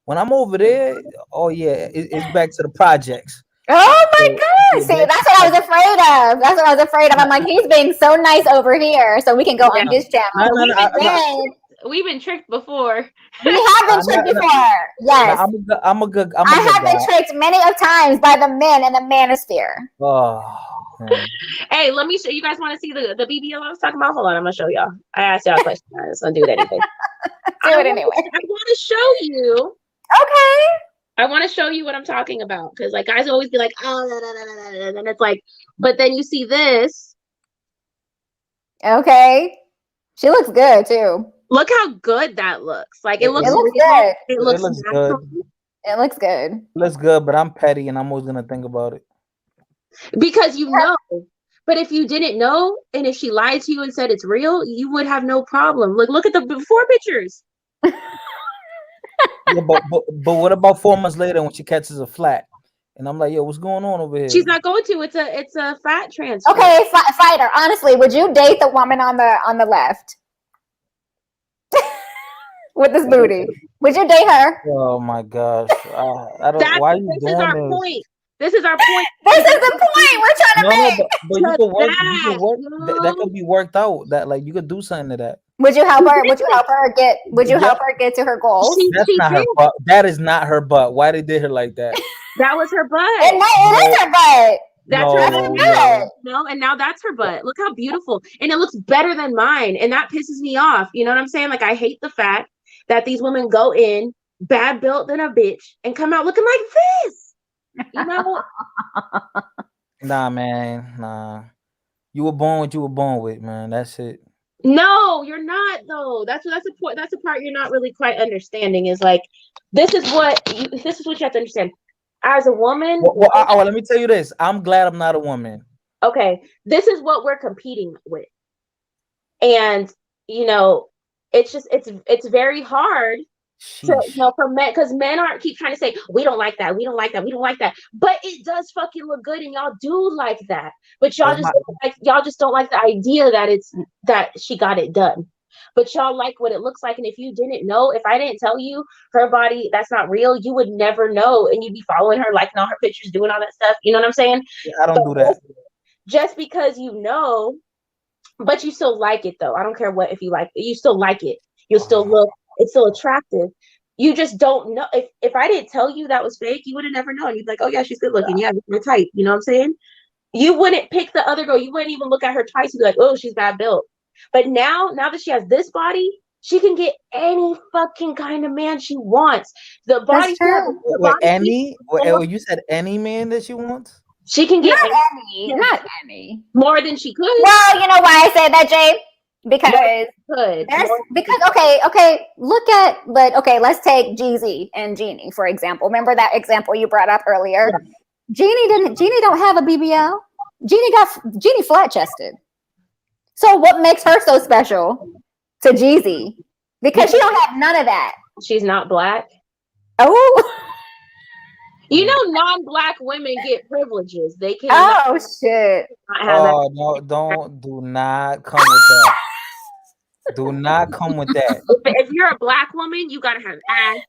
When I'm over there, oh yeah, it's back to the projects. Oh my God! See, that's what I was afraid of. I'm like, he's being so nice over here, so we can go on his channel. We've been tricked before. We have been tricked before. Yes, I have been tricked many of times by the men in the manosphere. Oh. Hey, let me show you. Guys want to see the BBL I was talking about? Hold on, I'm gonna show y'all. I asked y'all a question. I just gonna do it anyway. I want to show you. Okay. I want to show you what I'm talking about, because like guys always be like, oh, and it's like, but then you see this. Okay, she looks good too. Look how good that looks. Like it looks good. It looks good. It looks good. It looks good, but I'm petty and I'm always gonna think about it. Because you know. But if you didn't know, and if she lied to you and said it's real, you would have no problem. Look at the before pictures. Yeah, but what about 4 months later when she catches a flat, and I'm like, yo, what's going on over here? She's not going to. It's a fat transfer. Okay, fighter. Honestly, would you date the woman on the left with this booty? Would you date her? Oh my gosh, I don't. Why are you doing our this? point. This is our point. This is the point we're trying to make. But you can work. That could be worked out. That like you could do something to that. Would you help her? Would you help her get to her goals? That's not her butt. That is not her butt. Why they did her like that? That was her butt. It is her butt. That's her butt. No, and now that's her butt. Look how beautiful. And it looks better than mine. And that pisses me off. You know what I'm saying? Like, I hate the fact that these women go in bad built than a bitch and come out looking like this. You know? Nah, man. Nah. You were born what you were born with, man. That's it. No, you're not though. That's a point. That's a part you're not really quite understanding. Is like, this is what you have to understand. As a woman, let me tell you this. I'm glad I'm not a woman. Okay, this is what we're competing with, and it's very hard. So, for men, because men aren't keep trying to say we don't like that, but it does fucking look good, and y'all do like that. But y'all just don't like the idea that she got it done. But y'all like what it looks like, and if you didn't know, if I didn't tell you her body that's not real, you would never know, and you'd be following her, liking all her pictures, doing all that stuff. You know what I'm saying? Yeah, I don't do that. Just because you know, but you still like it though. I don't care what if you like it, you still like it. You'll still look. It's still attractive. You just don't know. If I didn't tell you that was fake, you would have never known. You'd be like, oh yeah, she's good looking. Yeah, we're tight. You know what I'm saying? You wouldn't pick the other girl. You wouldn't even look at her twice. You'd be like, oh, she's bad built. But now that she has this body, she can get any fucking kind of man she wants. The body. You said any man that she wants? She can get not any. More than she could. Well, you know why I say that, Jay? Because let's take Jeezy and Jenee, for example. Remember that example you brought up earlier? Yeah. Jenee don't have a BBL. Jenee flat chested. So what makes her so special to Jeezy? Because she don't have none of that. She's not black. Oh. You know, non-black women get privileges. They can't. Oh shit! No! Do not come with that. Do not come with that. If you're a black woman, you gotta have ass.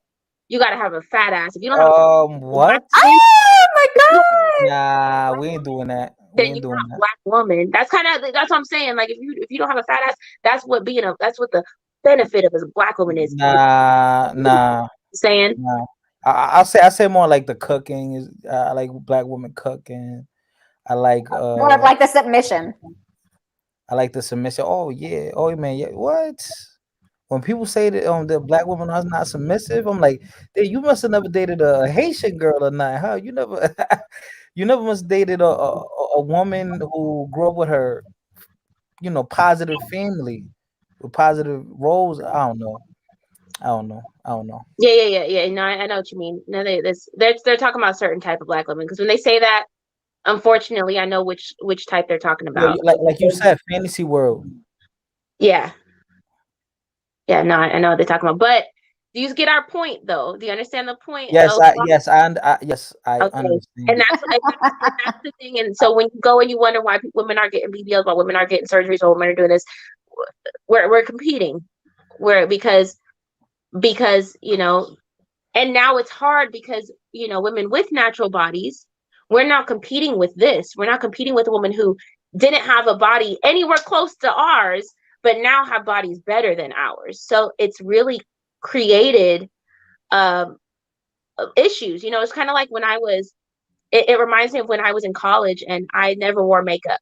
You gotta have a fat ass. If you don't have what? Oh my god! Nah, we ain't doing that. then you're not a black woman. That's what I'm saying. Like if you don't have a fat ass, that's what the benefit of a black woman is. Nah. Saying. Nah. I say more like the cooking is. I like black women cooking. I like more of like the submission. I like the submission. Oh yeah. Oh man. Yeah. What? When people say that the black woman is not submissive, I'm like, hey, you must have never dated a Haitian girl or not, huh? You never, you never must dated a woman who grew up with her, positive family, with positive roles. I don't know. Yeah. No, I know what you mean. No, they're talking about a certain type of black women, because when they say that, unfortunately, I know which type they're talking about. Yeah, like you said, fantasy world. Yeah. Yeah, no, I know what they're talking about. But do you get our point, though? Do you understand the point? Yes, I understand. And that's the thing. And so when you go and you wonder why women are getting BBLs, why women are getting surgeries, why women are doing this, we're competing. Because and now it's hard because women with natural bodies, we're not competing with this. We're not competing with a woman who didn't have a body anywhere close to ours, but now have bodies better than ours. So it's really created issues. It's kind of like when it reminds me of when I was in college and I never wore makeup.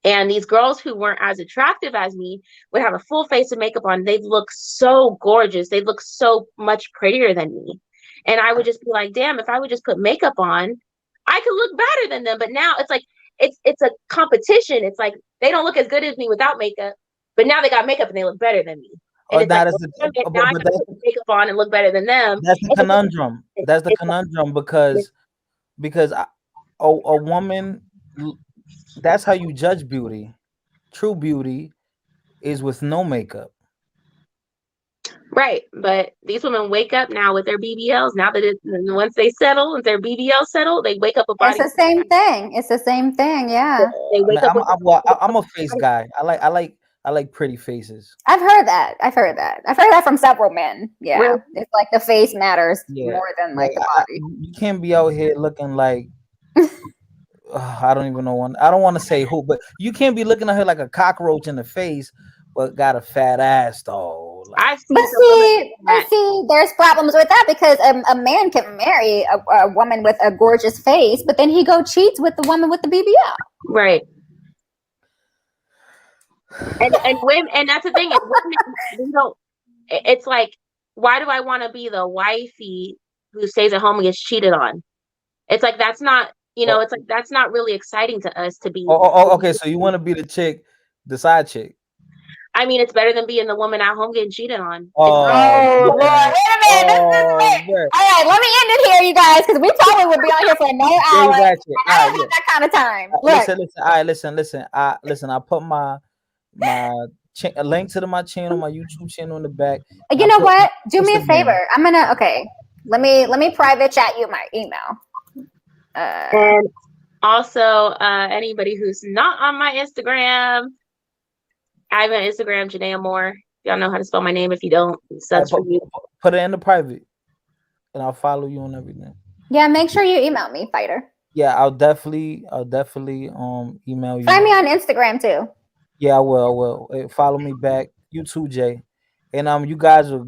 And these girls who weren't as attractive as me would have a full face of makeup on. They'd look so gorgeous. They'd look so much prettier than me. And I would just be like, damn, if I would just put makeup on, I could look better than them. But now it's like, it's a competition. It's like, they don't look as good as me without makeup, but now they got makeup and they look better than me. And I got to put makeup on and look better than them. That's the conundrum. That's the conundrum because a woman, that's how you judge beauty. True beauty is with no makeup. Right, but these women wake up now with their BBLs. Now that once they settle, and their BBL settle, they wake up a body. It's the same thing. It's the same thing. Yeah. They wake up. I'm a face guy. I like pretty faces. I've heard that. I've heard that from several men. Yeah, really? It's like the face matters more than like the body. You can't be out here looking like. I don't even know I don't want to say who, but you can't be looking at her like a cockroach in the face, but got a fat ass though. But see, there's problems with that because a man can marry a woman with a gorgeous face, but then he cheats with the woman with the BBL. Right. And women, and that's the thing. Women, it's like, why do I want to be the wifey who stays at home and gets cheated on? It's like that's not. It's like that's not really exciting to us to be. Okay. So you want to be the side chick? I mean, it's better than being the woman at home getting cheated on. Lord, wait a minute. All right, let me end it here, you guys, because we probably would be on here for another hour. I don't have that kind of time. Listen. I put my a link to my channel, my YouTube channel in the back. You know what? Do me a favor. I'm gonna Let me private chat you my email. And also, anybody who's not on my Instagram, I have an Instagram, Jenee Amore. Y'all know how to spell my name. If you don't, sucks for you. Put it in the private, and I'll follow you on everything. Yeah, make sure you email me, fighter. Yeah, I'll definitely email you. Find me on Instagram too. Yeah, I will. Follow me back. You too, Jay. And you guys are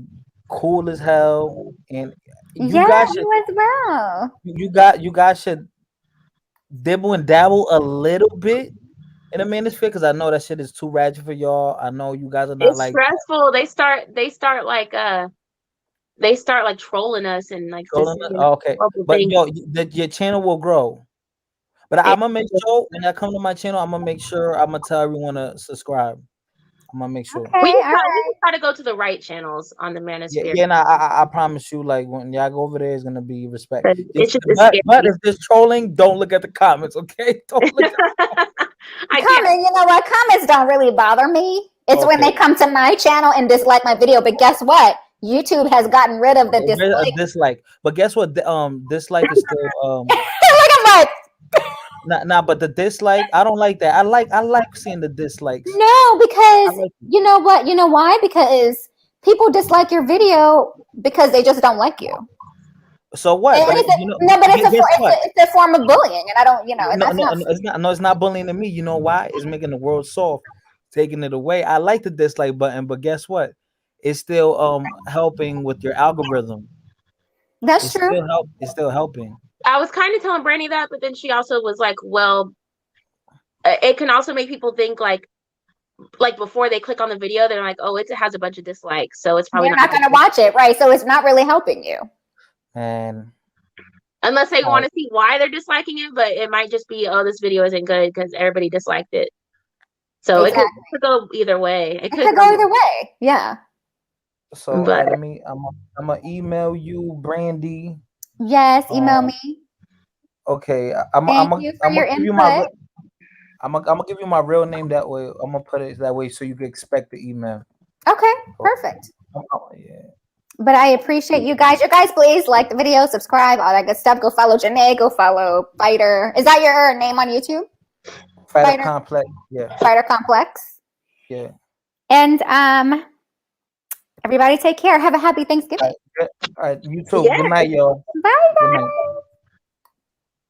cool as hell, and you guys should, you as well. You guys should dibble and dabble a little bit in the manosphere because I know that shit is too ratchet for y'all. I know you guys are not stressful. They start like trolling us and like okay. But your channel will grow. But I'm gonna make sure when I come to my channel, I'm gonna make sure I'm gonna tell everyone to subscribe. I'm gonna make sure. Okay, we try to go to the right channels on the manosphere. Yeah, and I promise you, like when y'all go over there, it's gonna be respect. But if there's trolling, don't look at the comments, okay? Don't look at you know what? Comments don't really bother me. It's when they come to my channel and dislike my video. But guess what? YouTube has gotten rid of the dislike. But guess what? Dislike is still Look at my. Nah, but the dislike, I don't like that. I like seeing the dislikes. No, because you know what? You know why? Because people dislike your video because they just don't like you. So what? But you know, no, but guess what? it's a form of bullying, and I don't, you know, No, it's not. No, it's not bullying to me. You know why? It's making the world soft, taking it away. I like the dislike button, but guess what? It's still helping with your algorithm. That's true. It's still helping. I was kind of telling Brandy that, but then she also was like, well, it can also make people think like before they click on the video, they're like, oh, it has a bunch of dislikes, so it's probably not going to watch it, right? So it's not really helping you. And unless they want to see why they're disliking it, but it might just be, oh, this video isn't good because everybody disliked it. So it could go either way. It could go either way. Yeah. So let me. I'm gonna email you, Brandy. Yes, email me. Okay, I'm gonna give you my. I'm gonna give you my real name that way. I'm gonna put it that way so you can expect the email. Okay, perfect. Yeah. But I appreciate you guys. You guys, please like the video, subscribe, all that good stuff. Go follow Jenee. Go follow Fighter. Is that your name on YouTube? Fighter Complex. Yeah. Fighter Complex. Yeah. And everybody take care. Have a happy Thanksgiving. All right. You too. Yeah. Good night, y'all. Bye.